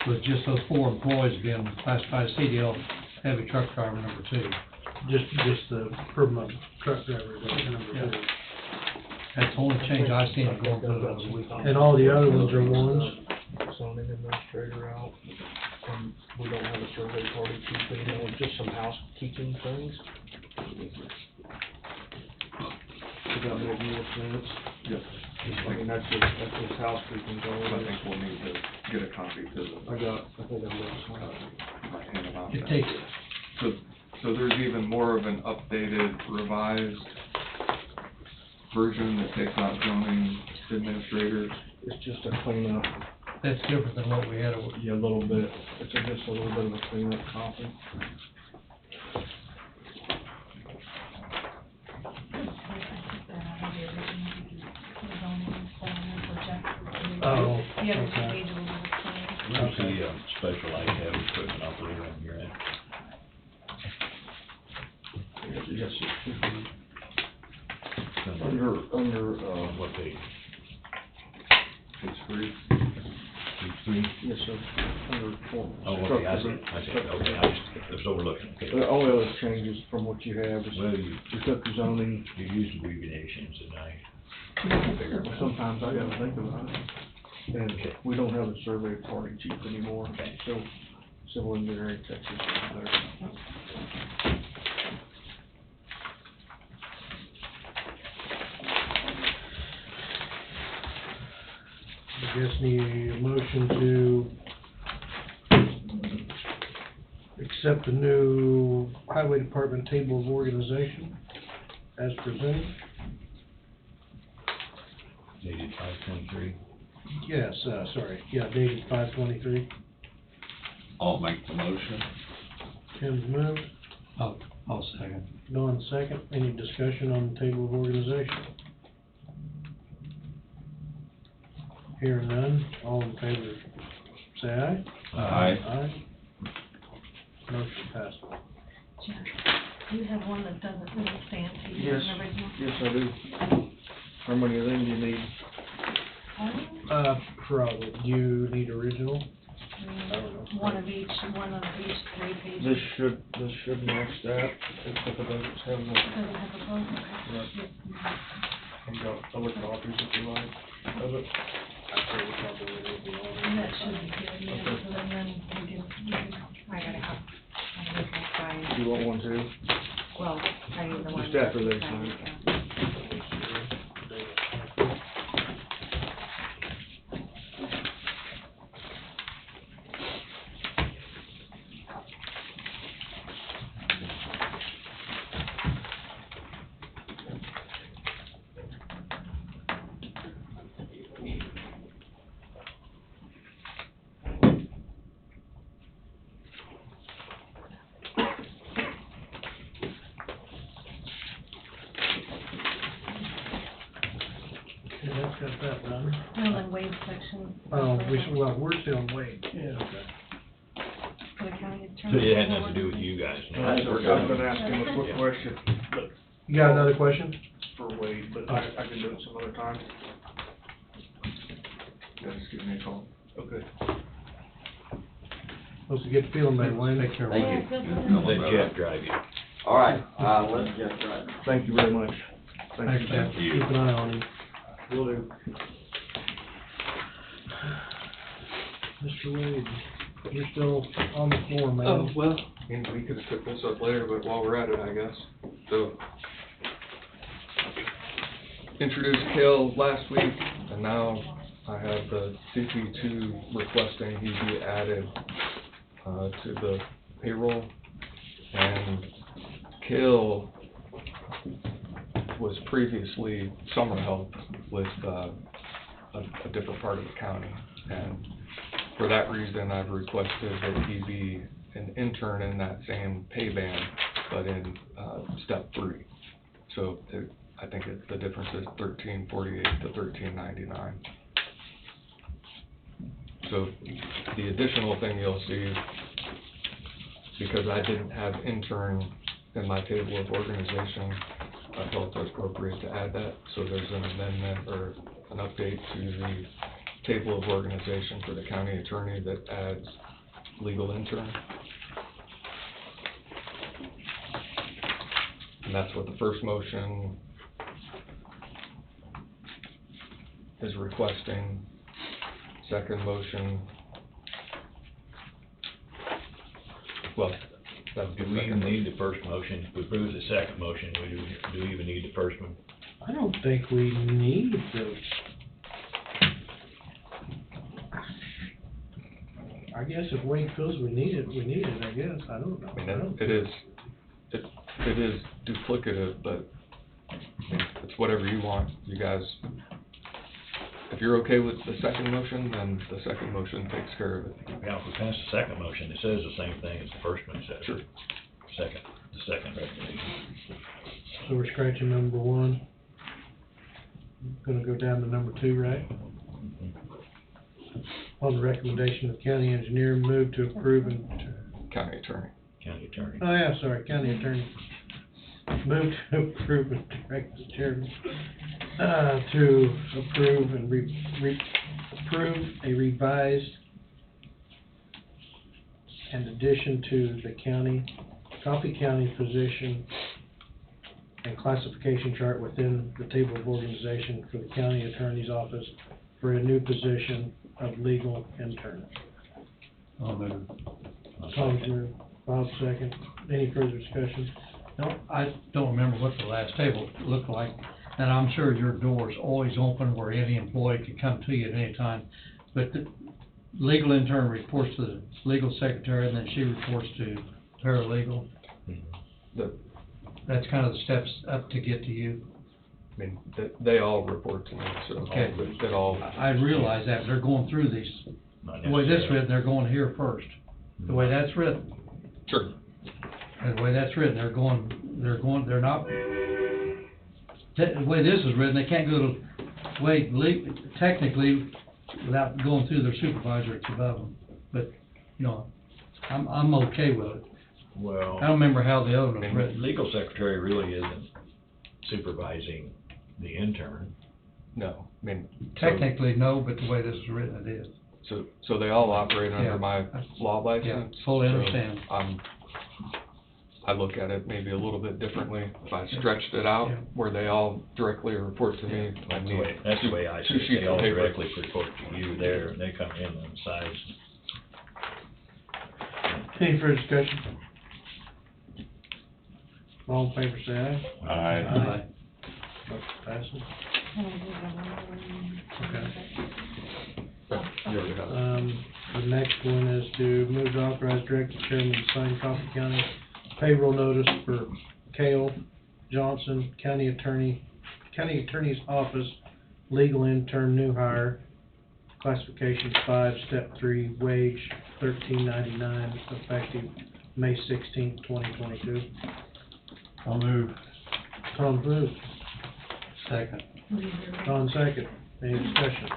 was just those 4 employees being classified as CDL heavy truck driver number 2. Just the per month truck driver, that's number Yeah. 2. That's the only change I seen going through those weeks. And all the other ones are ones? Zoning administrator out, and we don't have a survey party chief anymore, just some housekeeping things. Does that make more sense? Yes. I mean, that's just housekeeping going. I think we'll need to get a copy to the. I think I left some. hand them out It then. takes, So there's even more of an updated, revised version that takes out zoning administrator. It's just a cleanup. that's different than what we had. Yeah, a little bit. It's just a little bit of a cleanup copy. Oh, Yeah, okay. the page will be the Where's the specialized heavy equipment operator on your end? Yes, it should be. Under Under, what page? Page 3. Page 3? yes, sir, under form. Oh, okay, I see, okay, I was overlooking, okay. The only other changes from what you have is Well, you took the zoning. use abbreviations and Sometimes I gotta think about it. And we don't have a survey party chief anymore, so civil engineering Texas is better. I guess need a motion to accept the new highway department table of organization as presented. dated 5/23. Yes, sorry, yeah, dated 5/23. I'll make the motion. Tim's moved, I'll second. Don second. Any discussion on the table of organization? Hearing none, all in favor, say aye. Aye. Aye. Motion passed. Jeff, you have one that doesn't really stand to you, Yes, an original? yes, I do. How many of them do you need? Probably, do you need original? I don't know. One of each 3 pages. This should match that, except it doesn't have the, Doesn't have a book, okay. I've got other copies if you like of it. And that should be good, yeah, so then we can, I gotta have my sign. Do you want one too? Well, I need the one. Just after they that- sign. yeah. Yeah, that's got that done. Well, then wage section. We're still on wage. Yeah. Okay. For the county So attorney. it had nothing to do with you guys. no? I've been asking a quick question, but You got another question? for Wade, but I can do it some other time. Yeah, just give me a call. Okay. Supposed to get feeling better, Wayne. Take care. Thank you. Let Jeff drive you. All right, let Jeff drive. Thank you very much. Thanks, Jeff. Keep an eye on him. Will do. Mr. Wade, you're still on the floor, man. Oh, well, I mean, we could have took this up later, but while we're at it, I guess. So, introduced Kale last week, and now I have the CP2 requesting he be added to the payroll. And Kale was previously summer help with a different part of the county. And for that reason, I've requested that he be an intern in that same pay band, but in step 3. So I think the difference is $13.48 to $13.99. So the additional thing you'll see, because I didn't have intern in my table of organization, I felt it was appropriate to add that. So there's an amendment or an update to the table of organization for the county attorney that adds legal intern. And that's what the first motion is requesting. Second motion, well, that'd be Do we even need the first motion? If we approve the second motion, do we even need the first one? I don't think we need the, I guess if Wade feels we need it, I guess, I don't know. I mean, it is duplicative, but I mean, it's whatever you want, you guys. If you're okay with the second motion, then the second motion takes care of it. Yeah, if we pass the second motion, it says the same thing as the first one says. Sure. The second recommendation. So we're scratching number 1. Gonna go down to number 2, right? On the recommendation of county engineer, move to approve and... County attorney. County attorney. Oh, yeah, sorry, county attorney. Move to approve and direct the chairman to approve and approve a revised and addition to the Coffee County position and classification chart within the table of organization for the county attorney's office for a new position of legal intern. I'll move. Tom's moved, Bob second. Any further discussion? No, I don't remember what the last table looked like, and I'm sure your door's always open where any employee can come to you at any time. But the legal intern reports to the legal secretary, and then she reports to paralegal. That's kind of the steps up to get to you. I mean, they all report to me, so Okay. that all. I realize that, they're going through these. The way this written, they're going here first. The way that's written. Sure. And the way that's written, they're not, the way this is written, they can't go to, technically, without going through their supervisor, it's above them. But, you know, I'm okay with it. Well, I don't remember how the other one was written. Legal secretary really isn't supervising the intern. No, I mean. Technically, no, but the way this is written, it is. So they all operate under Yeah. my law license? Yeah, fully understand. I look at it maybe a little bit differently. If I stretched it out where they all directly report to me, I need That's the way I see two it. sheets They of all paper. directly report to you there, and they come in on sides. Any further discussion? All in favor, say aye. Aye. Motion passes. Okay. The next one is to move to authorize director chairman to sign Coffee County payroll notice for Cale Johnson, county attorney's office, legal intern, new hire, classification 5, step 3, wage $13.99, effective May 16th, 2022. I'll move. Tom moved. Second. Tom second. Any discussion?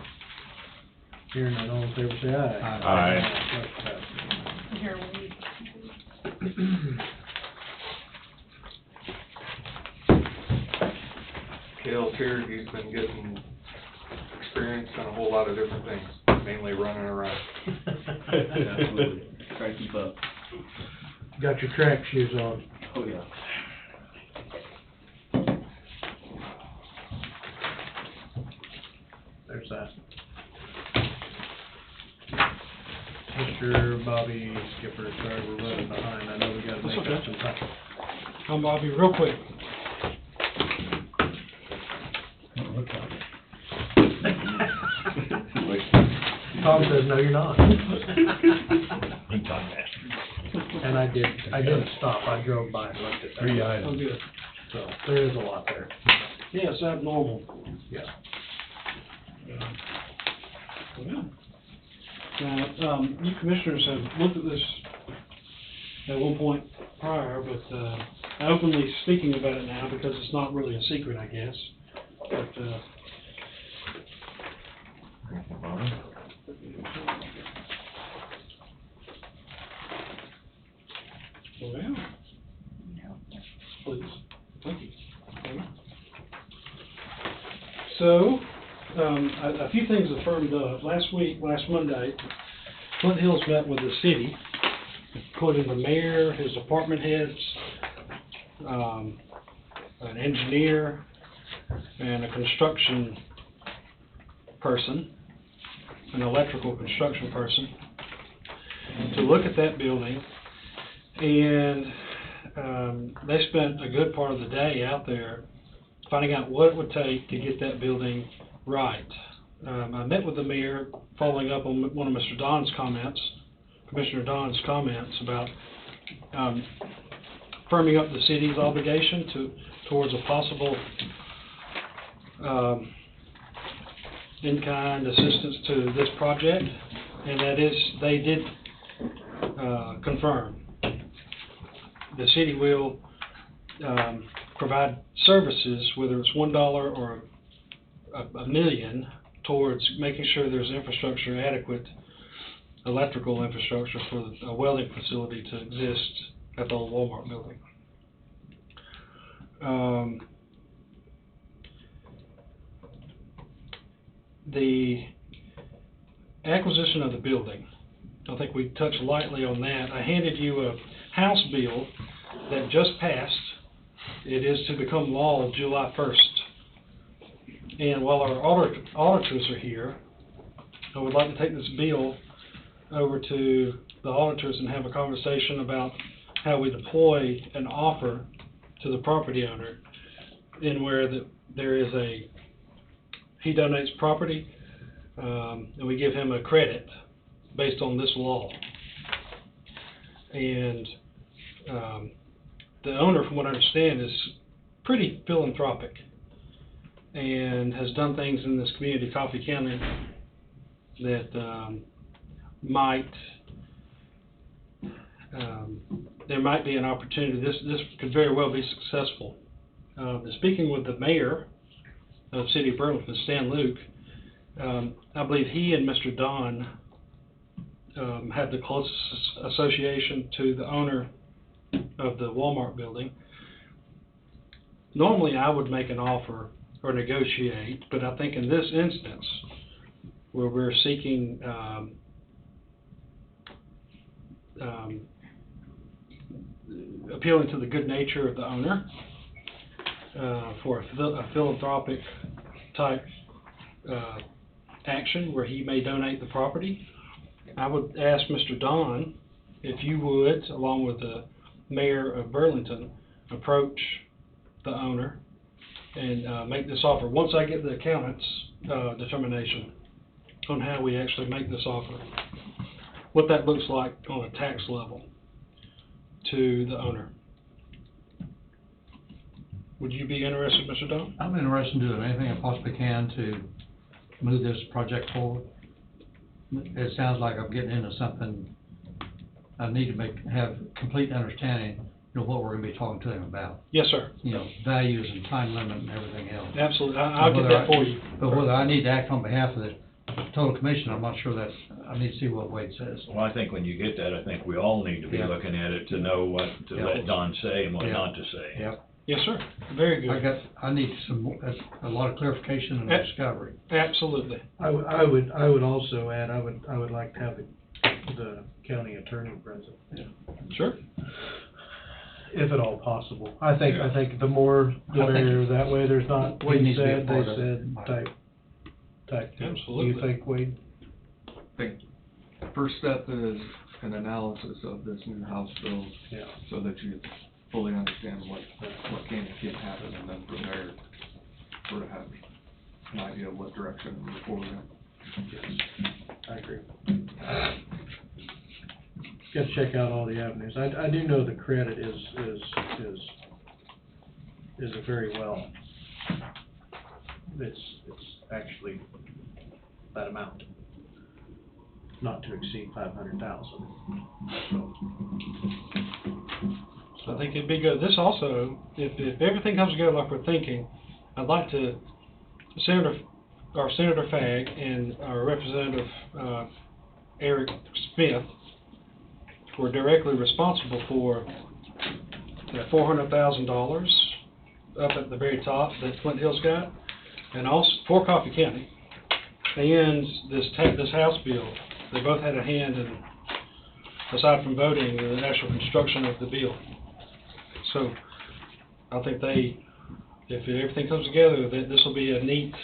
Hearing none, all in favor say aye. Aye. Motion passes. Here, wait. Kale's here, he's been getting experience on a whole lot of different things, mainly running around. Absolutely. Try to keep up. Got your track shoes on. Oh, yeah. there's that. Mr. Bobby Skipper, sorry, we're running behind, I know we gotta make up some time. I'm Bobby, real quick. Tom says, no, you're not. He talked faster. And I didn't stop, I drove by and looked at that. 3 items. I'm good. So, there is a lot there. Yeah, it's abnormal. Yeah. Now, you commissioners have looked at this at one point prior, but, openly speaking about it now because it's not really a secret, I guess. But, well, please, thank you. So, a few things have firmed up. Last Monday, Flint Hills met with the city, including the mayor, his department heads, an engineer, and a construction person, an electrical construction person, to look at that building. And they spent a good part of the day out there finding out what it would take to get that building right. I met with the mayor following up on one of Mr. Don's comments, Commissioner Don's comments about firming up the city's obligation towards a possible in-kind assistance to this project, and that is, they did confirm the city will provide services, whether it's $1 or $1 million, towards making sure there's infrastructure, adequate electrical infrastructure for a welding facility to exist at the old Walmart building. The acquisition of the building, I think we touched lightly on that. I handed you a House bill that just passed. It is to become law July 1st. And while our auditors are here, I would like to take this bill over to the auditors and have a conversation about how we deploy an offer to the property owner in where there is he donates property, and we give him a credit based on this law. And the owner, from what I understand, is pretty philanthropic and has done things in this community, Coffee County, that there might be an opportunity. This could very well be successful. Speaking with the mayor of the city of Burlington, Stan Luke, I believe he and Mr. Don have the closest association to the owner of the Walmart building. Normally I would make an offer or negotiate, but I think in this instance, where we're seeking appealing to the good nature of the owner for a philanthropic type action where he may donate the property, I would ask Mr. Don if you would, along with the mayor of Burlington, approach the owner and make this offer. Once I get the accountant's determination on how we actually make this offer, what that looks like on a tax level to the owner. Would you be interested, Mr. Don? I'm interested in doing anything I possibly can to move this project forward. It sounds like I'm getting into something I need to have complete understanding, what we're gonna be talking to him about. Yes, sir. Values and time limit and everything else. Absolutely. I'll get that for you. But whether I need to act on behalf of the total commission, I'm not sure I need to see what Wade says. Well, I think when you get that, I think we all need to be looking at it to know what to let Don say and what not to say. Yep. Yes, sir. Very good. I need a lot of clarification and discovery. Absolutely. I would also add, I would like to have the county attorney present. Yeah. Sure. If at all possible. I think the more the merrier, that way there's not, we said, they said type type thing. Do Absolutely. you think, Wade? I think first step is an analysis of this new House bill. Yeah. So that you fully understand what can and can't happen, and then from there, sort of have an idea of what direction to move forward in. Yes, I agree. Got to check out all the avenues. I do know the credit is a very well. It's actually that amount, not to exceed 500,000. So I think it'd be good. This also, if everything comes together like we're thinking, I'd like to, Senator Fagg and our Representative, Eric Smith were directly responsible for that $400,000 up at the very top that Flint Hills got, and also for Coffee County, and this House bill. They both had a hand in, aside from voting, in the actual construction of the bill. So I think if everything comes together, that this will be a neat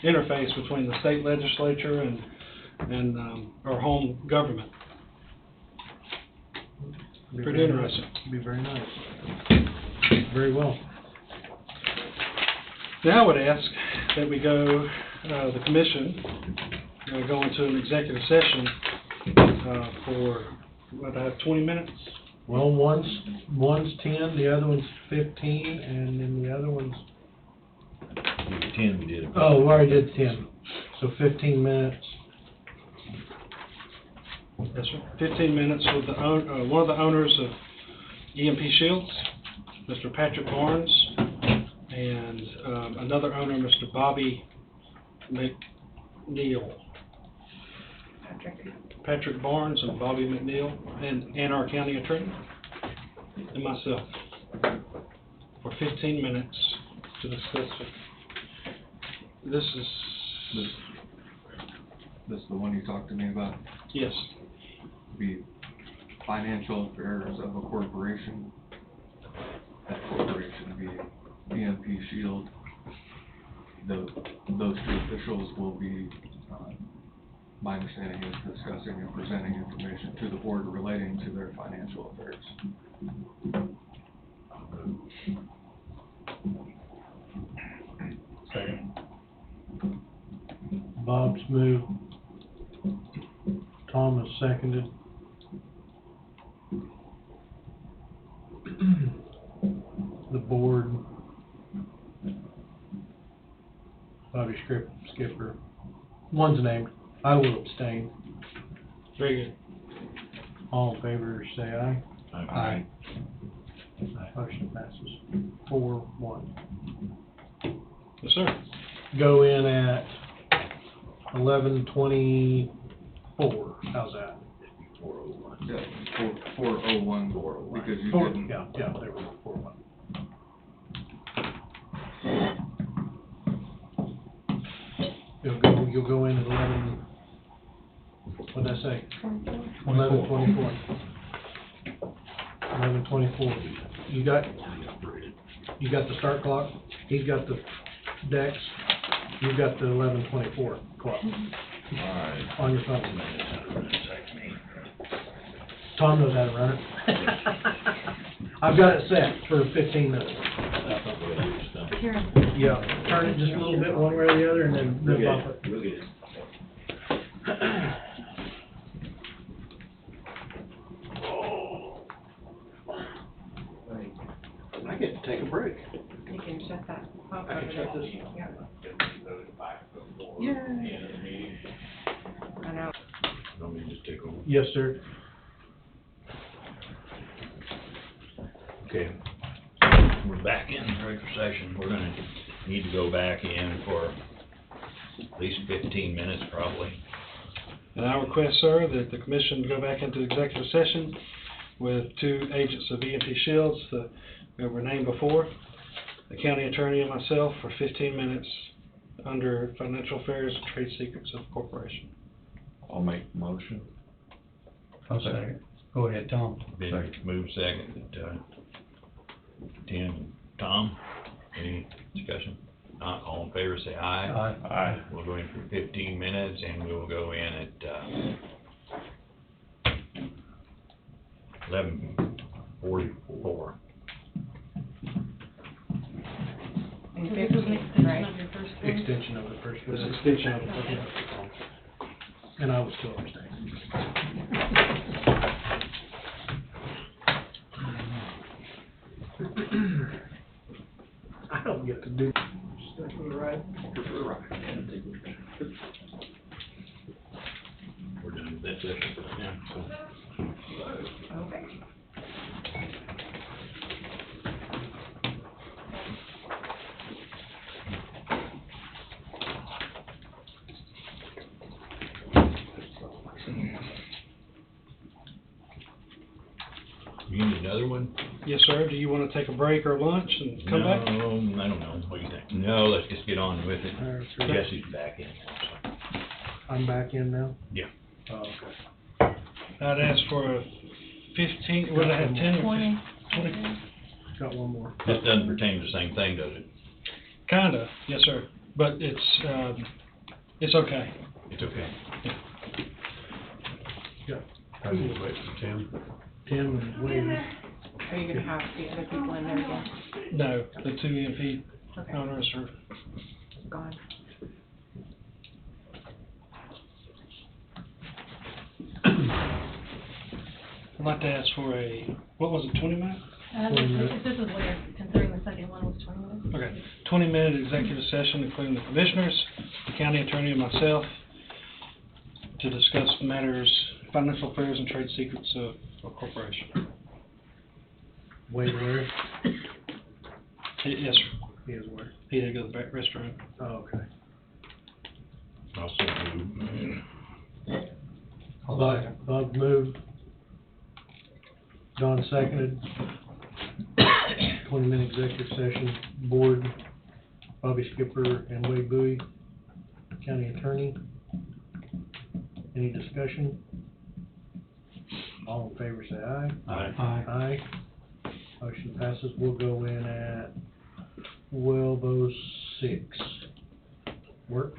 interface between the state legislature and our home government. Pretty interesting. Be very nice. Very well. Now I would ask that we go, the commission, go into an executive session for, what, I have 20 minutes? Well, one's 10, the other one's 15, and then the other one's... 10 we did. Oh, we already did 10, so 15 minutes. Yes, sir. 15 minutes with the one of the owners of EMP Shields, Mr. Patrick Barnes, and another owner, Mr. Bobby McNeil. Patrick Barnes and Bobby McNeil, and our county attorney, and myself, for 15 minutes to discuss it. This is the one you talked to me about? Yes. The financial affairs of a corporation. That corporation be EMP Shield. Those two officials will be, my understanding is discussing and presenting information to the board relating to their financial affairs. Second. Bob's moved. Tom has seconded. The board, Bobby Skipper, one's named. I will abstain. Very good. All in favor, say aye. Aye. Motion passes 4-1. Yes, sir. Go in at 11:24. How's that? 401. Yeah, 401, because you didn't. Yeah, there we go, 4-1. You'll go in at 11, what'd I say? 11:24. 11:24. You got the start clock, he's got the decks, you've got the 11:24 clock. Alright. On your phone. Tom knows how to run it. I've got it set for 15 minutes. Yeah, turn it just a little bit one way or the other and then bump it. We'll get it. I get to take a break. You can shut that off. I can shut this. Yeah. I know. Want me to just take over? Yes, sir. Okay. We're back in regular session. We're gonna need to go back in for at least 15 minutes probably. And I request, sir, that the commission go back into executive session with two agents of EMP Shields that were named before, the county attorney and myself, for 15 minutes under financial affairs and trade secrets of the corporation. I'll make the motion. I'll second. Go ahead, Tom. Been moved second, Tim, Tom, any discussion? not, all in favor, say aye. Aye. Aye. We'll go in for 15 minutes, and we will go in at, 11:44. And This is an 15, extension right? of your first one? Extension of the first This visit. extension of the first one. And I was still abstaining. I don't get to do stuff for the right. We're done with that session for now, so. Okay. You need another one? Yes, sir. Do you want to take a break or lunch and come back? No, I don't know, what do you think? No, let's just get on with it. Sure. Jesse's back in, so. I'm back in now? Yeah. Oh, okay. I'd ask for a 15, would I have 10 or 20. 20? Got one more. This doesn't pertain to the same thing, does it? Kinda, yes, sir. But it's okay. It's okay. Got I need to wait for Tim. Tim and Wade. Are you gonna have the other people in there again? No, the two MP Okay. owners are, Gone. I'd like to ask for a, what was it, 20 minutes? This is weird, considering the second one was 20 minutes. Okay, 20-minute executive session, including the commissioners, the county attorney, and myself, to discuss matters, financial affairs, and trade secrets of a corporation. Wade where? Yes, sir. He is where? He had to go to the back restroom. Oh, okay. I'll say Bob moved. Don seconded. 20-minute executive session, board, Bobby Skipper and Wade Bowie, county attorney. Any discussion? All in favor say aye. Aye. Aye. Motion passes. We'll go in at 12:06. Work?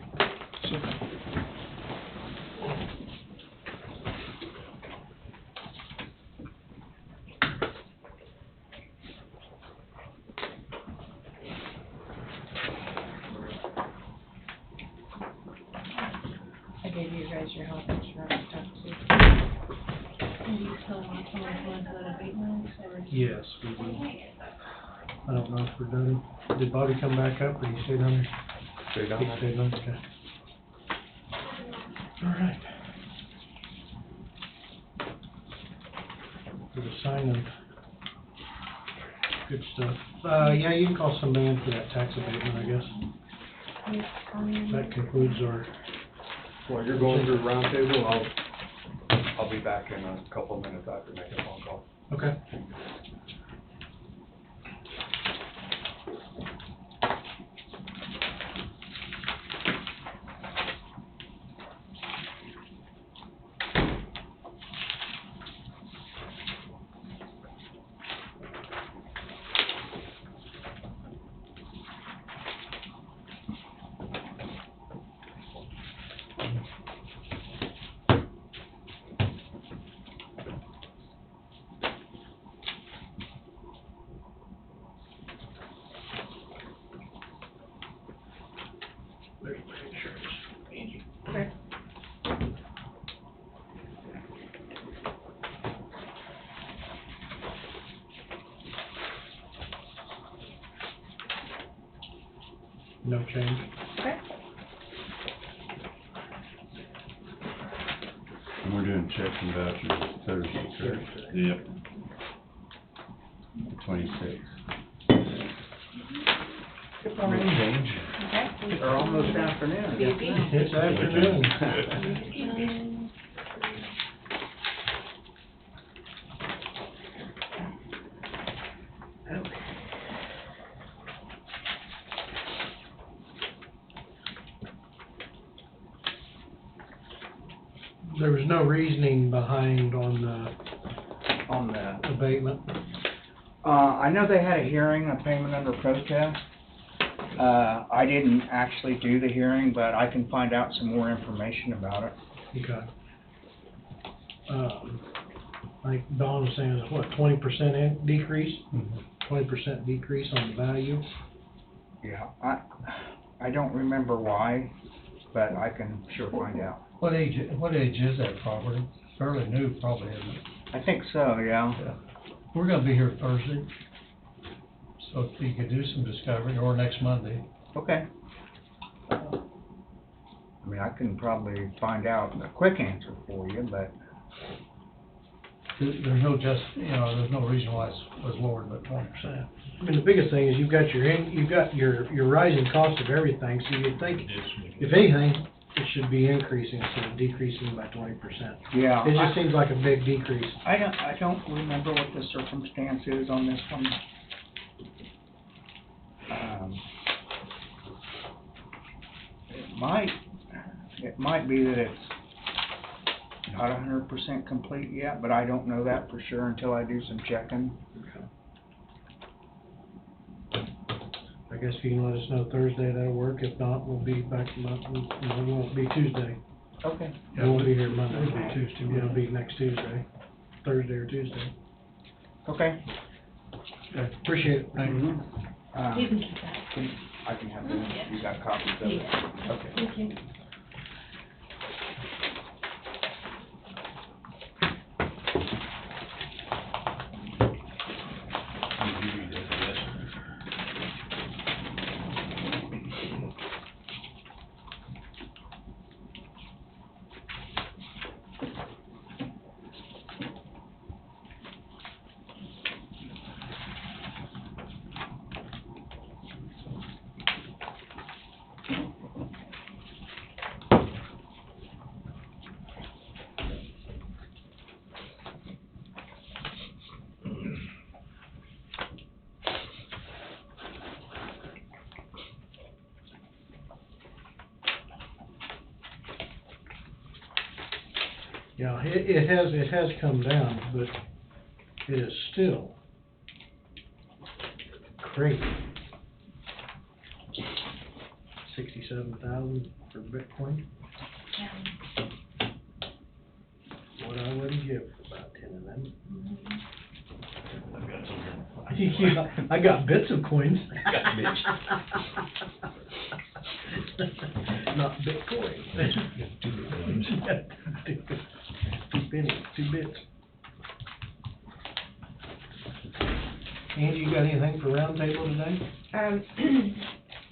I gave you guys your health insurance stuff too. And you still want to go into that abatement, or? Yes, we will. I don't know if we're done. Did Bobby come back up or he stayed on there? Stayed on He there. stayed on, okay. All right. For the signing. Good stuff. Yeah, you can call somebody in for that tax abatement, I guess. That concludes our. While you're going through roundtable, I'll be back in a couple of minutes after making a phone call. Okay. There's my insurance, Angie. Okay. No change. Okay. And we're doing checks and vouchers Thursday, correct? Yep. 26. Good morning. Change. Okay. Or almost afternoon. It's afternoon. There was no reasoning behind on the abatement. I know they had a hearing on payment under protest, I didn't actually do the hearing, but I can find out some more information about it. Okay. Like Don was saying, it's what, 20% decrease? 20% decrease on the value? Yeah, I don't remember why, but I can sure find out. What age is that property? Fairly new, probably, isn't it? I think so, yeah. We're gonna be here Thursday, so if you could do some discovery, or next Monday. Okay. I mean, I can probably find out a quick answer for you, but There's no there's no reason why it was lowered by 20%. I mean, the biggest thing is you've got your rising cost of everything, so you'd think, if anything, it should be increasing instead of decreasing by 20%. yeah. It just seems like a big decrease. I don't remember what the circumstance is on this one. It might be that it's not 100% complete yet, but I don't know that for sure until I do some checking. I guess if you can let us know Thursday, that'll work. If not, we'll be back Monday. No, it won't be Tuesday. Okay. We won't be here Monday. It'll be Tuesday. It'll be next Tuesday, Thursday or Tuesday. Okay. Okay, appreciate it. Thank you. You can keep that. I can have those. You got copies of it? Yeah. Okay. Thank you. Yeah, it has come down, but it is still crazy. 67,000 for Bitcoin. What I wouldn't give for about 10 of them. I've got some here. Yeah, I got bits of coins. Got bits. Not Bitcoin. Two Bitcoins. Two pennies, 2 bits. Angie, you got anything for roundtable today?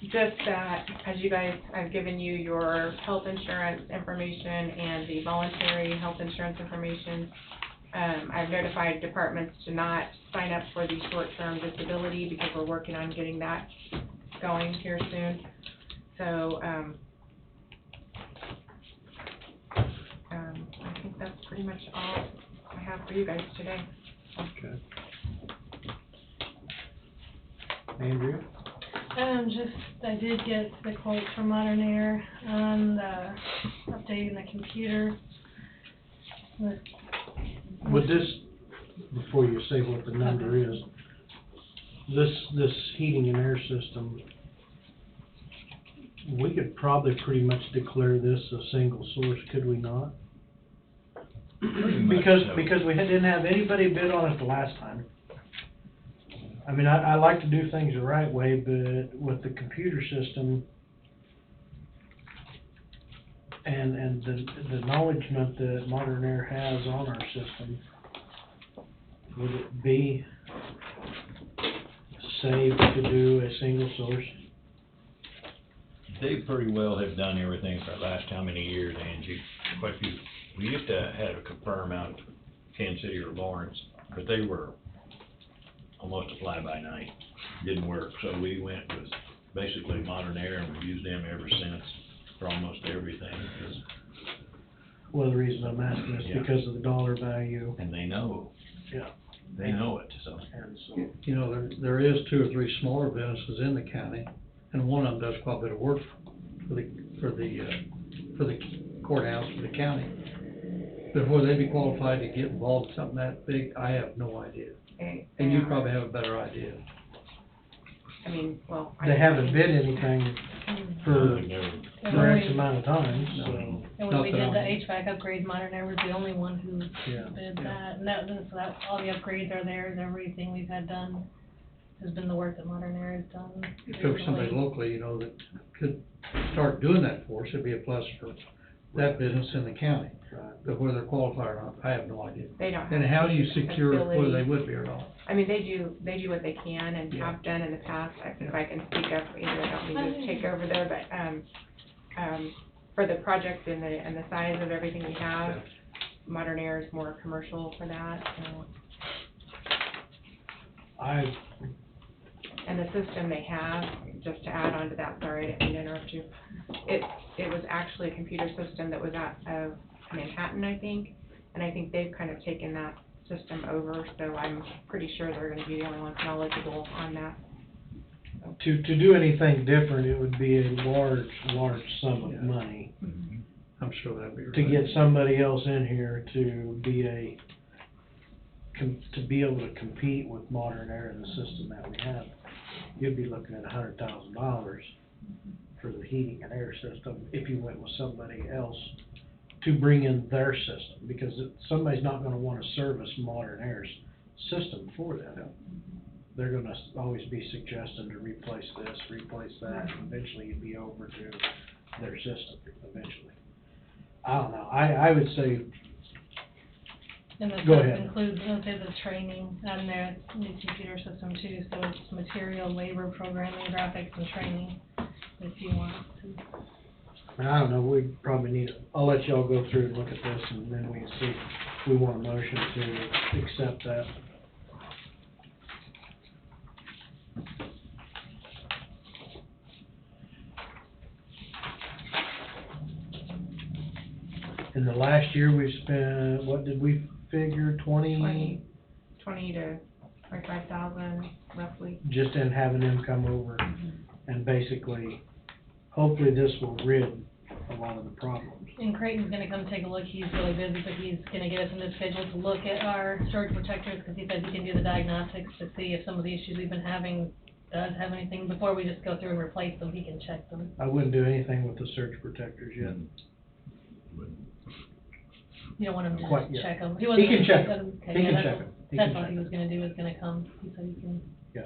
Just that, as you guys, I've given you your health insurance information and the voluntary health insurance information. I've notified departments to not sign up for the short-term disability because we're working on getting that going here soon. So, I think that's pretty much all I have for you guys today. Okay. Andrea? I did get the quote from Modern Air on the updating the computer. Would this, before you say what the number is, this heating and air system, we could probably pretty much declare this a single source, could we not? Because we didn't have anybody bid on it the last time. I mean, I like to do things the right way, but with the computer system and the acknowledgement that Modern Air has on our system, would it be safe to do a single source? They pretty well have done everything for the last how many years, Angie? Quite a few. We used to have a confirm out of Kansas City or Lawrence, but they were almost a fly-by-night. Didn't work, so we went with basically Modern Air, and we've used them ever since for almost everything. Well, the reason I'm asking is because of the dollar value. And they know. Yeah. They know it, so. And so. You know, there is 2 or 3 smaller businesses in the county, and one of them does quite a bit of work for the courthouse, for the county. But will they be qualified to get involved in something that big? I have no idea. And you probably have a better idea. I mean, well. They haven't bid anything for And X when amount of time, so. And when we did the HVAC upgrade, Modern Air was the only one who Yeah. bid that, and so that, all the upgrades are there, and everything we've had done has been the work that Modern Air has done. If there was somebody recently. locally, you know, that could start doing that for us, it'd be a plus for that business in the county. But whether they're qualified or not, I have no idea. They don't have. And how do you the secure whether ability. they would be or not? I mean, they do what they can and have done in the past. If I can speak up, you know, I don't mean to take over there, but, for the project and the size of everything we have, Modern Air is more commercial for that, and the system they have, just to add on to that, sorry, I didn't mean to interrupt you. It was actually a computer system that was out of Manhattan, I think, and I think they've kind of taken that system over, so I'm pretty sure they're gonna be the only ones knowledgeable on that. To do anything different, it would be a large sum of money. I'm sure that'd be. To get somebody else in here to be to be able to compete with Modern Air in the system that we have, you'd be looking at $100,000 for the heating and air system if you went with somebody else to bring in their system, because somebody's not gonna wanna service Modern Air's system for them. They're gonna always be suggesting to replace this, replace that, and eventually you'd be over to their system eventually. I don't know, I would say, And this Go does ahead. include, the training on their new computer system too, so it's material, labor, programming, graphics, and training, if you want to. I don't know, we probably need, I'll let y'all go through and look at this, and then we can see if we want a motion to accept that. In the last year, we've spent, what did we figure, 20? 20 to 25,000 roughly. Just in having them come over, and basically, hopefully this will rid a lot of the problems. And Creighton's gonna come take a look, he's really busy, but he's gonna get us in the schedule to look at our surge protectors, because he said he can do the diagnostics to see if some of the issues we've been having does have anything, before we just go through and replace them, he can check them. I wouldn't do anything with the surge protectors yet. You don't want him to Quite just yet. check them. He can check 'em. Okay, He yeah, can that's- check 'em. He That's can what check he was gonna do, was gonna come, he said he can. Yeah.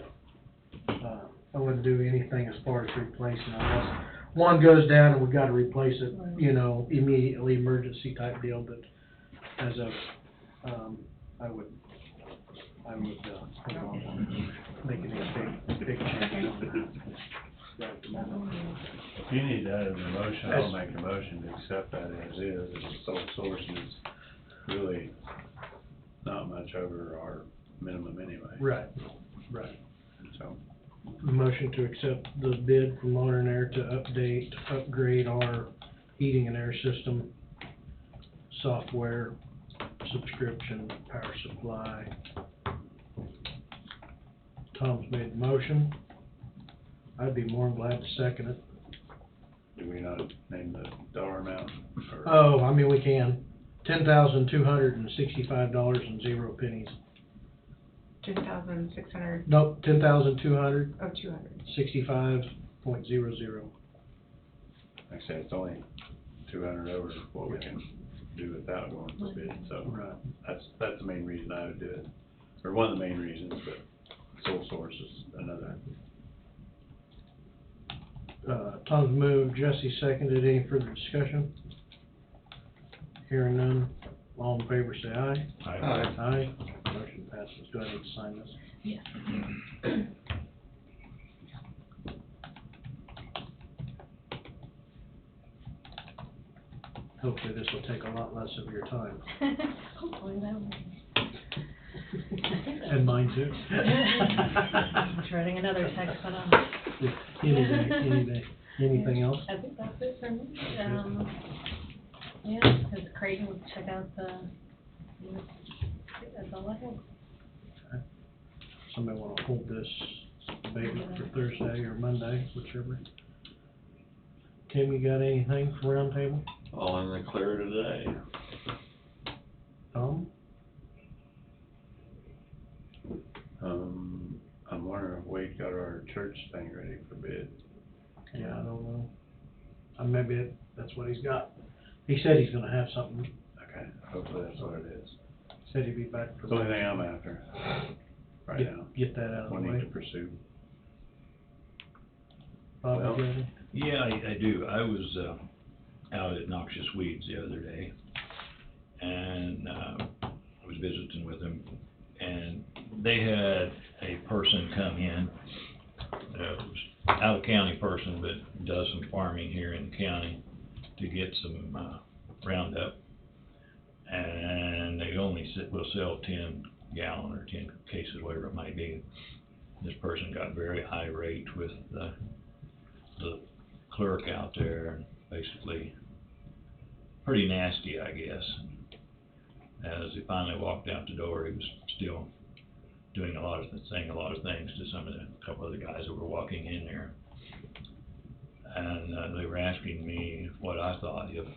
I wouldn't do anything as far as replacing unless one goes down and we gotta replace it, you know, immediately, emergency type deal, but as of, I would, hold on on making any big changes on that. Right at the moment. If you need that in the motion, I'll make a motion to accept that as is, as the sole source is really not much over our minimum anyway. Right. So, Motion to accept the bid from Modern Air to upgrade our heating and air system, software, subscription, power supply. Tom's made the motion. I'd be more than glad to second it. do we not name the dollar amount? Or- Oh, I mean, we can. $10,265.00. 10,600, Nope, 10,200. oh, 200. 65.00. Like I said, it's only 200 over what we can do without going for bid, so. Right. That's the main reason I would do it, or one of the main reasons, but sole source is another. Tom's moved, Jesse seconded. Any further discussion? Hearing none, all in favor say aye. Aye. Aye. Motion passes. Do I need to sign this? Yes. Hopefully this will take a lot less of your time. Hopefully that will. And mine too. I'm dreading another text, but, Any day. Anything else? I think that's it for me. Yeah, because Creighton would check out that's all I have. Somebody wanna hold this abatement for Thursday or Monday, whichever. Tim, you got anything for roundtable? All in the clear today. Tom? I'm I'm wondering if Wade got our church thing ready for bid. Yeah, I don't know. Maybe that's what he's got. He said he's gonna have something. Okay, hopefully that's what it is. Said he'd be back for. It's the only thing I'm after right now. Get that out of the We need way. to pursue. Bob, Well, you got any? Yeah, I do. I was, out at Noxious Weeds the other day, and, I was visiting with them, and they had a person come in, it was out of county person, but does some farming here in the county, to get some, Roundup, and they only will sell 10 gallon or 10 cases, whatever it might be. This person got very irate with the clerk out there, and basically pretty nasty, I guess. As he finally walked out the door, he was still doing saying a lot of things to a couple of the guys that were walking in there. And they were asking me what I thought if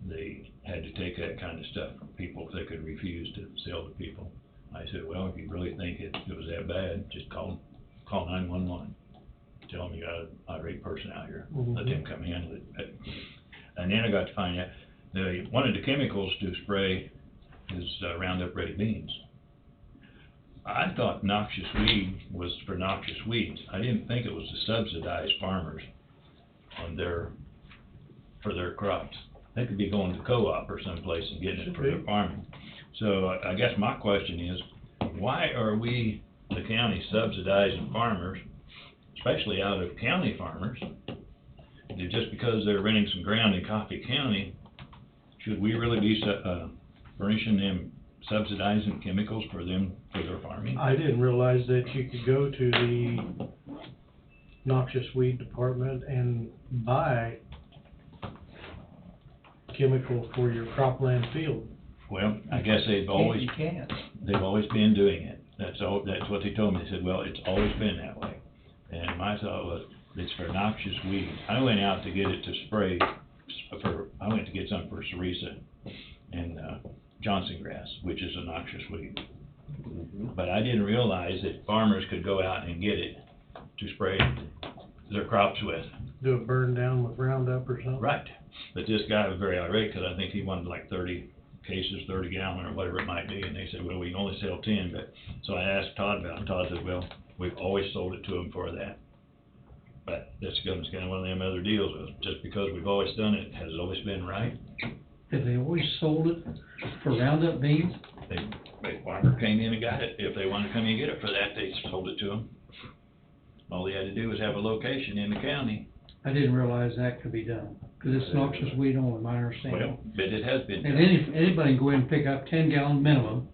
they had to take that kind of stuff from people, if they could refuse to sell to people. I said, well, if you really think it was that bad, just call 911. Tell them you got an irate person out here. Let them come in. And then I got to find out they wanted the chemicals to spray his Roundup Ready beans. I thought noxious weed was for noxious weeds. I didn't think it was to subsidize farmers for their crops. They could be going to co-op or someplace and getting it for their farming. So I guess my question is, why are we, the county, subsidizing farmers, especially out of county farmers? Just because they're renting some ground in Coffee County, should we really be furnishing them, subsidizing chemicals for their farming? I didn't realize that you could go to the noxious weed department and buy chemical for your cropland field. Well, I guess they've always been doing it. That's what they told me. They said, well, it's always been that way. And my thought was, it's for noxious weeds. I went out to get it to spray I went to get some for Cerisa and Johnson grass, which is a noxious weed. But I didn't realize that farmers could go out and get it to spray their crops with. Do it burn down with Roundup or something? Right. But this guy was very irate because I think he wanted like 30 cases, 30 gallon or whatever it might be. And they said, well, we can only sell 10. But so I asked Todd about it. Todd said, well, we've always sold it to them for that. But that's kind of one of them other deals. Just because we've always done it, has it always been right? Have they always sold it for Roundup beans? The farmer came in and got it. If they wanted to come in and get it for that, they sold it to them. All they had to do was have a location in the county. I didn't realize that could be done, because it's noxious weed only, my understanding. Well, but it has been And done. anybody can go in and pick up 10 gallon minimum,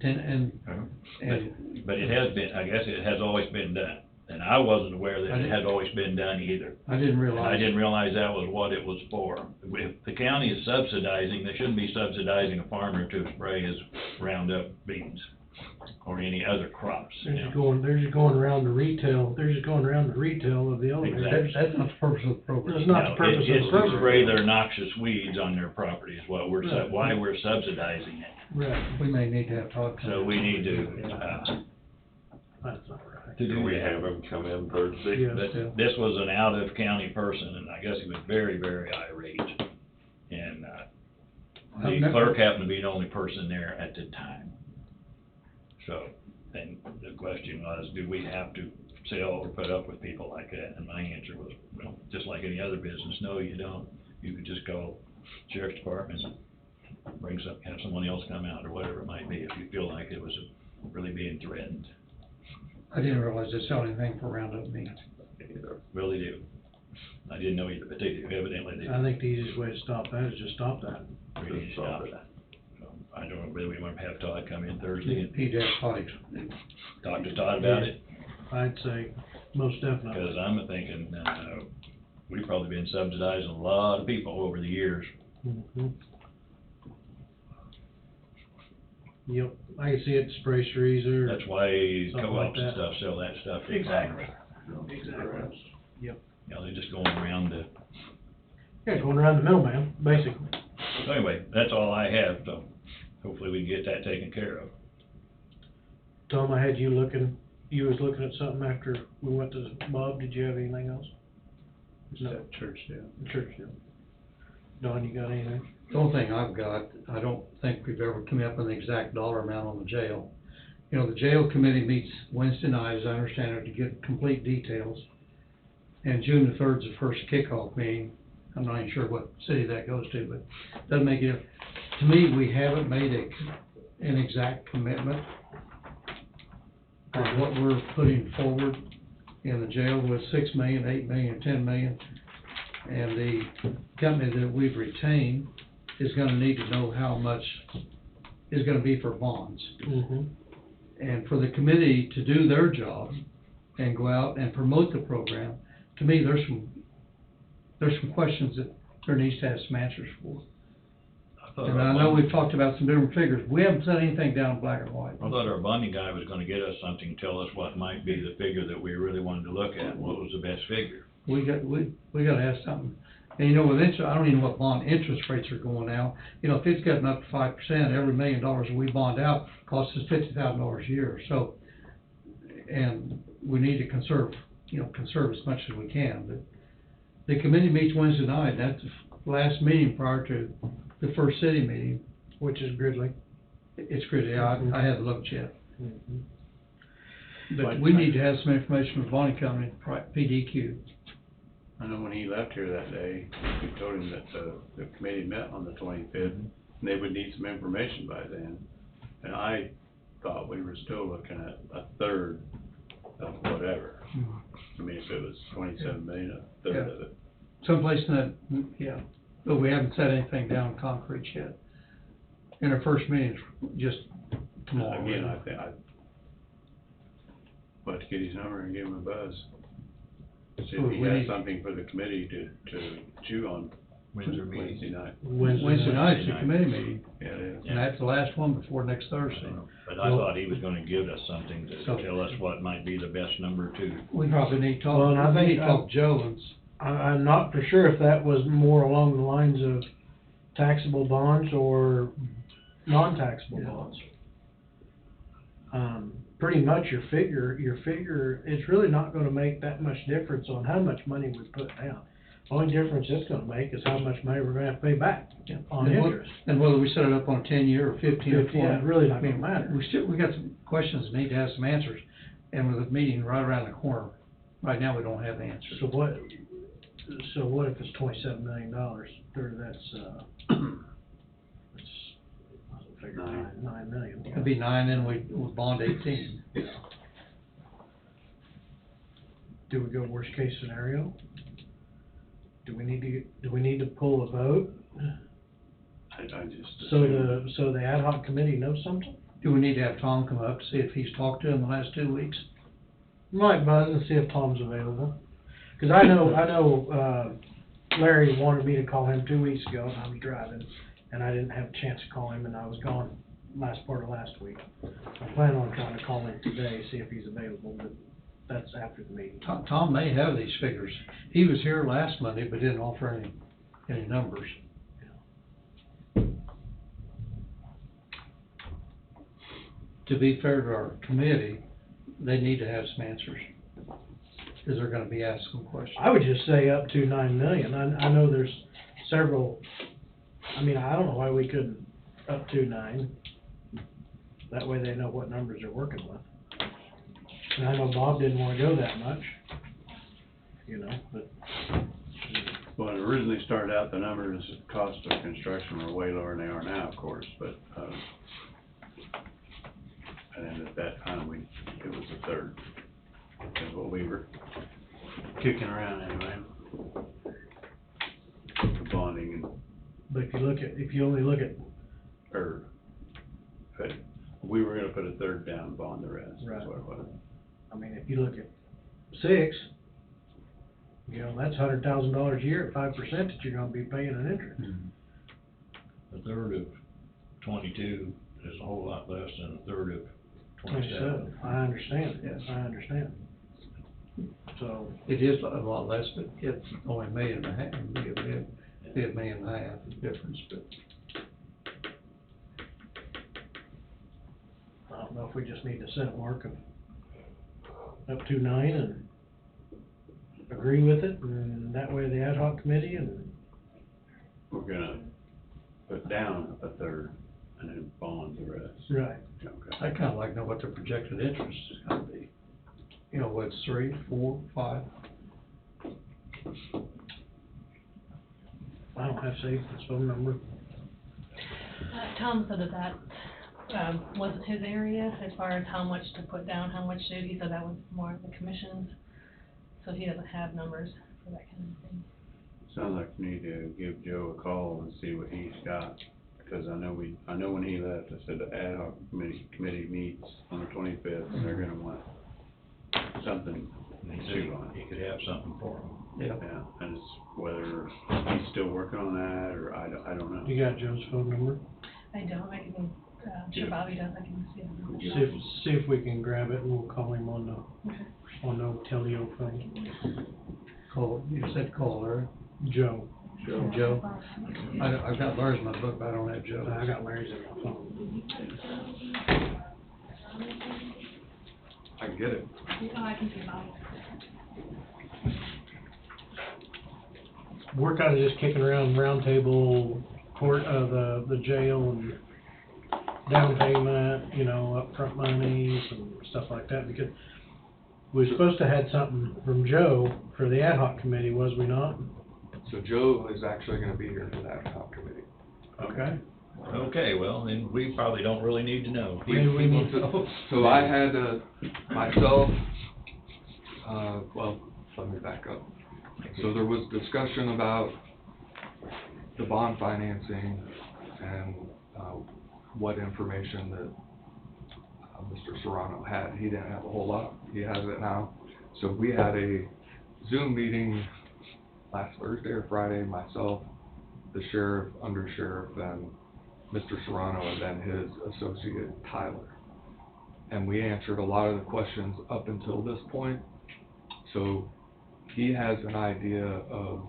But it has been, I guess it has always been done. And I wasn't aware that it had always been done either. I didn't realize. And I didn't realize that was what it was for. If the county is subsidizing, they shouldn't be subsidizing a farmer to spray his Roundup beans or any other crops. They're just going around the retail of the elevator. Exactly. That's not the purpose of the program. That's not the purpose of the It's to program. spray their noxious weeds on their property is what Right. why we're subsidizing it. Right. We may need to have talk. So we need to, That's not right. to do Can we that. have them come in Thursday? Yeah. But this was an out-of-county person, and I guess he was very, very irate. And, the clerk happened to be the only person there at the time. So, then the question was, do we have to sell or put up with people like that? And my answer was, well, just like any other business, no, you don't. You could just call sheriff's department, have someone else come out or whatever it might be, if you feel like it was really being threatened. I didn't realize they sell anything for Roundup beans. Well, they do. I didn't know either, but they do, evidently they do. I think the easiest way to stop that is just stop that. We need to stop that. So, I don't know whether we want to have Todd come in Thursday and He just thought talk to Todd about it, I'd say most definitely. because I'm thinking, we've probably been subsidizing a lot of people over the years. Mhm. Yep, I can see it, spray Cerisa. That's why Something co-ops like and that. stuff sell that stuff. to Exactly. farmers. Exactly. Yep. You know, they're just going around the, Yeah, going around the middleman, basically. so anyway, that's all I have, so hopefully we can get that taken care of. Tom, I had you was looking at something after we went to Bob. Did you have anything else? No. Churchdale. Churchdale. Don, you got anything? The only thing I've got, I don't think we've ever come up with an exact dollar amount on the jail. You know, the jail committee meets Wednesday night, as I understand it, to get complete details. And June the 3rd is the first kickoff meeting. I'm not even sure what city that goes to, but doesn't make it, to me, we haven't made an exact commitment on what we're putting forward in the jail with 6 million, 8 million, 10 million. And the company that we've retained is gonna need to know how much is gonna be for bonds. Mm-hmm. And for the committee to do their job and go out and promote the program, to me, there's some questions that there needs to have some answers for. And I know we've talked about some different figures. We haven't set anything down in black and white. I thought our bonding guy was gonna get us something, tell us what might be the figure that we really wanted to look at, what was the best figure. We gotta have something. And you know, with interest, I don't even know what bond interest rates are going now. You know, if it's gotten up to 5%, every $1 million that we bond out costs us $50,000 a year. So, and we need to conserve as much as we can. But the committee meets Wednesday night. That's the last meeting prior to the first city meeting. Which is Gridley. It's Gridley. I haven't looked yet. Mm-hmm. But we need to have some information from the bonding company, PDQ. I know when he left here that day, we told him that the committee met on the 25th, and they would need some information by then. And I thought we were still looking at a third of whatever. I mean, if it was 27 million, a third of it. Someplace in that, yeah, but we haven't set anything down concrete yet. And our first meeting's just tomorrow. Again, I think we'll have to get his number and give him a buzz. See if he has something for the committee to chew on Wednesday night. Wednesday night's the committee meeting. Yeah, it is. And that's the last one before next Thursday. But I thought he was gonna give us something to tell us what might be the best number too. We probably need to talk, Well, and I we think need to talk to Joe and I'm not for sure if that was more along the lines of taxable bonds or non-taxable bonds. Pretty much your figure, it's really not gonna make that much difference on how much money we put down. Only difference it's gonna make is how much money we're gonna have to pay back on interest. And whether we set it up on 10 year or 15 or 20. Yeah, really not gonna matter. We got some questions that need to have some answers, and with the meeting right around the corner, right now we don't have the answers. So what if it's $27 million, figure 9 million. It'd be 9, and we bond 18. Do we go worst case scenario? Do we need to pull a vote? I just. So the ad hoc committee knows something? Do we need to have Tom come up to see if he's talked to him the last 2 weeks? Might buzz and see if Tom's available. Cause I know, Larry wanted me to call him 2 weeks ago, and I was driving, and I didn't have a chance to call him, and I was gone last part of last week. I plan on trying to call him today, see if he's available, but that's after the meeting. Tom may have these figures. He was here last Monday, but didn't offer any numbers. To be fair to our committee, they need to have some answers, because they're gonna be asked some questions. I would just say up to 9 million. I know there's several, I mean, I don't know why we couldn't up to 9. That way they know what numbers they're working with. And I know Bob didn't wanna go that much, but. Well, it originally started out, the numbers, cost of construction were way lower than they are now, of course, but, and then at that time, it was a third. That's what we were kicking around anyway. For bonding and. But if you only look at. But we were gonna put a third down and bond the rest, Right. that's what it was. I mean, if you look at 6, that's $100,000 a year at 5% that you're gonna be paying in interest. A third of 22 is a whole lot less than a third of 27. I understand, yes, I understand. So. It is a lot less, but it's only $1.5 million, be $1.5 million difference, but. don't know if we just need the Senate mark of up to 9 and agree with it, and that way the ad hoc committee and. We're gonna put down a third and then bond the rest. Right. Okay. I kinda like to know what the projected interest is gonna be. You know, what's 3, 4, 5? I don't have Safan's phone number. Tom said that wasn't his area as far as how much to put down, how much to, he said that was more of the commissions. So he doesn't have numbers for that kind of thing. Sounds like we need to give Joe a call and see what he's got, because I know when he left, I said the ad hoc committee meets on the 25th, and they're gonna want something He to said chew on. he could have something for him. Yeah, and it's whether he's still working on that, or I don't know. You got Joe's phone number? I don't, I can, sure Bobby does, I can see it. See if we can grab it, and we'll call him on the teleo phone. You said call Larry? Joe. Joe? I've got Larry's in my book, but I don't have Joe. I got Larry's in my phone. I can get it. Oh, I can see Bobby. We're kinda just kicking around roundtable court, the jail and down payment, you know, upfront monies and stuff like that, because we were supposed to had something from Joe for the ad hoc committee, was we not? So Joe is actually gonna be here for that ad hoc committee. Okay. Okay, well, then we probably don't really need to know. Maybe we need to know. So I had, myself, well, let me back up. So there was discussion about the bond financing and, what information that, Mr. Serrano had. He didn't have a whole lot, he has it now. So we had a Zoom meeting last Thursday or Friday, myself, the sheriff, undersheriff, and Mr. Serrano, and then his associate Tyler. And we answered a lot of the questions up until this point. So he has an idea of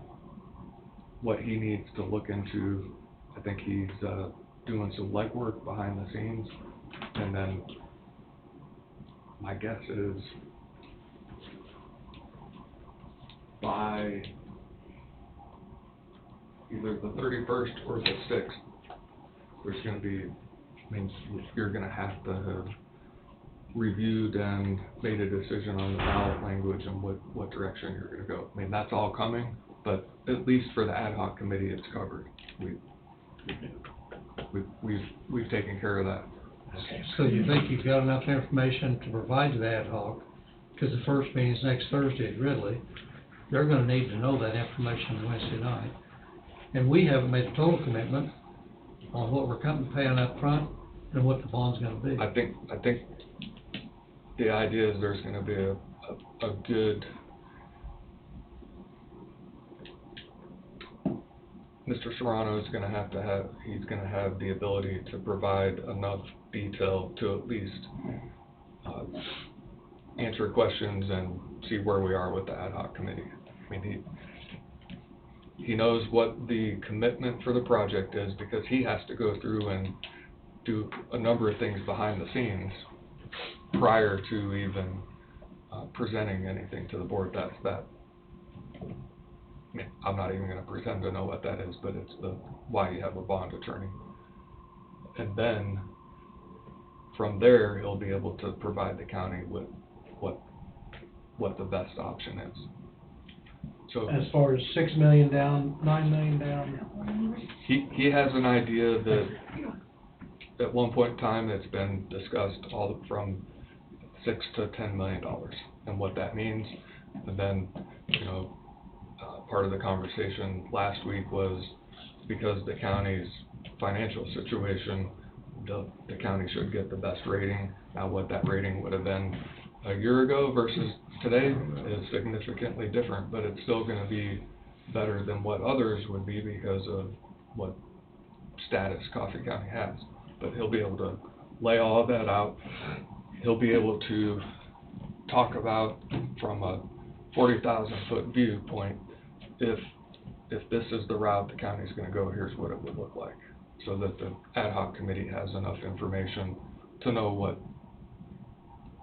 what he needs to look into. I think he's doing some legwork behind the scenes. And then my guess is by either the 31st or the 6th, there's going to be, I mean, you're going to have to have reviewed and made a decision on the ballot language and what direction you're going to go. I mean, that's all coming, but at least for the ad hoc committee, it's covered. We've taken care of that. So you think you've got enough information to provide to the ad hoc? Because the first meeting is next Thursday at Ridley. They're gonna need to know that information Wednesday night. And we haven't made a total commitment on what we're paying up front and what the bond's gonna be. I think the idea is there's gonna be a good, Mr. Serrano is gonna he's gonna have the ability to provide enough detail to at least answer questions and see where we are with the ad hoc committee. I mean, he knows what the commitment for the project is, because he has to go through and do a number of things behind the scenes prior to even presenting anything to the board. That's that. I mean, I'm not even going to pretend to know what that is, but it's why you have a bond attorney. And then from there, he'll be able to provide the county with what the best option is. So As far as 6 million down, 9 million down? he has an idea that at one point in time it's been discussed all from $6 to $10 million and what that means. And then, part of the conversation last week was because the county's financial situation, the county should get the best rating. Now, what that rating would have been a year ago versus today is significantly different, but it's still going to be better than what others would be because of what status Coffee County has. But he'll be able to lay all of that out. He'll be able to talk about from a 40,000-foot viewpoint, if this is the route the county's going to go, here's what it would look like, so that the ad hoc committee has enough information to know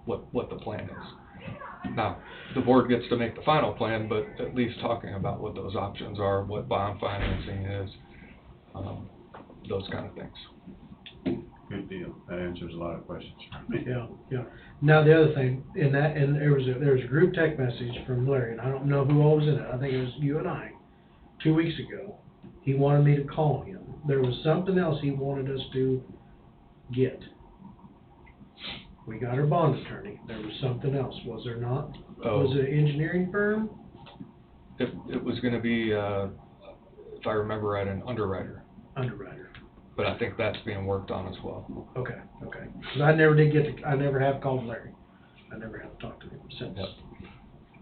what the plan is. Now, the board gets to make the final plan, but at least talking about what those options are, what bond financing is, those kind of things. Good deal. That answers a lot of questions for me. Yeah, yeah. Now, the other thing, and there was a group text message from Larry, and I don't know who all was in it. I think it was you and I, 2 weeks ago. He wanted me to call him. There was something else he wanted us to get. We got our bond attorney. There was something else, was there not? Oh. Was it an engineering firm? It was gonna be, if I remember right, an underwriter. Underwriter. But I think that's being worked on as well. Okay, okay. 'Cause I never did get to, I never have called Larry. I never have talked to him since. Yep.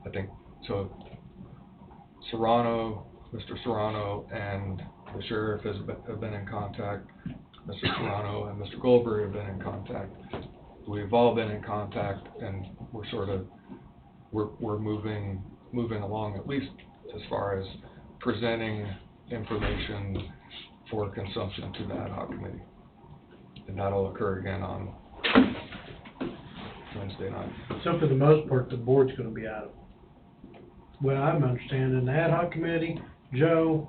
I think, so Serrano, Mr. Serrano and the sheriff have been in contact. Mr. Serrano and Mr. Goldberg have been in contact. We've all been in contact, and we're sort of, we're moving along, at least as far as presenting information for consumption to the ad hoc committee. And that'll occur again on Wednesday night. So for the most part, the board's gonna be out of it. What I'm understanding, the ad hoc committee, Joe,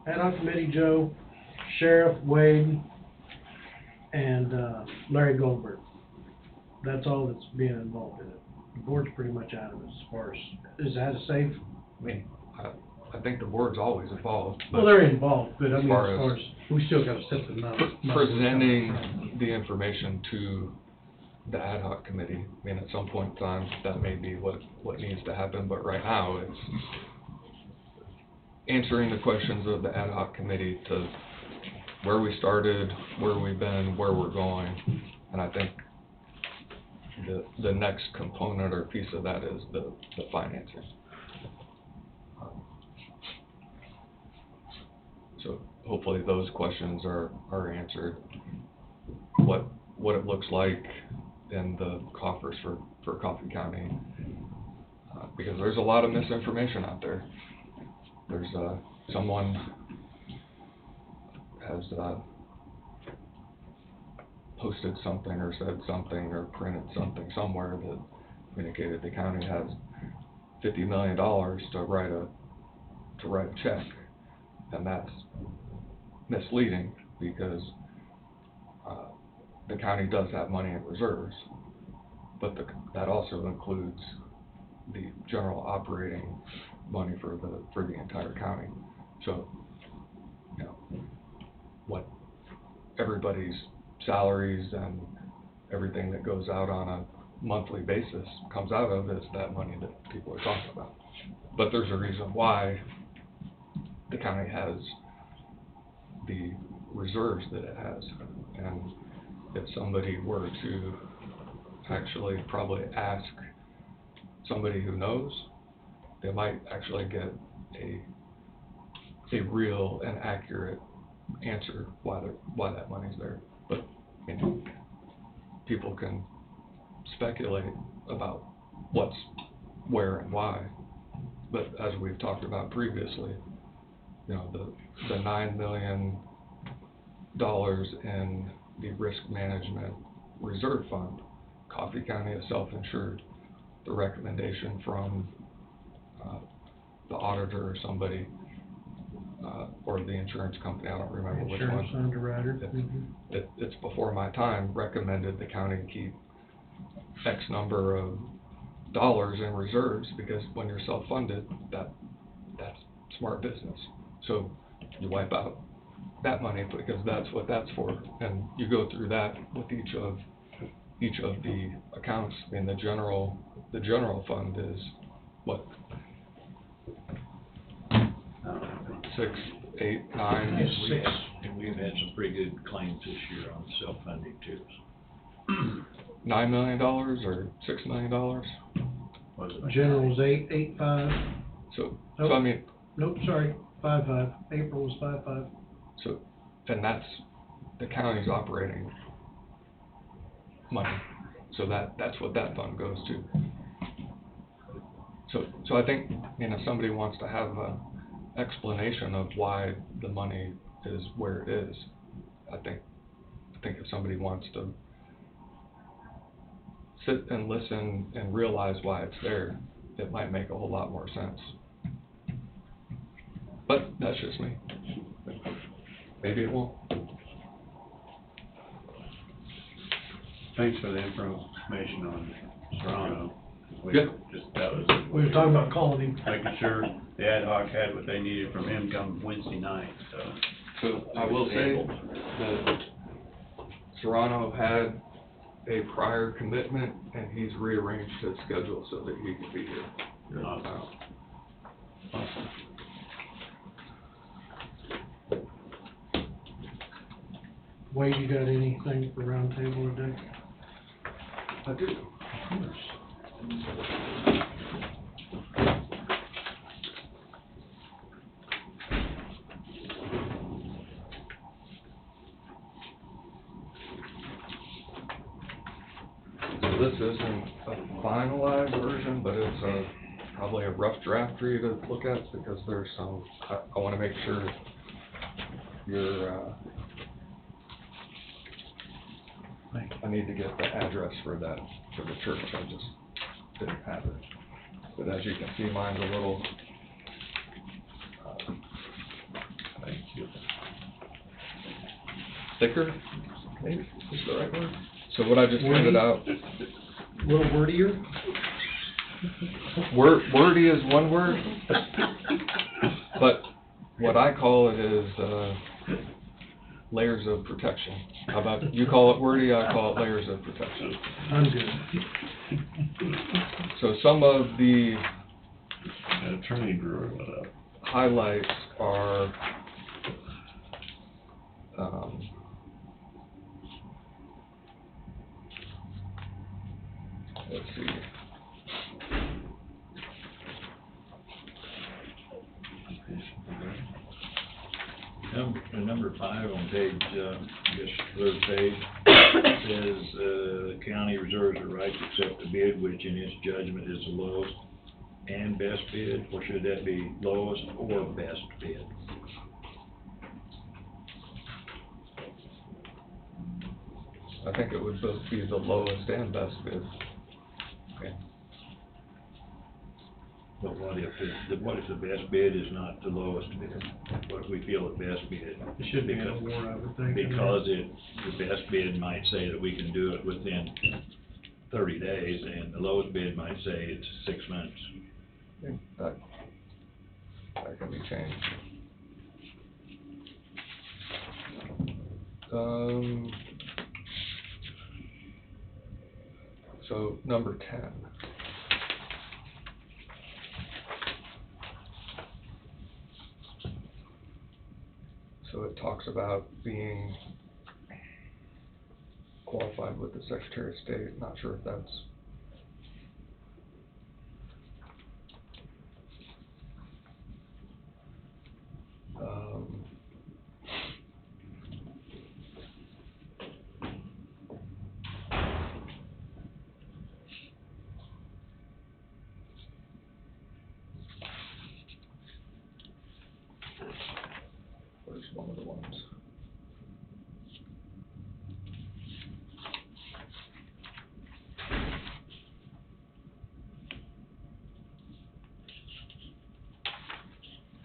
Sheriff Wade, and Larry Goldberg. That's all that's being involved in it. The board's pretty much out of it as far as, is that safe? I mean, I think the board's always involved. Well, they're involved, but I mean, as far as far as, we still gotta set the numbers. presenting the information to the ad hoc committee, I mean, at some point in time, that may be what needs to happen, but right now, it's answering the questions of the ad hoc committee to where we started, where we've been, where we're going, and I think the next component or piece of that is the financing. So hopefully those questions are answered. What it looks like in the coffers for Coffee County, because there's a lot of misinformation out there. There's someone has posted something or said something or printed something somewhere that indicated the county has $50 million to write a check, and that's misleading because the county does have money in reserves, but that also includes the general operating money for the entire county. So, you know, what everybody's salaries and everything that goes out on a monthly basis comes out of is that money that people are talking about. But there's a reason why the county has the reserves that it has, and if somebody were to actually probably ask somebody who knows, they might actually get a real and accurate answer why that money's there. But you know, people can speculate about what's where and why. But as we've talked about previously, you know, the $9 million in the risk management reserve fund, Coffee County is self-insured. The recommendation from the auditor or somebody, or the insurance company, I don't remember which one. Insurance underwriter. It's before my time, recommended the county keep X number of dollars in reserves, because when you're self-funded, that's smart business. So you wipe out that money because that's what that's for, and you go through that with each of the accounts. I mean, the general fund is what, 6, 8, 9. And we've had some pretty good claims this year on self-funding too. $9 million or $6 million. General's 8.5. So Nope. I mean. Nope, sorry, 5.5. April was 5.5. So, and that's the county's operating money. So that's what that fund goes to. So I think, you know, if somebody wants to have a explanation of why the money is where it is, I think if somebody wants to sit and listen and realize why it's there, it might make a whole lot more sense. But that's just me. Maybe it won't. Thanks for the information on Toronto. Yeah. That was. We were talking about calling him. Making sure the ad hoc had what they needed from him come Wednesday night, so. So I will say that Serrano had a prior commitment and he's rearranged his schedule so that he can be here. Awesome. Wade, you got anything for roundtable today? I do. So this isn't a finalized version, but it's probably a rough draft for you to look at because there's some, I want to make sure you're, I need to get the address for that, for the church, I just didn't have it. But as you can see, mine's a little, thank you, thicker, maybe, is the right word? So what I just printed out. A little wordier? Wordy is one word, but what I call it is, layers of protection. How about, you call it wordy, I call it layers of protection. I'm good. So some of the attorney drew it up. highlights are, let's see. Number 5 on page, I guess, third page, says, the county reserves the right to accept a bid which in its judgment is the lowest and best bid, or should that be lowest or best bid? I think it would both be the lowest and best bid. Okay. But what if the best bid is not the lowest bid? What if we feel the best bid? It should be more, I would think. Because the best bid might say that we can do it within 30 days, and the lowest bid might say it's 6 months. I think that can be changed. So number 10. So it talks about being qualified with the Secretary of State. Not sure if that's where's one of the ones?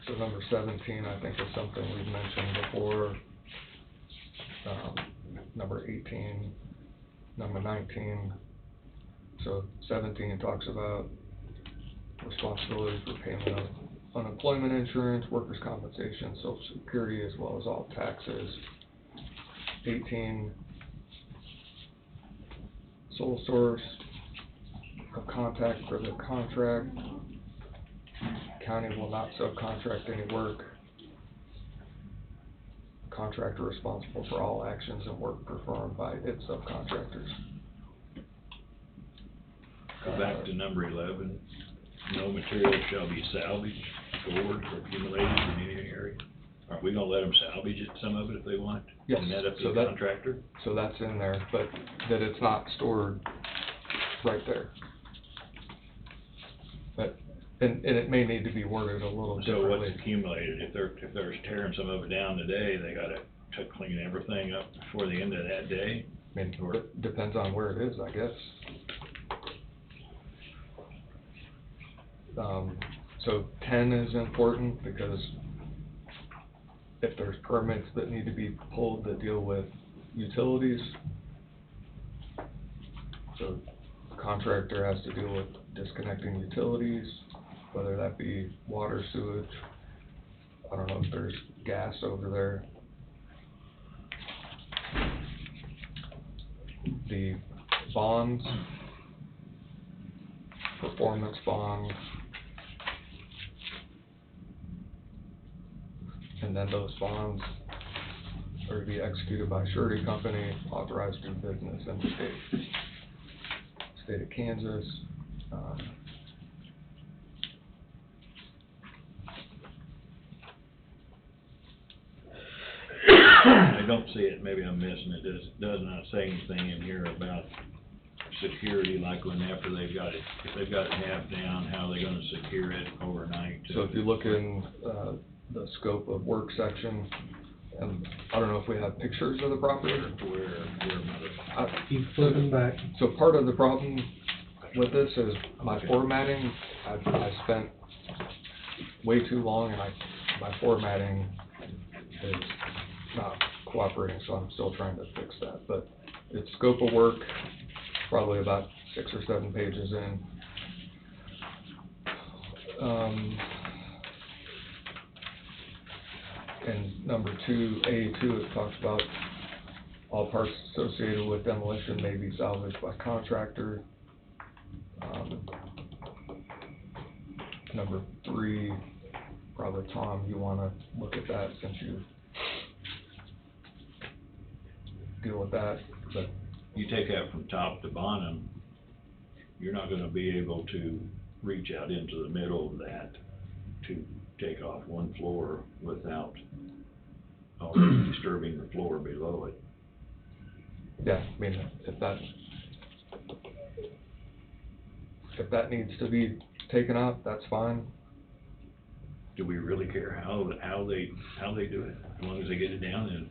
So number 17, I think, is something we've mentioned before. Number 18, number 19. So 17 talks about responsibility for payment of unemployment insurance, workers' compensation, Social Security, as well as all taxes. 18, sole source of contact for the contract. County will not subcontract any work. Contractor responsible for all actions and work performed by its subcontractors. Go back to number 11. No material shall be salvaged, stored, or accumulated in any area. Are we gonna let them salvage it, some of it, if they want? Yes. And that up to So the that- contractor? So that's in there, but that it's not stored right there. But, and it may need to be worded a little So what's differently. accumulated? If they're tearing some of it down today, they gotta clean everything up before the end of that day? I mean, it depends on where it is, I guess. So 10 is important because if there's permits that need to be pulled that deal with utilities, so the contractor has to deal with disconnecting utilities, whether that be water, sewage, I don't know if there's gas over there. The bonds, performance bond, and then those bonds are to be executed by a surety company authorized to do business in the state of Kansas. I don't see it, maybe I'm missing it, does not say anything in here about security, like when after they've got it, if they've got it half down, how they're gonna secure it overnight. So if you look in, the scope of work section, and I don't know if we have pictures of the property. Keep flipping back. So part of the problem with this is my formatting, I spent way too long, and my formatting is not cooperating, so I'm still trying to fix that. But it's scope of work, probably about 6 or 7 pages in. And number 2A2, it talks about all parts associated with demolition may be salvaged by contractor. Number 3, probably Tom, you wanna look at that since you deal with that, but. You take that from top to bottom, you're not gonna be able to reach out into the middle of that to take off one floor without already disturbing the floor below it. Yeah, I mean, if that needs to be taken out, that's fine. Do we really care how they do it, as long as they get it down? And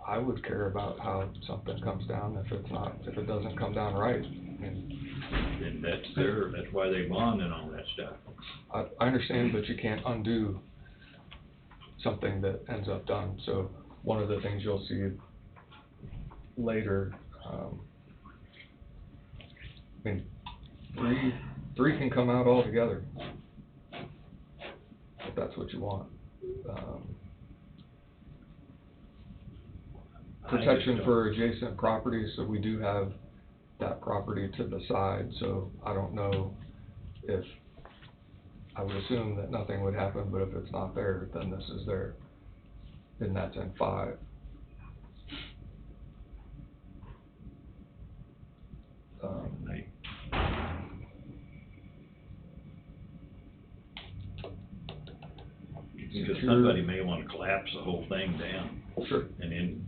I would care about how something comes down if it doesn't come down right. And that's why they bond and all that stuff. I understand, but you can't undo something that ends up done. So one of the things you'll see later, I mean, three can come out altogether, if that's what you want. Protection for adjacent properties, so we do have that property to the side, so I don't know if, I would assume that nothing would happen, but if it's not there, then this is there, and that's in 5. Because somebody may wanna collapse the whole thing down. Sure. And then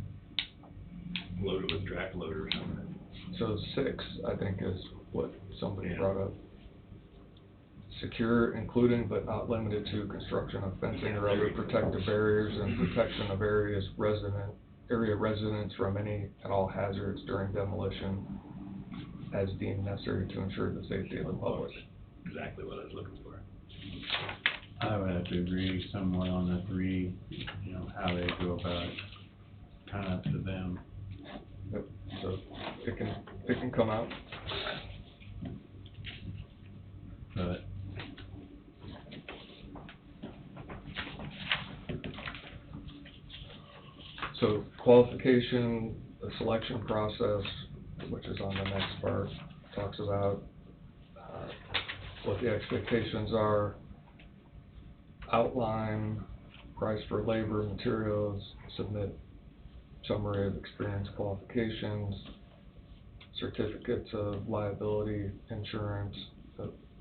load it with track loader or something. So 6, I think, is what somebody brought up. Secure, including but not limited to construction of fencing or other protective barriers and protection of area residents from any and all hazards during demolition as deemed necessary to ensure the safety of the public. Exactly what I was looking for. I would have to agree somewhat on the 3, how they go about it, kind of up to them. Yep, so it can come out. But So qualification, the selection process, which is on the next part, talks about what the expectations are, outline, price for labor, materials, submit summary of experience qualifications, certificates of liability insurance,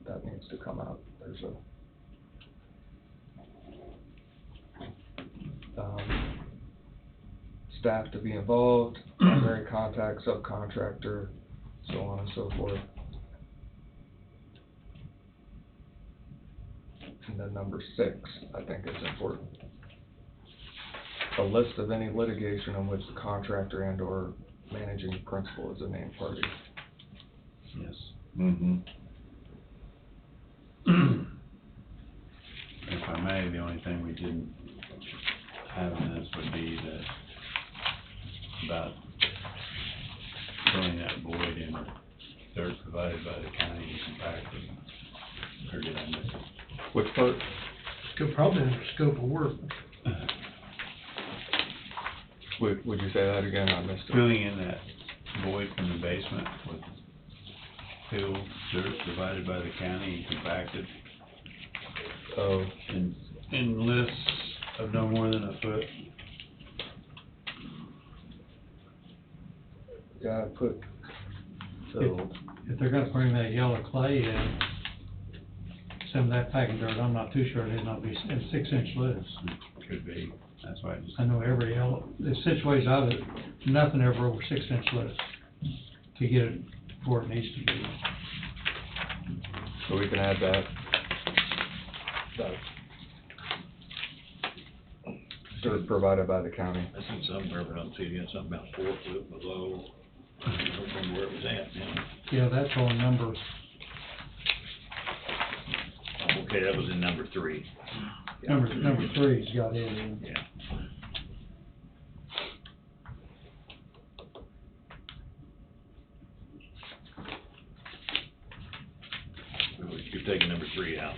that needs to come out. There's staff to be involved, primary contact, subcontractor, so on and so forth. And then number 6, I think is important. A list of any litigation in which the contractor and or managing principal is a named party. yes. Mm-hmm. I may, the only thing we didn't have in this would be that about filling that void in dirt provided by the county and compacted. Or did I miss it? Which part? Could probably under scope of work. Would you say that again? I missed it. Filling in that void from the basement with filled dirt provided by the county and compacted. Oh. In lists of no more than a foot. Yeah, I put, So, If they're gonna bring that yellow clay in, some of that packing dirt, I'm not too sure it'd not be in 6-inch lists. could be, that's why I just. I know every yellow, the situations I've, nothing ever over 6-inch lists to get it where it needs to be. so we can add that. Dirt provided by the county. I seen somewhere, but I don't see it, something about 4 foot below, I don't remember where it was at now. Yeah, that's on number, Okay, that was in number 3. number 3's got it in. Yeah. You're taking number 3 out.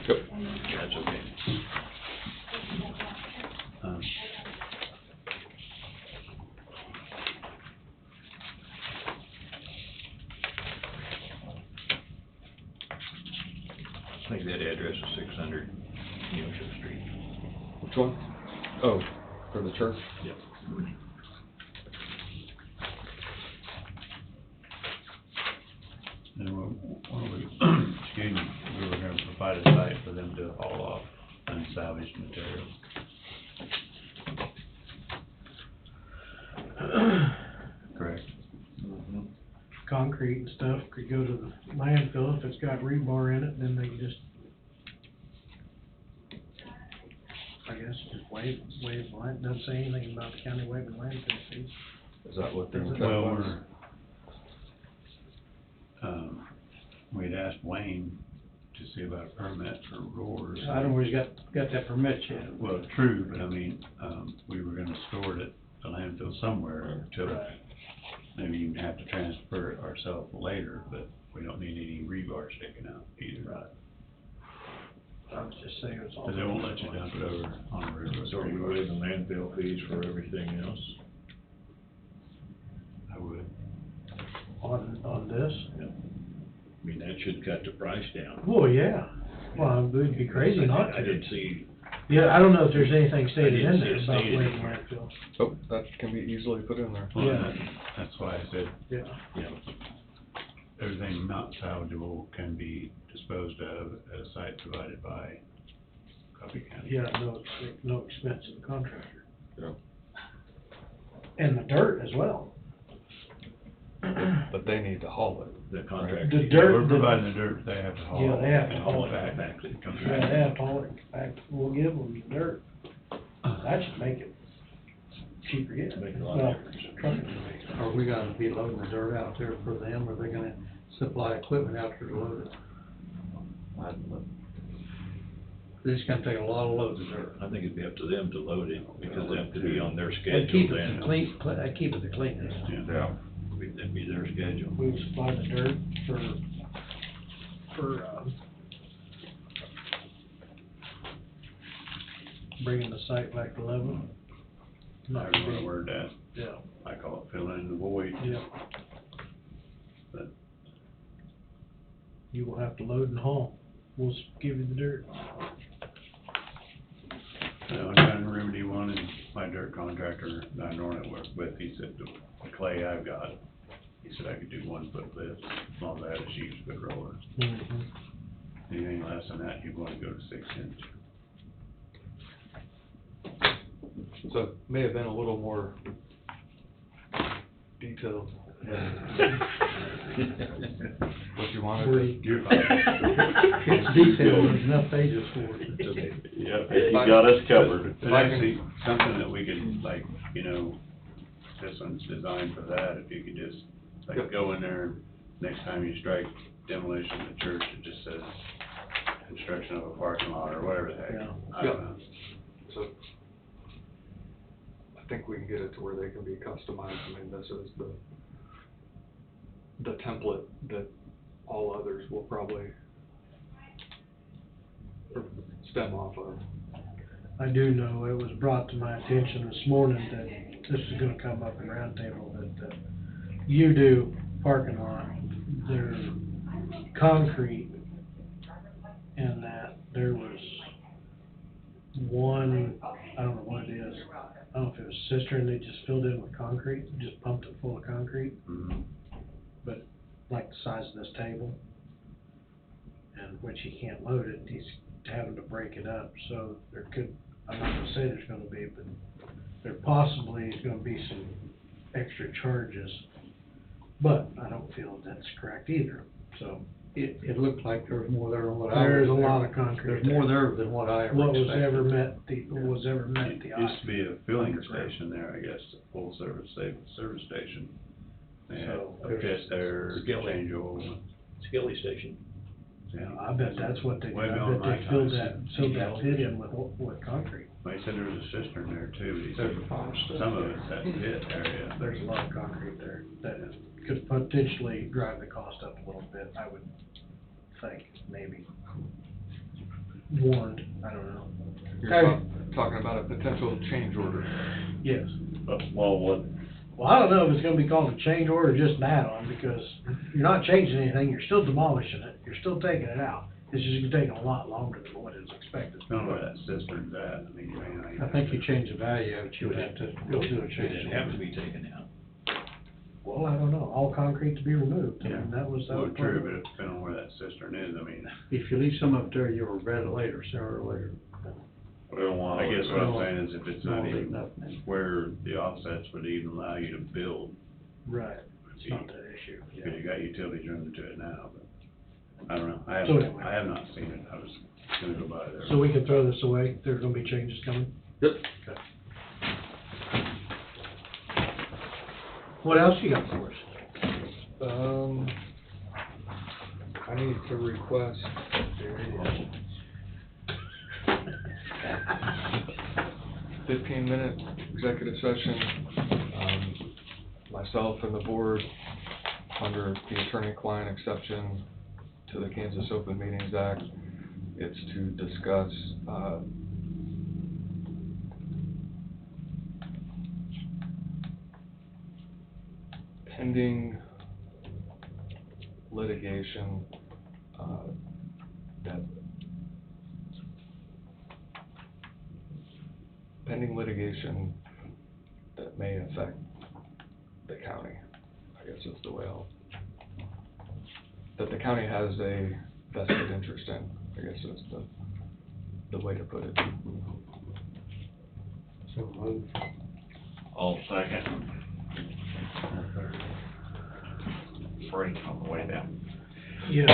Yep. That's okay. I think that address is 600 Neosho Street. Which one? Oh, for the church? Yep. And excuse me, we were gonna provide a site for them to haul off unsalvaged material. Correct. Concrete and stuff could go to the landfill. If it's got rebar in it, then they can just, I guess, just waive land, doesn't say anything about the county waiving landfill fees. Is that what they're? Well, we'd asked Wayne to see about a permit for roars. I don't know where he's got that permit yet. Well, true, but I mean, we were gonna store it at the landfill somewhere until maybe you have to transfer it ourselves later, but we don't need any rebar sticking out either. Right. I was just saying it's all. Cause they won't let you dump it over on a river. So are we waiving landfill fees for everything else? I would. On this? Yep. I mean, that should cut the price down. Well, yeah. Well, it would be crazy not to. I didn't see. Yeah, I don't know if there's anything stated I didn't in see there it about stated waiving anywhere. landfill. Oh, that can be easily put in there. Well, Yeah. That's why I said Yeah. everything not salvageable can be disposed of at a site provided by Coffee County. Yeah, no expense to the contractor. Yeah. And the dirt as well. But they need to haul it. The contractor. The dirt. We're providing the dirt, they have to haul it. Yeah, they have to and haul come it. back. It comes Yeah, back. they have to haul it back. We'll give them the dirt. That should make it cheaper yet. Make a lot of Well, difference. trucking. Are we gonna be loading the dirt out there for them, or are they gonna supply equipment out there to load it? They're just gonna take a lot of loads of dirt. I think it'd be up to them to load it, because that could be on their And schedule keep it then. clean, keep it the cleanest. Yeah. That'd be their schedule. We would supply the dirt for bringing the site back to level. I don't know how to word that. Yeah. I call it filling in the void. Yeah. But You will have to load and haul. We'll give you the dirt. I'm trying to remedy one, and my dirt contractor that I normally work with, he said the clay I've got, he said I could do 1 foot lift, as long as I had a sheet foot roller. Mm-hmm. Anything less than that, you'd want to go to 6 inch. So it may have been a little more detailed than what you wanted. You're fine. It's detailed, there's enough pages for it. It's okay. Yep, you got us covered. But actually, something that we could, like, this one's designed for that, if you could just, like, go in there, and next time you strike demolition of the church, it just says construction of a parking lot or whatever the heck. Yeah. I don't know. So, I think we can get it to where they can be customized. I mean, this is the template that all others will probably stem off of. I do know it was brought to my attention this morning that this is gonna come up in roundtable, that you do parking lot, there's concrete, and that there was one, I don't know what it is, I don't know if it was cistern they just filled in with concrete, just pumped it full of concrete, but like the size of this table, and which he can't load it, he's having to break it up, so there could, I'm not gonna say there's gonna be, but there possibly is gonna be some extra charges, but I don't feel that's correct either, so. It looked like there was more there than what I. There's a lot of concrete. There's more there than what I ever expected. What was ever met the eye. Used to be a filling station there, I guess, a full service station. They had So, a pit there, Skilly. change oil. Skilly station. Yeah, I bet that's what they did, Way I beyond bet my they filled time. that pit in with concrete. Well, he said there was a cistern there too, but he said There's a pump. some of it's that pit area. There's a lot of concrete there that could potentially drive the cost up a little bit, I would think, maybe. Warned, I don't know. You're talking about a potential change order. Yes. Well, what? Well, I don't know if it's gonna be called a change order or just an add-on, because you're not changing anything, you're still demolishing it, you're still taking it out. It's just gonna take a lot longer than what is expected. Don't know where that cistern's at, I mean, I think you change the value of it, you would have to go through a It change. didn't have to be taken out. Well, I don't know, all concrete to be removed, I mean, that was. Well, true, but depending on where that cistern is, I mean, If you leave some up there, you'll regret it later, sooner or later. I guess what I'm saying is if it's not Don't leave even nothing in. where the offsets would even allow you to build. Right, it's not that issue, Because you got utilities running to it now, but I don't know, So anyway. I have not seen it, I was gonna go by there. So we can throw this away, there's gonna be changes coming? Yep. Okay. What else you got for us? I need to request 15-minute executive session, myself and the board, under the attorney-client exception to the Kansas Open Meetings Act. It's to discuss, pending litigation, that may affect the county, I guess is the way that the county has a vested interest in, I guess is the way to put it. So move. All second. Break on the way down. Yes,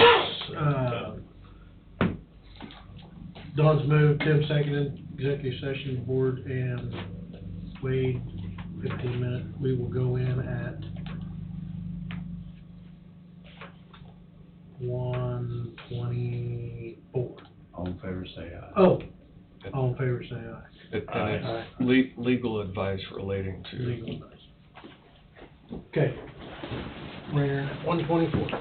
Don's moved, Tim seconded, executive session, board and Wade, 15-minute. We will go in at 1:24. All in favor, say aye. Oh, all in favor, say aye. And it's legal advice relating to. Legal advice. Okay. We're in at 1:24.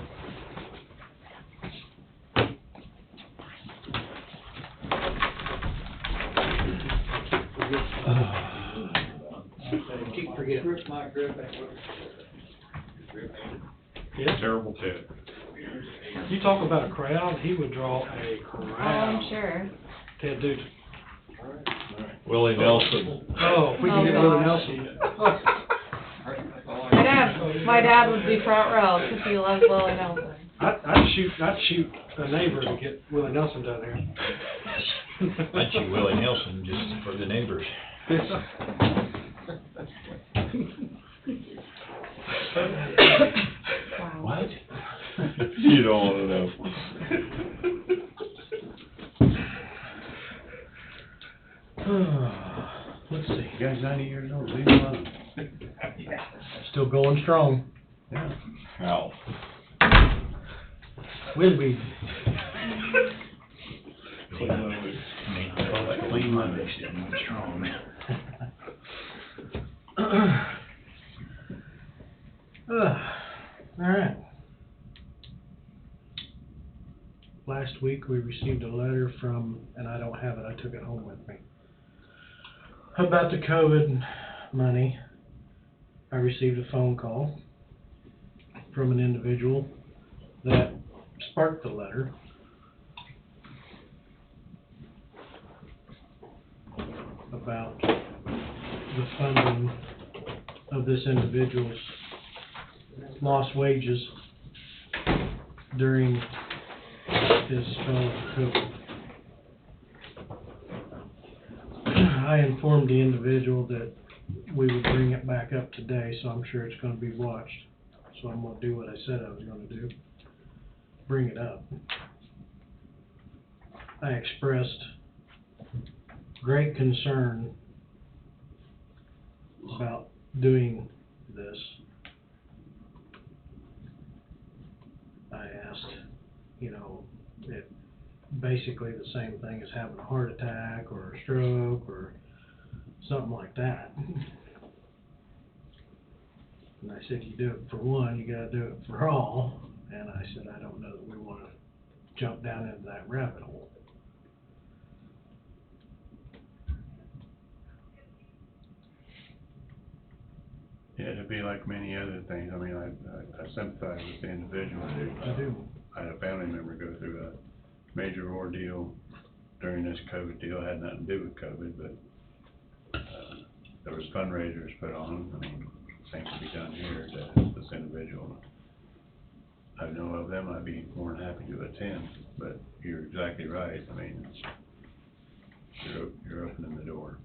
Keep forgetting. Yeah. Terrible tip. You talk about a crowd, he would draw a crowd. I'm sure. Ted Nugent. Willie Nelson. Oh, if we can get Willie Nelson. My dad would be front row, because he loves Willie Nelson. I'd shoot a neighbor to get Willie Nelson down there. I'd shoot Willie Nelson just for the neighbors. What? You don't wanna know. Let's see. You guys 90 years old, leave him alone. Still going strong. Yeah. How? We'll be. Clean Monday, sitting strong. All right. Last week, we received a letter from, and I don't have it, I took it home with me, about the COVID money. I received a phone call from an individual that sparked the letter. About the funding of this individual's lost wages during his spell of COVID. I informed the individual that we would bring it back up today, so I'm sure it's gonna be watched. So I'm gonna do what I said I was gonna do, bring it up. I expressed great concern about doing this. I asked, it basically the same thing as having a heart attack or a stroke or something like that. And I said, you do it for one, you gotta do it for all. And I said, I don't know that we wanna jump down into that rabbit hole. Yeah, it'd be like many other things. I mean, I sympathize with the individual. I do. I had a family member go through a major ordeal during this COVID deal. It had nothing to do with COVID, but there was fundraisers put on. I mean, things to be done here to help this individual. I know of them, I'd be more than happy to attend, but you're exactly right. I mean, you're opening the door.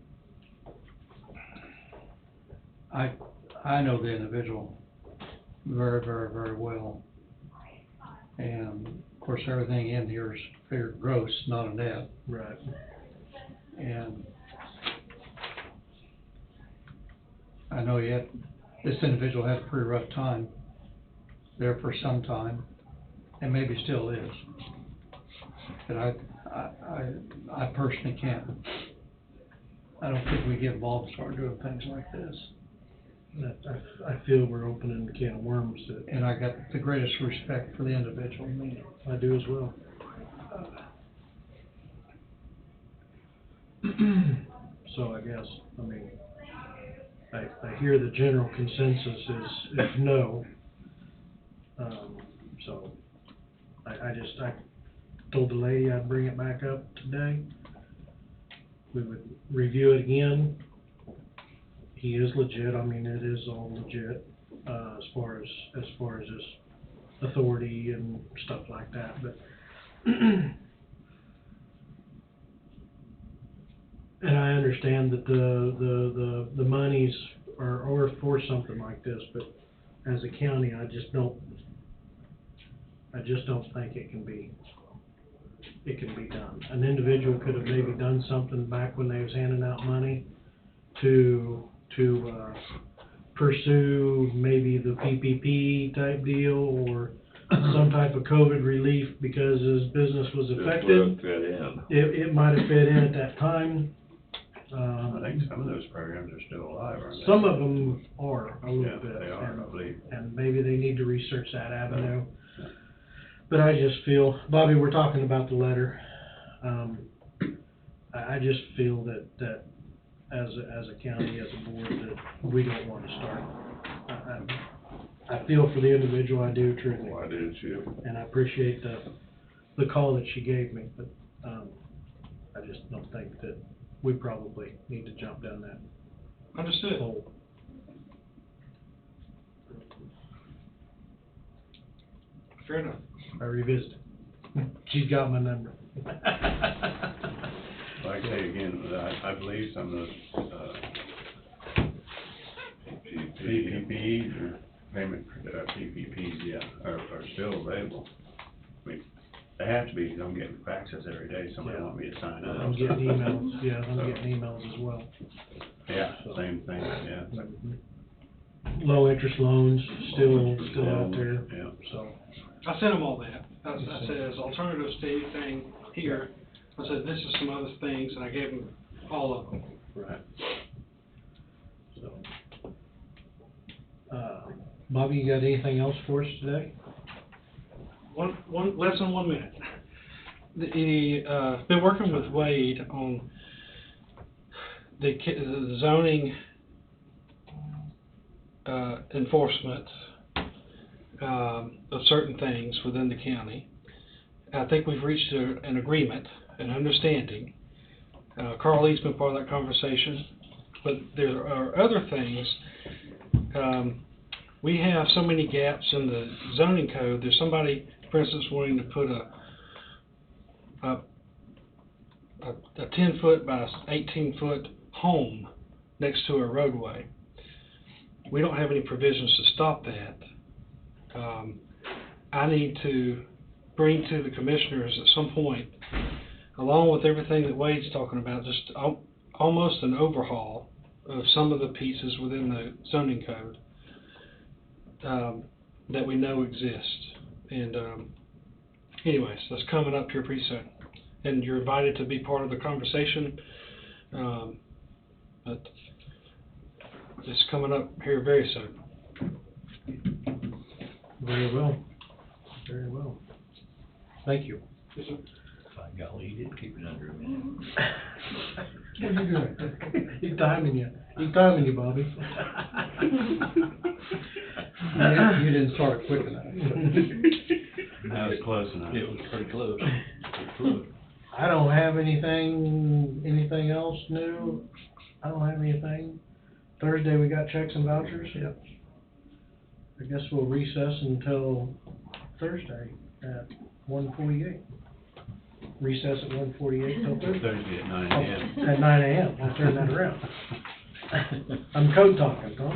I know the individual very, very, very well. And of course, everything in here is figured gross, not a net. Right. And I know this individual had a pretty rough time there for some time, and maybe still is. But I personally can't. I don't think we get involved and start doing things like this. I feel we're opening the can of worms. And I got the greatest respect for the individual. I do as well. So I guess, I hear the general consensus is no. So I told the lady I'd bring it back up today. We would review it again. He is legit. It is all legit, as far as his authority and stuff like that, but and I understand that the monies are for something like this, but as a county, I just don't think it can be done. An individual could have maybe done something back when they was handing out money to pursue maybe the PPP type deal or some type of COVID relief because his business was affected. It might have fit in at that time. I think some of those programs are still alive, aren't they? Some of them are a little bit. They are, I believe. And maybe they need to research that avenue. But I just feel, Bobby, we're talking about the letter. I just feel that as a county, as a board, that we don't want to start. I feel for the individual, I do truly. I do too. And I appreciate the call that she gave me, but I just don't think that we probably need to jump down that Understood. hole. Fair enough. I revisit. She's got my number. Like I say again, I believe some of those PPPs or payment PPPs, yeah, are still available. I mean, they have to be, 'cause I'm getting faxes every day, somebody want me to sign up. I'm getting emails, yeah, I'm getting emails as well. Yeah, same thing, yeah. Low interest loans, still out there, Yeah. so. I sent them all that. I said, as alternatives to anything here, I said, this is some other things, and I gave them all of them. Right. So, Bobby, you got anything else for us today? Less than 1 minute. Been working with Wade on the zoning enforcement of certain things within the county. I think we've reached an agreement, an understanding. Carl Lee's been part of that conversation, but there are other things. We have so many gaps in the zoning code. There's somebody, for instance, wanting to put a 10-foot by 18-foot home next to a roadway. We don't have any provisions to stop that. I need to bring to the commissioners at some point, along with everything that Wade's talking about, just almost an overhaul of some of the pieces within the zoning code that we know exist. And anyways, that's coming up here pretty soon. And you're invited to be part of the conversation. But it's coming up here very soon. Very well. Very well. Thank you. By golly, he did keep it under a minute. What are you doing? He's timing you. He's timing you, Bobby. You didn't start quick enough. That was close enough. It was pretty close. I don't have anything else new. I don't have anything. Thursday, we got checks and vouchers. Yep. I guess we'll recess until Thursday at 1:48. Recess at 1:48 till Thursday. Thursday at 9 a.m. At 9 a.m. I'll turn that around. I'm code talking, Tom.